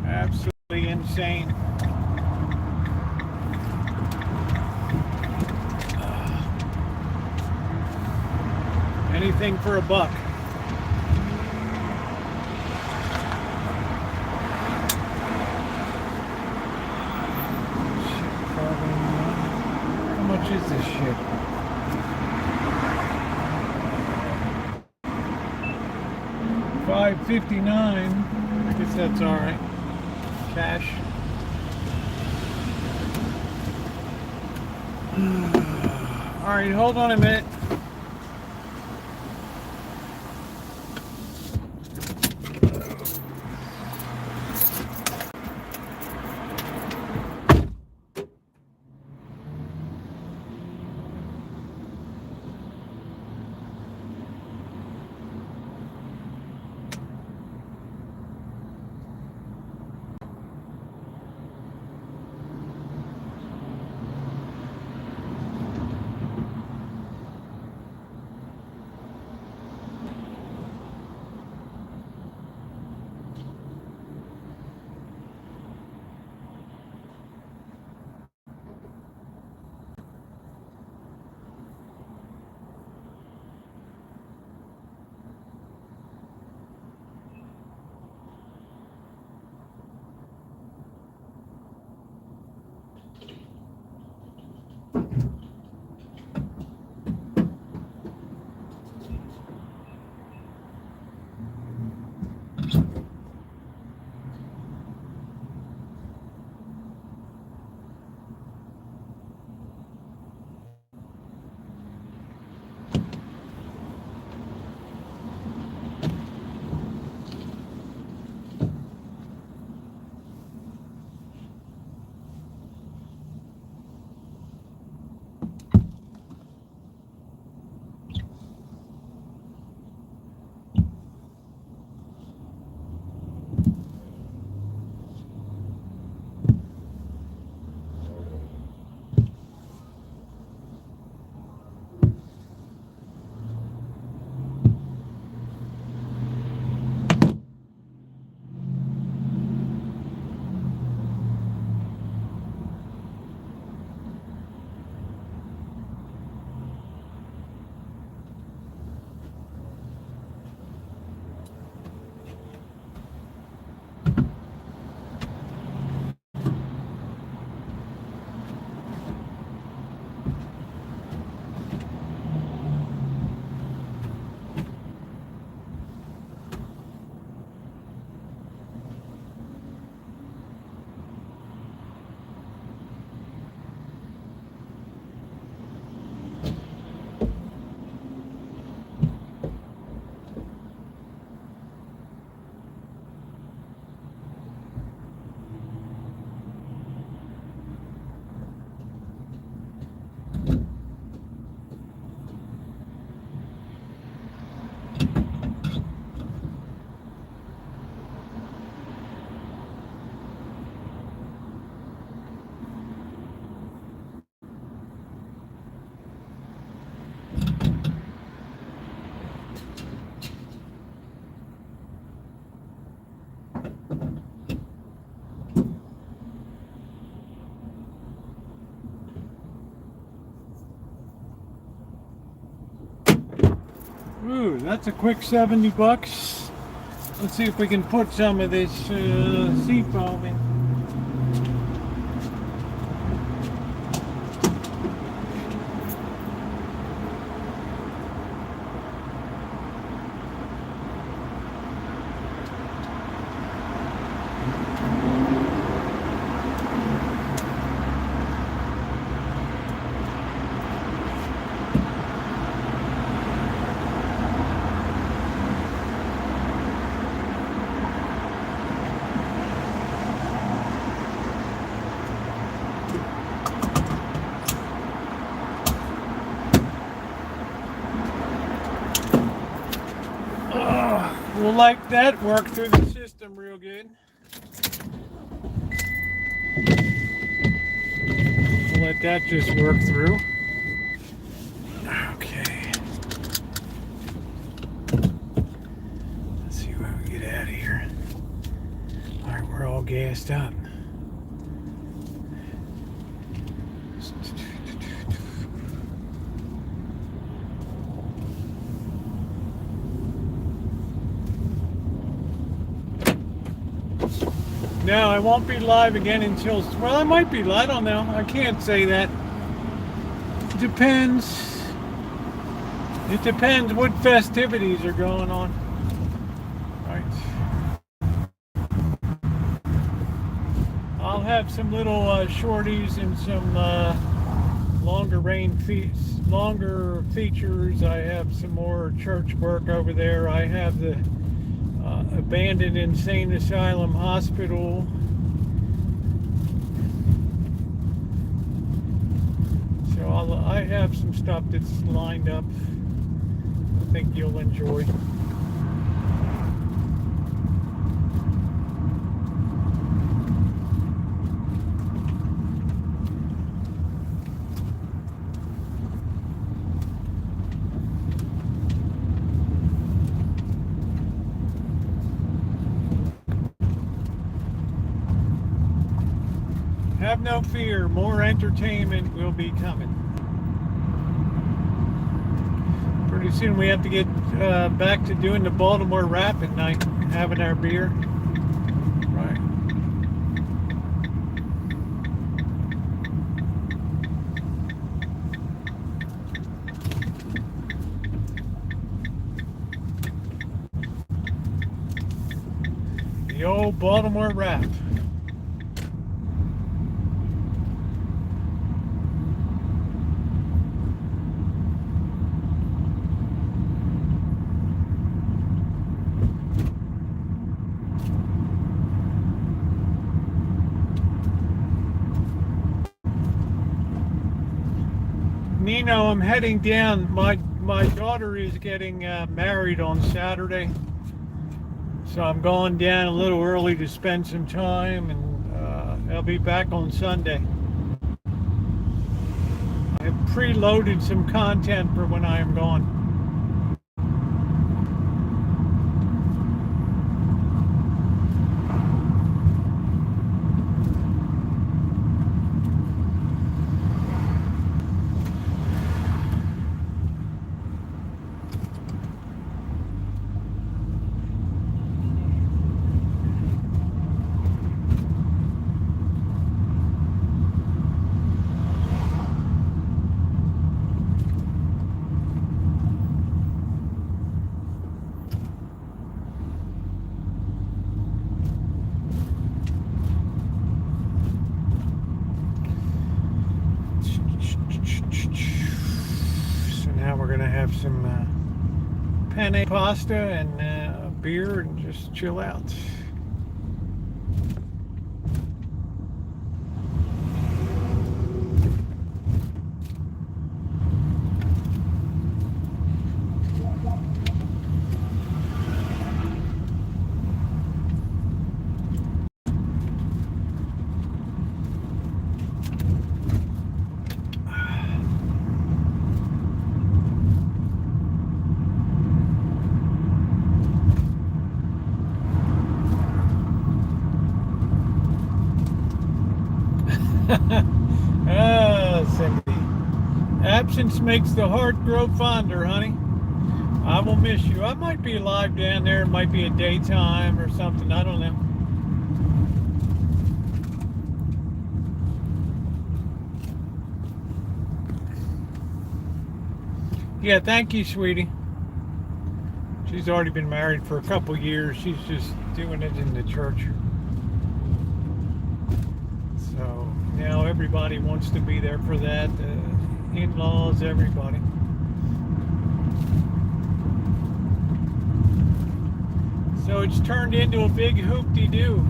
Absolutely insane. Anything for a buck. How much is this shit? $5.59. I guess that's all right. Cash. All right, hold on a minute. Ooh, that's a quick 70 bucks. Let's see if we can put some of this sea foam in. We'll let that work through the system real good. We'll let that just work through. Okay. Let's see what we get out of here. Alright, we're all gassed up. No, I won't be live again until, well, I might be. I don't know. I can't say that. It depends. It depends what festivities are going on. Right. I'll have some little shorties and some longer features. I have some more church work over there. I have the abandoned insane asylum hospital. So I have some stuff that's lined up. I think you'll enjoy. Have no fear, more entertainment will be coming. Pretty soon we have to get back to doing the Baltimore rap at night, having our beer. Right. The old Baltimore rap. Nino, I'm heading down. My daughter is getting married on Saturday, so I'm going down a little early to spend some time, and I'll be back on Sunday. I have preloaded some content for when I am gone. Have some penne pasta and beer and just chill out. Cindy. Absence makes the heart grow fonder, honey. I will miss you. I might be live down there. It might be a daytime or something. I don't know. Yeah, thank you, sweetie. She's already been married for a couple years. She's just doing it in the church. So now everybody wants to be there for that. In-laws, everybody. So it's turned into a big hoop-de-doo.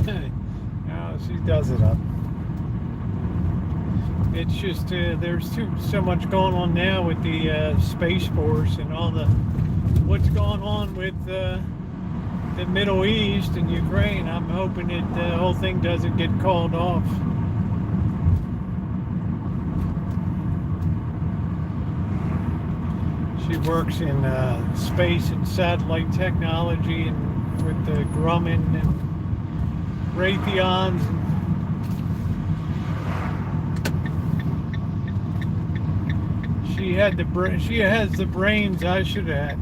Oh, she does it up. It's just there's so much going on now with the Space Force and all the what's going on with the Middle East and Ukraine. I'm hoping that the whole thing doesn't get called off. She works in space and satellite technology and with the Grumman and Raytheons. She has the brains I should have had.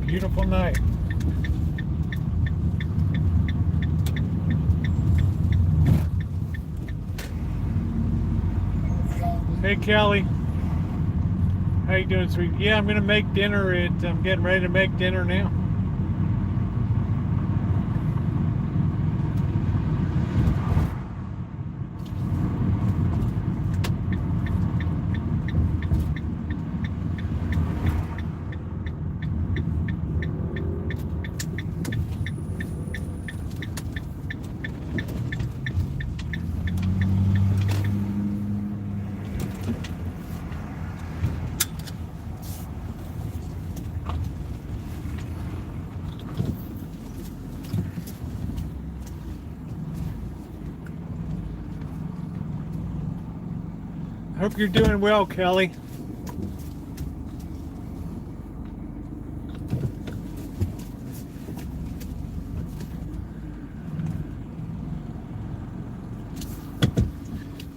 Beautiful night. Hey Kelly, how you doing, sweet? Yeah, I'm gonna make dinner. I'm getting ready to make dinner now. Hope you're doing well, Kelly.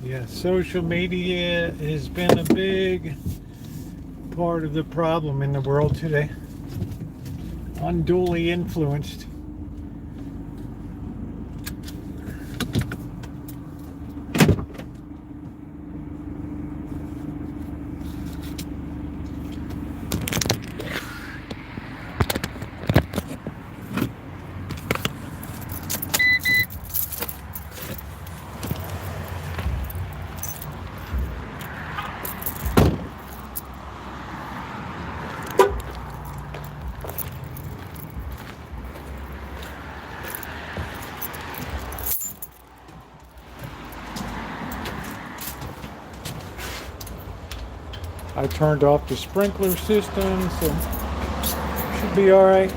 Yeah, social media has been a big part of the problem in the world today. Unduly influenced. I turned off the sprinkler system, so should be all right.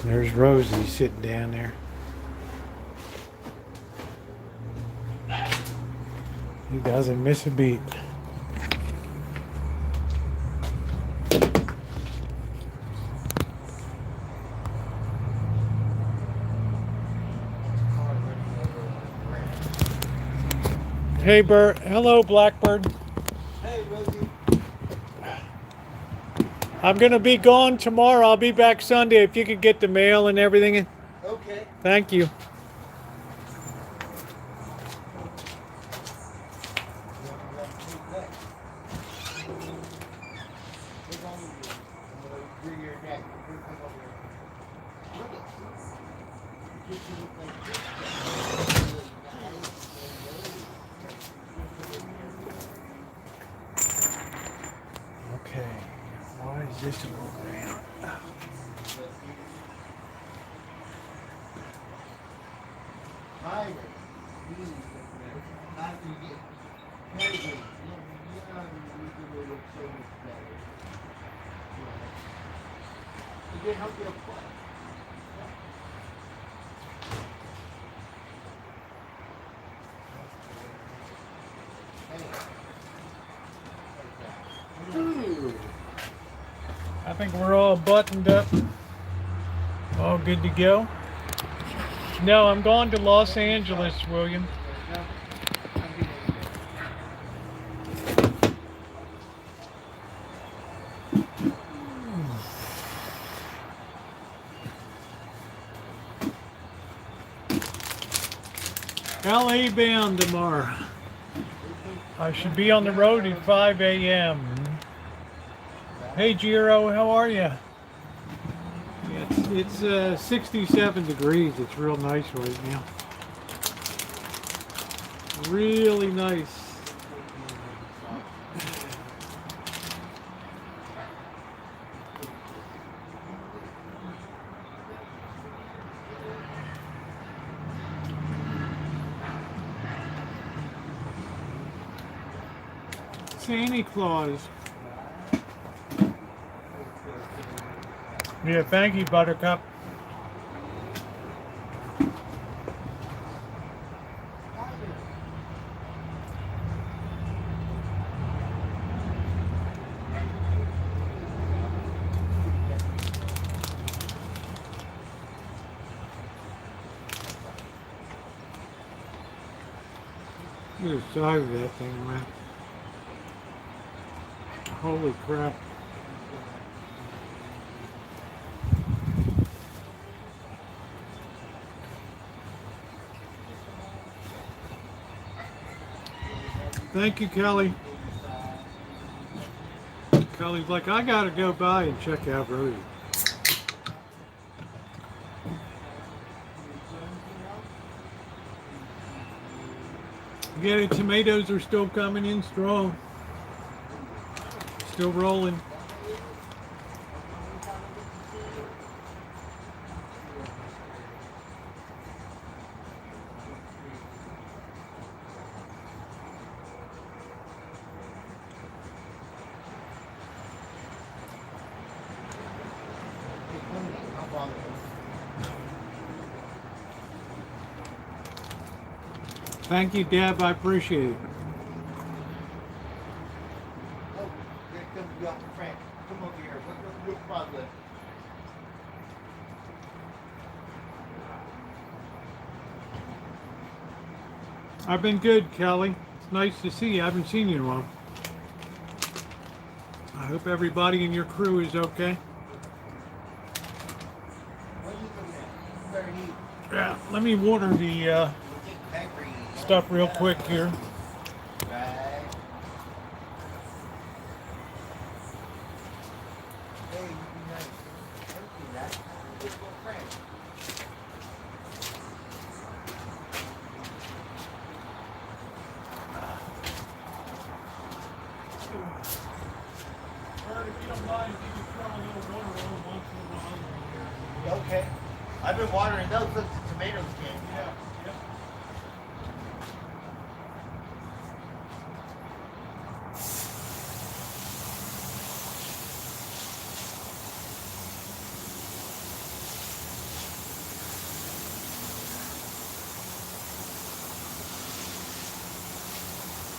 There's Rosie sitting down there. He doesn't miss a beat. Hey, Bert. Hello, Blackbird. Hey, Rosie. I'm going to be gone tomorrow. I'll be back Sunday if you could get the mail and everything. Okay. Thank you. Okay. Why is this a little round? I think we're all buttoned up. All good to go. No, I'm going to Los Angeles, William. LA bound tomorrow. I should be on the road at 5 a.m. Hey, Giro, how are you? It's 67 degrees. It's real nice right now. Really nice. Santa Claus. Yeah, thank you, Buttercup. Look at the size of that thing, man. Holy crap. Thank you, Kelly. Kelly's like, I gotta go by and check out Rosie. Yeah, the tomatoes are still coming in strong. Still rolling. Thank you, Deb. I appreciate it. Oh, here comes your friend. Come over here. What's your problem? I've been good, Kelly. It's nice to see you. I haven't seen you in a while. I hope everybody in your crew is okay. What are you looking at? You better eat. Yeah, let me water the stuff real quick here. Right. Hey, you be nice. Don't do that. You're a good friend. If you don't mind, you can throw a little water on once in a while. Okay. I've been watering those. Look, the tomatoes came. Yeah. Yep.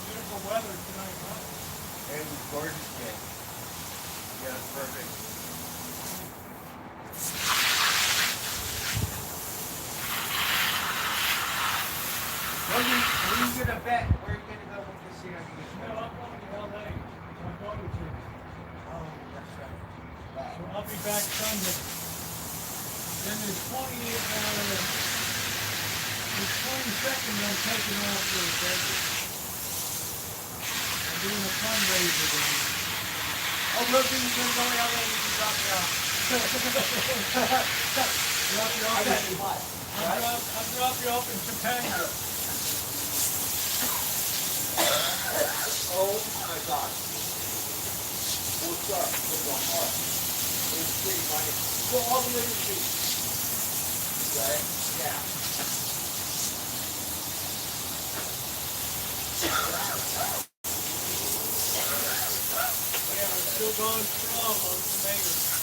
Beautiful weather tonight, huh? It was gorgeous day. Yeah, it's perfect. When you get a bet, where you gonna see how you No, I'm going to LA. My daughter's here. Oh, that's right. So I'll be back Sunday. Then the 22nd I'm taking off for Vegas. I'm doing a fundraiser then. Oh, Rosie, you're going to go out there and you can drop me off. Drop you off I got in- you what? I'll drop you off in Topanga. Oh my God. What's up? What's on heart? It's pretty money. Go all the way to the beach. Right? Yeah. Yeah, I'm still going strong on tomatoes.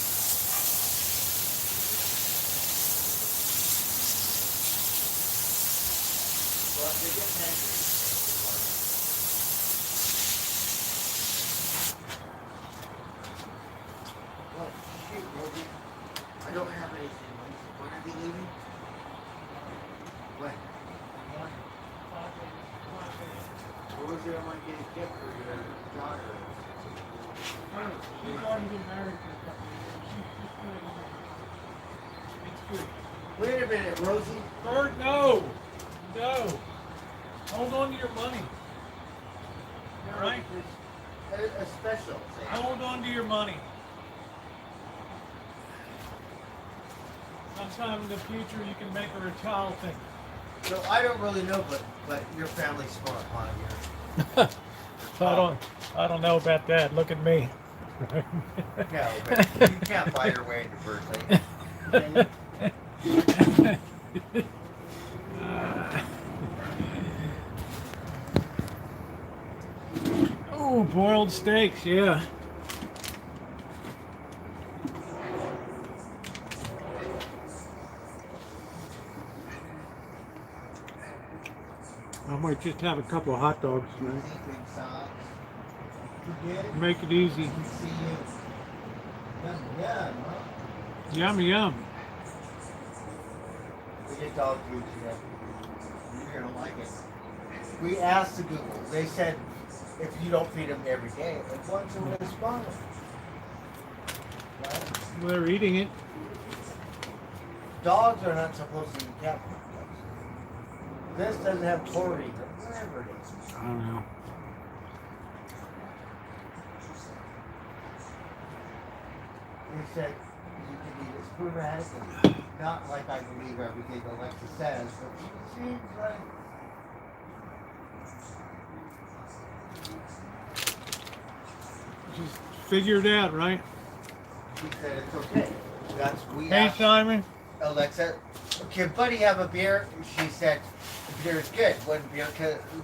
Well, they get angry. Well, shoot, Rosie. I don't have anything. When are they leaving? When? Rosie, I want to get a gift for your daughter. She's already been married for a couple of years. She's just doing it's good. Wait a minute, Rosie. Bert, no! No! Hold on to your money. All right? A special thing. Hold on to your money. Sometime in the future you can make her a child thing. So I don't really know, but your family's smart, huh? I don't know about that. Look at me. No, but you can't buy your way into birthday. Oh, boiled steaks, yeah. I might just have a couple of hot dogs tonight. Make it easy. Yum, yum. We get dog food today. You're gonna like it. We asked the Google. They said if you don't feed them every day, like once in a while. Right? They're eating it. Dogs are not supposed to eat cat food. This doesn't have chlorine or whatever it is. I don't know. They said you can eat it sporadically. Not like I believe everything Alexa says, but it seems like Just figure it out, right? she said it's okay. That's we Hey, asked Simon. Alexa, can Buddy have a beer? She said the beer is good. What beer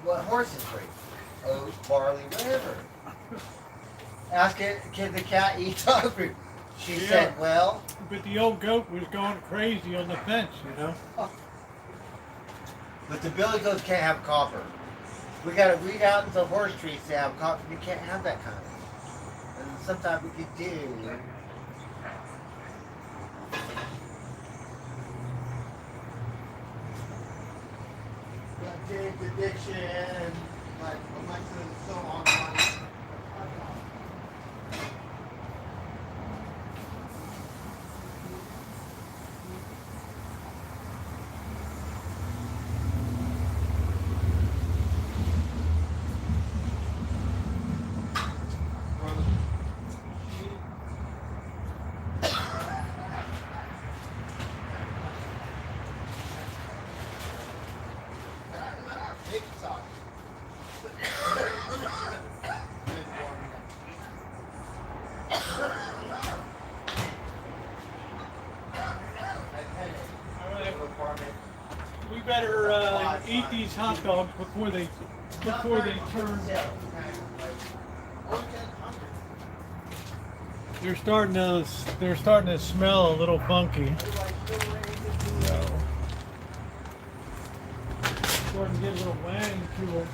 what horses drink? Oats, barley, whatever. Ask it, can the cat eat dog food? She Yeah. said, well, But the old goat was going crazy on the fence, you know? but the billy goats can't have copper. We gotta weed out into horse trees to have copper. We can't have that kind of thing. And sometimes we could do. James addiction, like Alexa is so online. We better eat these hot dogs before they turn. They're starting to smell a little funky. So, starting to get a little wang to them.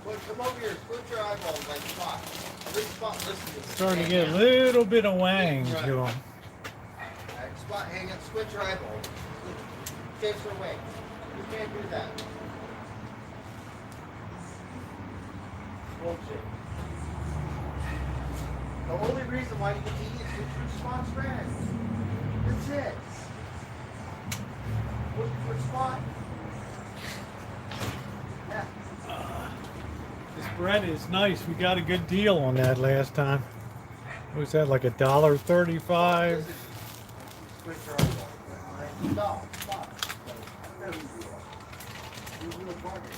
What Come over here, split your eyeballs like Spot. Every Spot, listen to this. Starting to get a little bit of wang to them. Alright, Spot, hang up, split your eyeballs. Chase her away. You can't do that. Bullshit. The only reason why you can eat is because you're Spot's friends. That's it. What Spot? Yeah. This bread is nice. We got a good deal on that last time. What was that, like $1.35? Split your eyeballs. Stop. Whatever you do. You real target.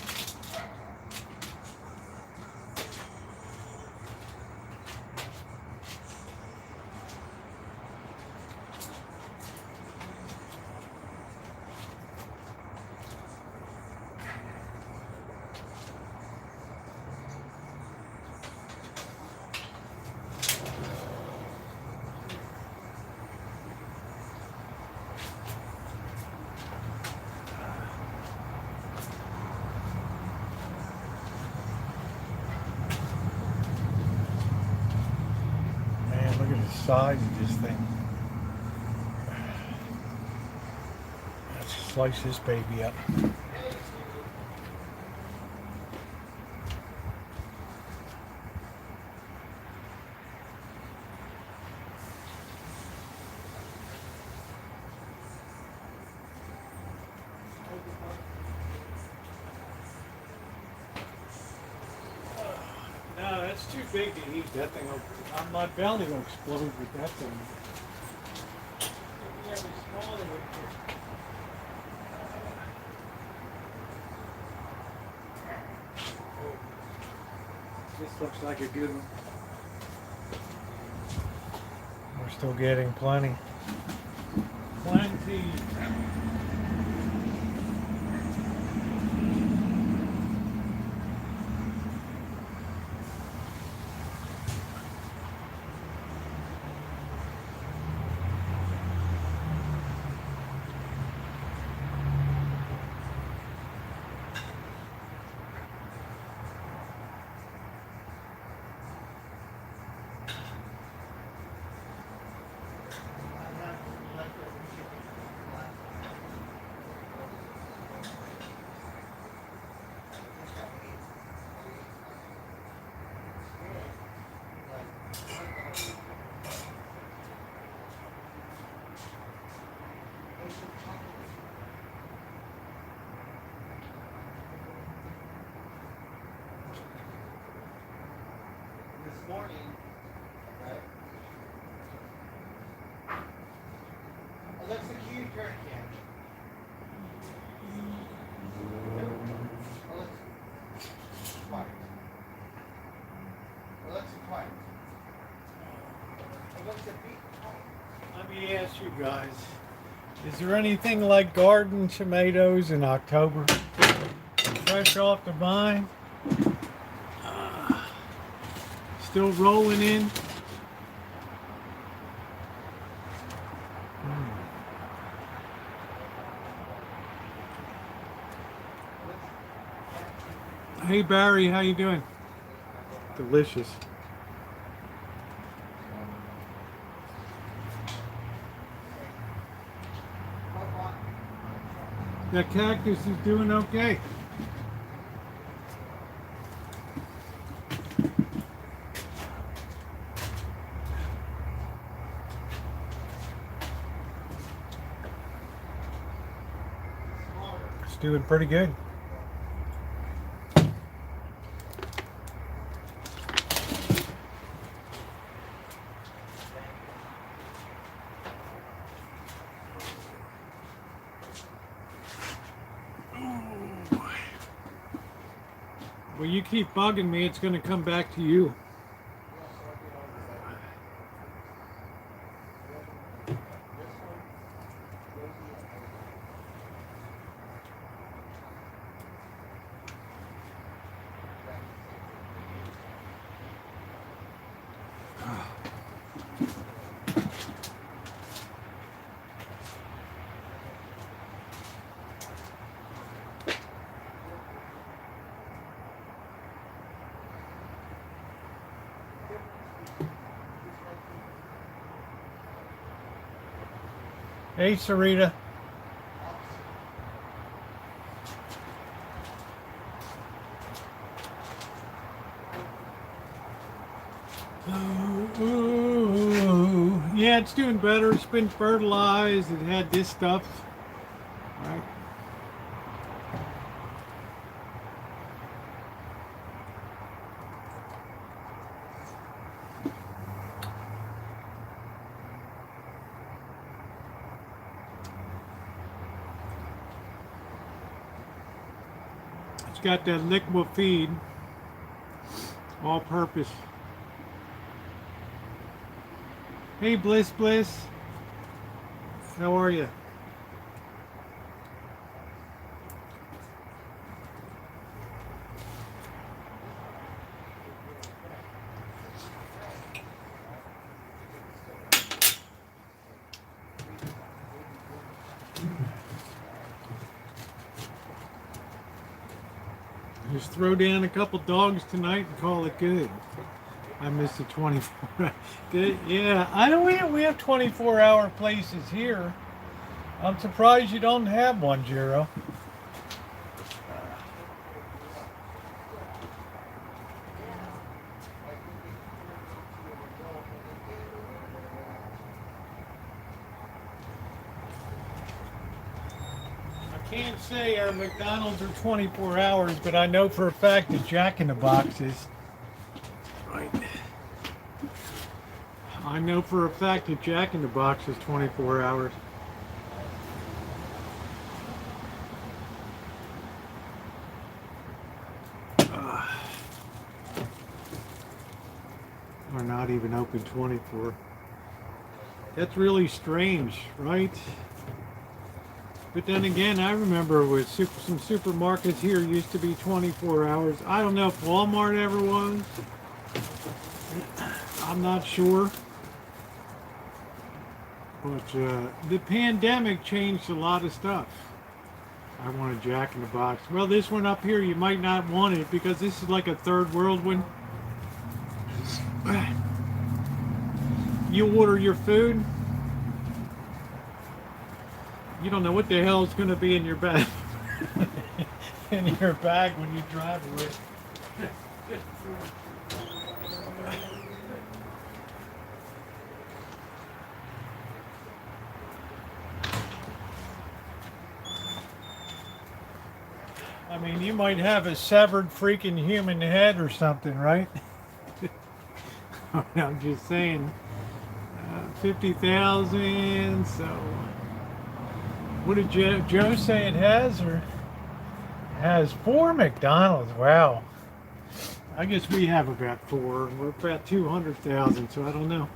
Man, look at the size of this thing. Let's slice this baby up. No, that's too big to eat. That thing will, my belly will explode with that thing. Maybe every smaller one here. This looks like a good one. We're still getting plenty. Plenty. This morning, right? Alexa, can you turn again? Alexa, quiet. Alexa, quiet. Alexa, be quiet. Let me ask you guys, is there anything like garden tomatoes in October? Fresh off the vine? Still rolling in? Hey Barry, how you doing? Delicious. That cactus is doing okay. It's doing pretty good. Well, you keep bugging me, it's going to come back to you. Hey, Sarita. Ooh. Yeah, it's doing better. It's been fertilized. It had this stuff. Right. It's got that liquid feed, all purpose. Hey, Bliss. How are you? Just throw down a couple dogs tonight and call it good. I missed the 24. Good. Yeah, I know we have 24-hour places here. I'm surprised you don't have one, Jiro. I can't say our McDonald's are 24 hours, but I know for a fact that Jack in the Box is. Right. I know for a fact that Jack in the Box is 24 hours. Or not even open 24. That's really strange, right? But then again, I remember with some supermarkets here used to be 24 hours. I don't know if Walmart ever was. I'm not sure. But the pandemic changed a lot of stuff. I want a Jack in the Box. Well, this one up here, you might not want it because this is like a third world one. You order your food, you don't know what the hell is going to be in your bag. In your bag when you drive away. I mean, you might have a severed freaking human head or something, right? I'm just saying. 50,000, so what did Joe say it has? Or it has 4 McDonald's. Wow. I guess we have about 4. We're about 200,000, so I don't know.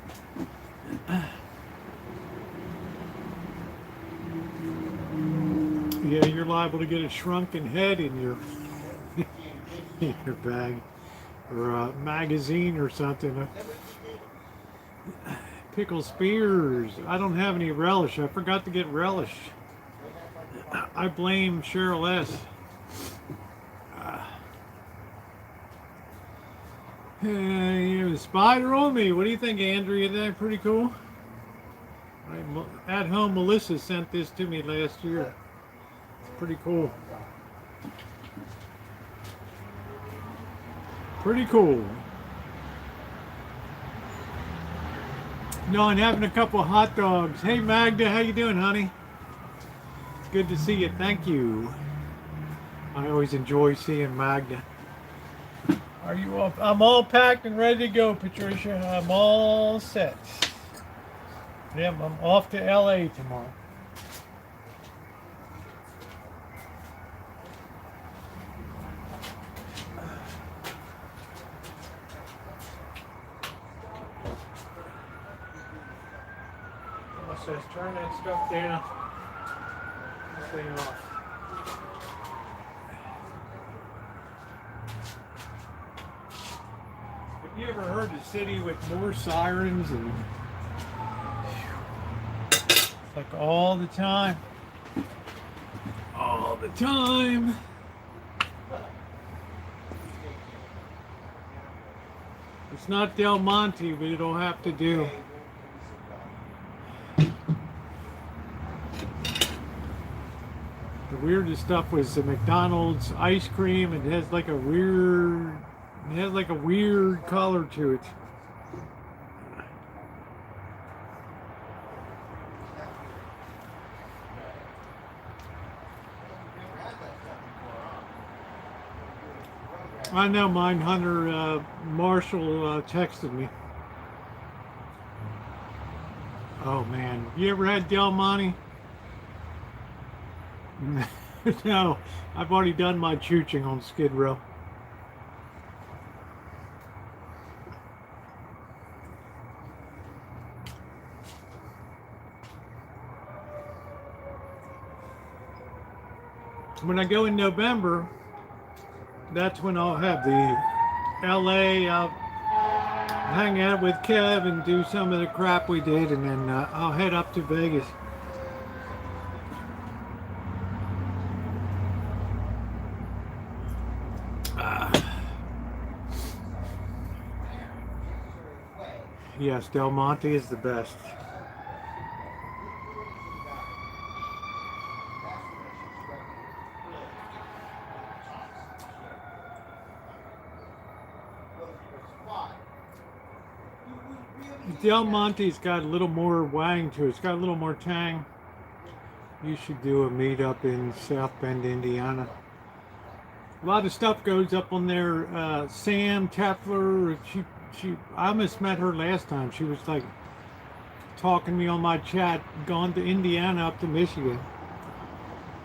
Yeah, you're liable to get a shrunken head in your in your bag, or a magazine or something. Pickle spears. I don't have any relish. I forgot to get relish. I blame Cheryl S. You have a spider on me. What do you think, Andrea? Isn't that pretty cool? At home, Melissa sent this to me last year. It's pretty cool. Pretty cool. No, and having a couple of hot dogs. Hey Magda, how you doing, honey? It's good to see you. Thank you. I always enjoy seeing Magda. Are you all? I'm all packed and ready to go, Patricia. I'm all set. Yeah, I'm off to LA tomorrow. Says turn that stuff down. This thing off. Have you ever heard a city with more sirens and it's like all the time? All the time. It's not Del Monte, but it'll have to do. The weirdest stuff was the McDonald's ice cream. It has like a weird color to it. I know mine, Hunter Marshall texted me. Oh man, you ever had Del Monte? No, I've already done my chooching on Skid Row. When I go in November, that's when I'll have the LA. I'll hang out with Kev and do some of the crap we did, and then I'll head up to Vegas. Yes, Del Monte is the best. Del Monte's got a little more wang to it. It's got a little more tang. You should do a meetup in South Bend, Indiana. A lot of stuff goes up on there. Sam Tefler, I almost met her last time. She was like talking to me on my chat, gone to Indiana up to Michigan.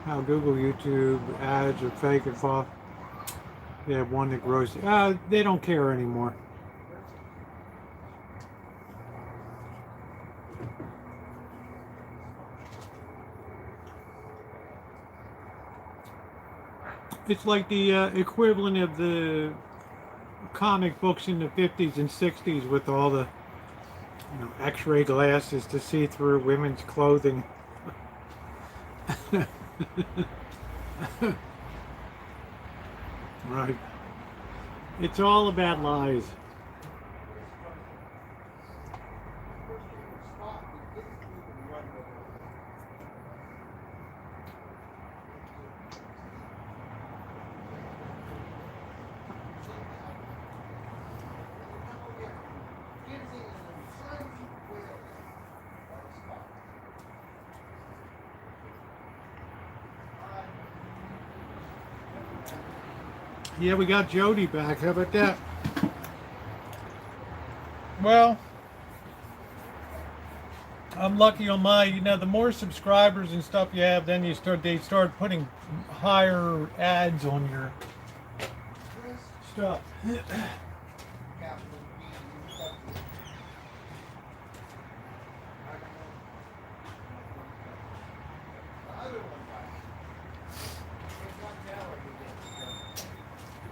How Google, YouTube ads are fake and false. They have one that grows. They don't care anymore. It's like the equivalent of the comic books in the 50s and 60s with all the x-ray glasses to see through women's clothing. Right. It's all about lies. Yeah, we got Jody back. How about that? Well, I'm lucky on my, the more subscribers and stuff you have, then they start putting higher ads on your stuff.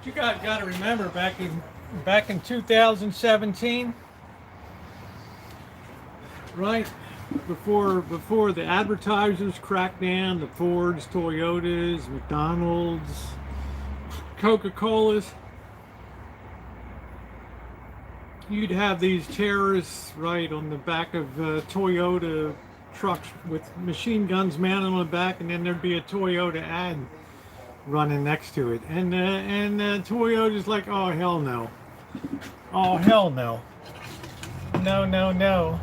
You guys got to remember back in 2017, right before the advertisers cracked down, the Fords, Toyotas, McDonald's, Coca-Colas, you'd have these terrorists right on the back of Toyota trucks with machine guns mounted on the back, and then there'd be a Toyota ad running next to it, and Toyota's like, oh hell no, oh hell no, no.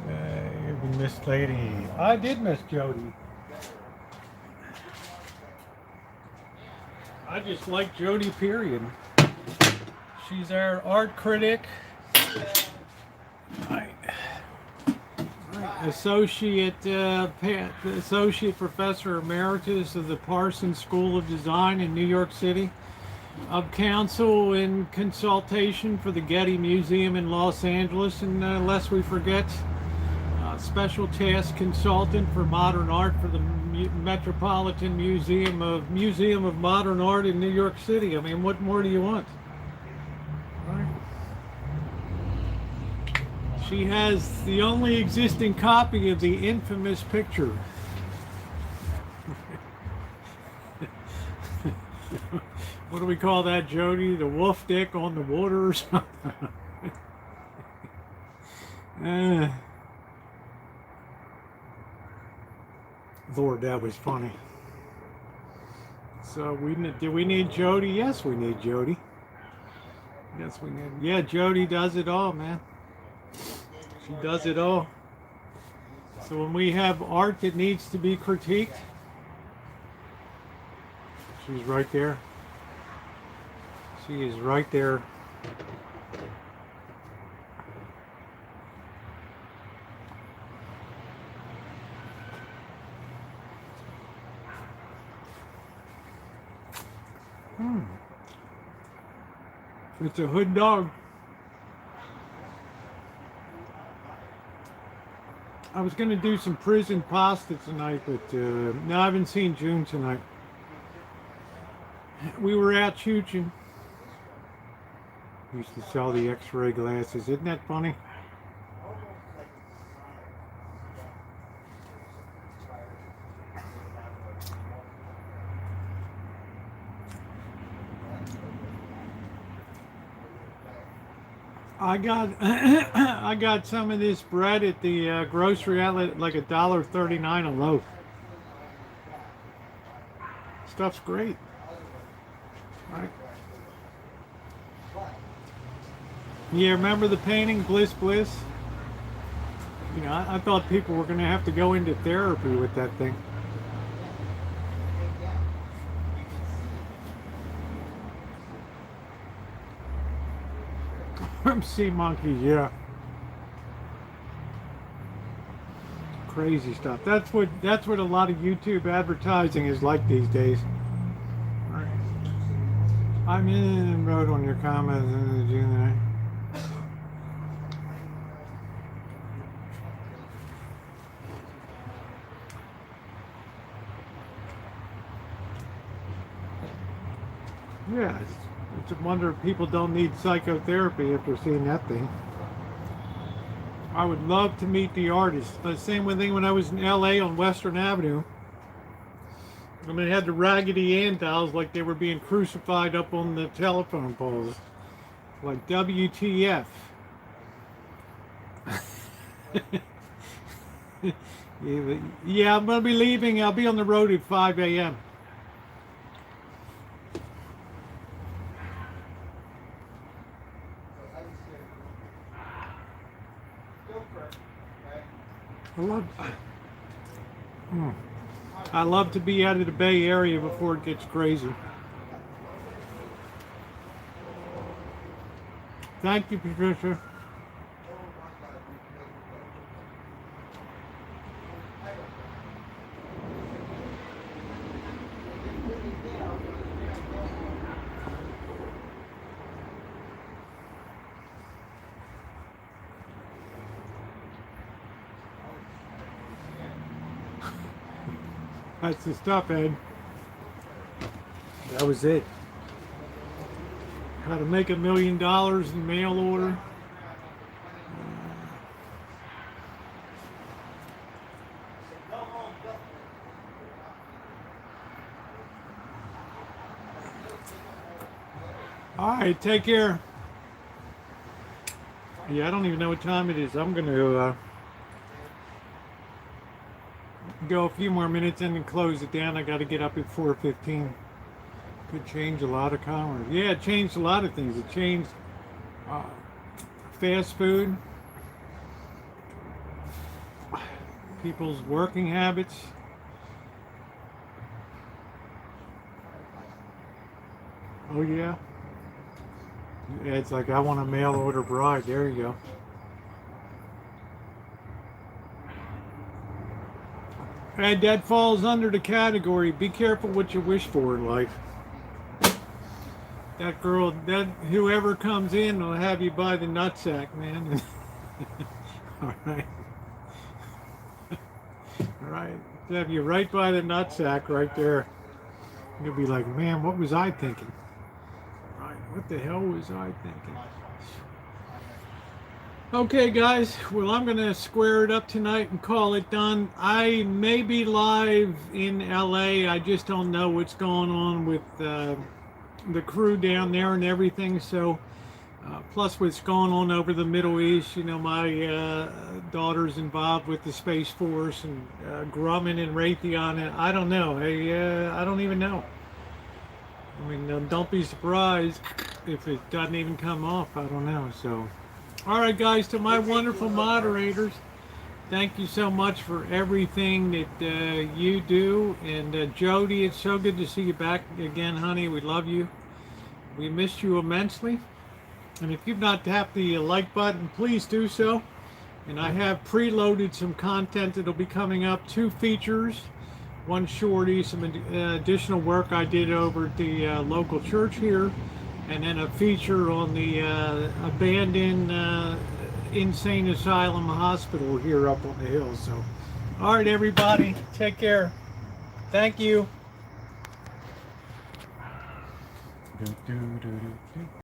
You missed Lady. I did miss Jody. I just like Jody, period. She's our art critic. Associate Professor Emeritus of the Parsons School of Design in New York City, of counsel and consultation for the Getty Museum in Los Angeles, and lest we forget, special task consultant for modern art for the Metropolitan Museum of Modern Art in New York City. I mean, what more do you want? Right. She has the only existing copy of the infamous picture. What do we call that, Jody? The wolf dick on the water or something? Lord, that was funny. So do we need Jody? Yes, we need Jody. Yes, we need. Yeah, Jody does it all, man. She does it all. So when we have art that needs to be critiqued, she's right there. She is right there. It's a hood dog. I was going to do some prison pasta tonight, but no, I haven't seen June tonight. We were out shooting. Used to sell the x-ray glasses. Isn't that funny? I got I got some of this bread at the grocery outlet, like $1.39 a loaf. Stuff's great. Right. Yeah, remember the painting Bliss Bliss? You know, I thought people were going to have to go into therapy with that thing. Sea monkeys, yeah. Crazy stuff. That's what a lot of YouTube advertising is like these days. All right. I'm in and wrote on your comments in June. Yeah, it's a wonder if people don't need psychotherapy after seeing that thing. I would love to meet the artist. The same thing when I was in LA on Western Avenue. And they had the Raggedy Ann dolls like they were being crucified up on the telephone poles. Like WTF. Yeah, I'm going to be leaving. I'll be on the road at 5 a.m. I love to be out of the Bay Area before it gets crazy. Thank you, Patricia. That's the stuff, Ed. That was it. How to make $1 million in mail order. All right, take care. Yeah, I don't even know what time it is. I'm going to go a few more minutes and then close it down. I got to get up at 4:15. Could change a lot of commerce. Yeah, it changed a lot of things. It changed fast food, people's working habits. Oh yeah. It's like I want a mail order bride. There you go. And that falls under the category, be careful what you wish for in life. That girl, whoever comes in will have you by the nutsack, man. All right. All right. They'll have you right by the nutsack right there. You'll be like, man, what was I thinking? Right. What the hell was I thinking? Okay, guys, well, I'm going to square it up tonight and call it done. I may be live in LA. I just don't know what's going on with the crew down there and everything. So Plus, what's going on over the Middle East, you know, my daughter's involved with the Space Force and Grumman and Raytheon, and I don't know. Hey, I don't even know. I mean, don't be surprised if it doesn't even come off. I don't know. So, all right, guys, to my wonderful moderators, thank you so much for everything that you do. And Jody, it's so good to see you back again, honey. We love you. We missed you immensely. And if you've not tapped the like button, please do so. And I have preloaded some content that'll be coming up, 2 features, 1 shorty, some additional work I did over at the local church here, and then a feature on the abandoned insane asylum hospital here up on the hill. So, all right, everybody, take care. Thank you.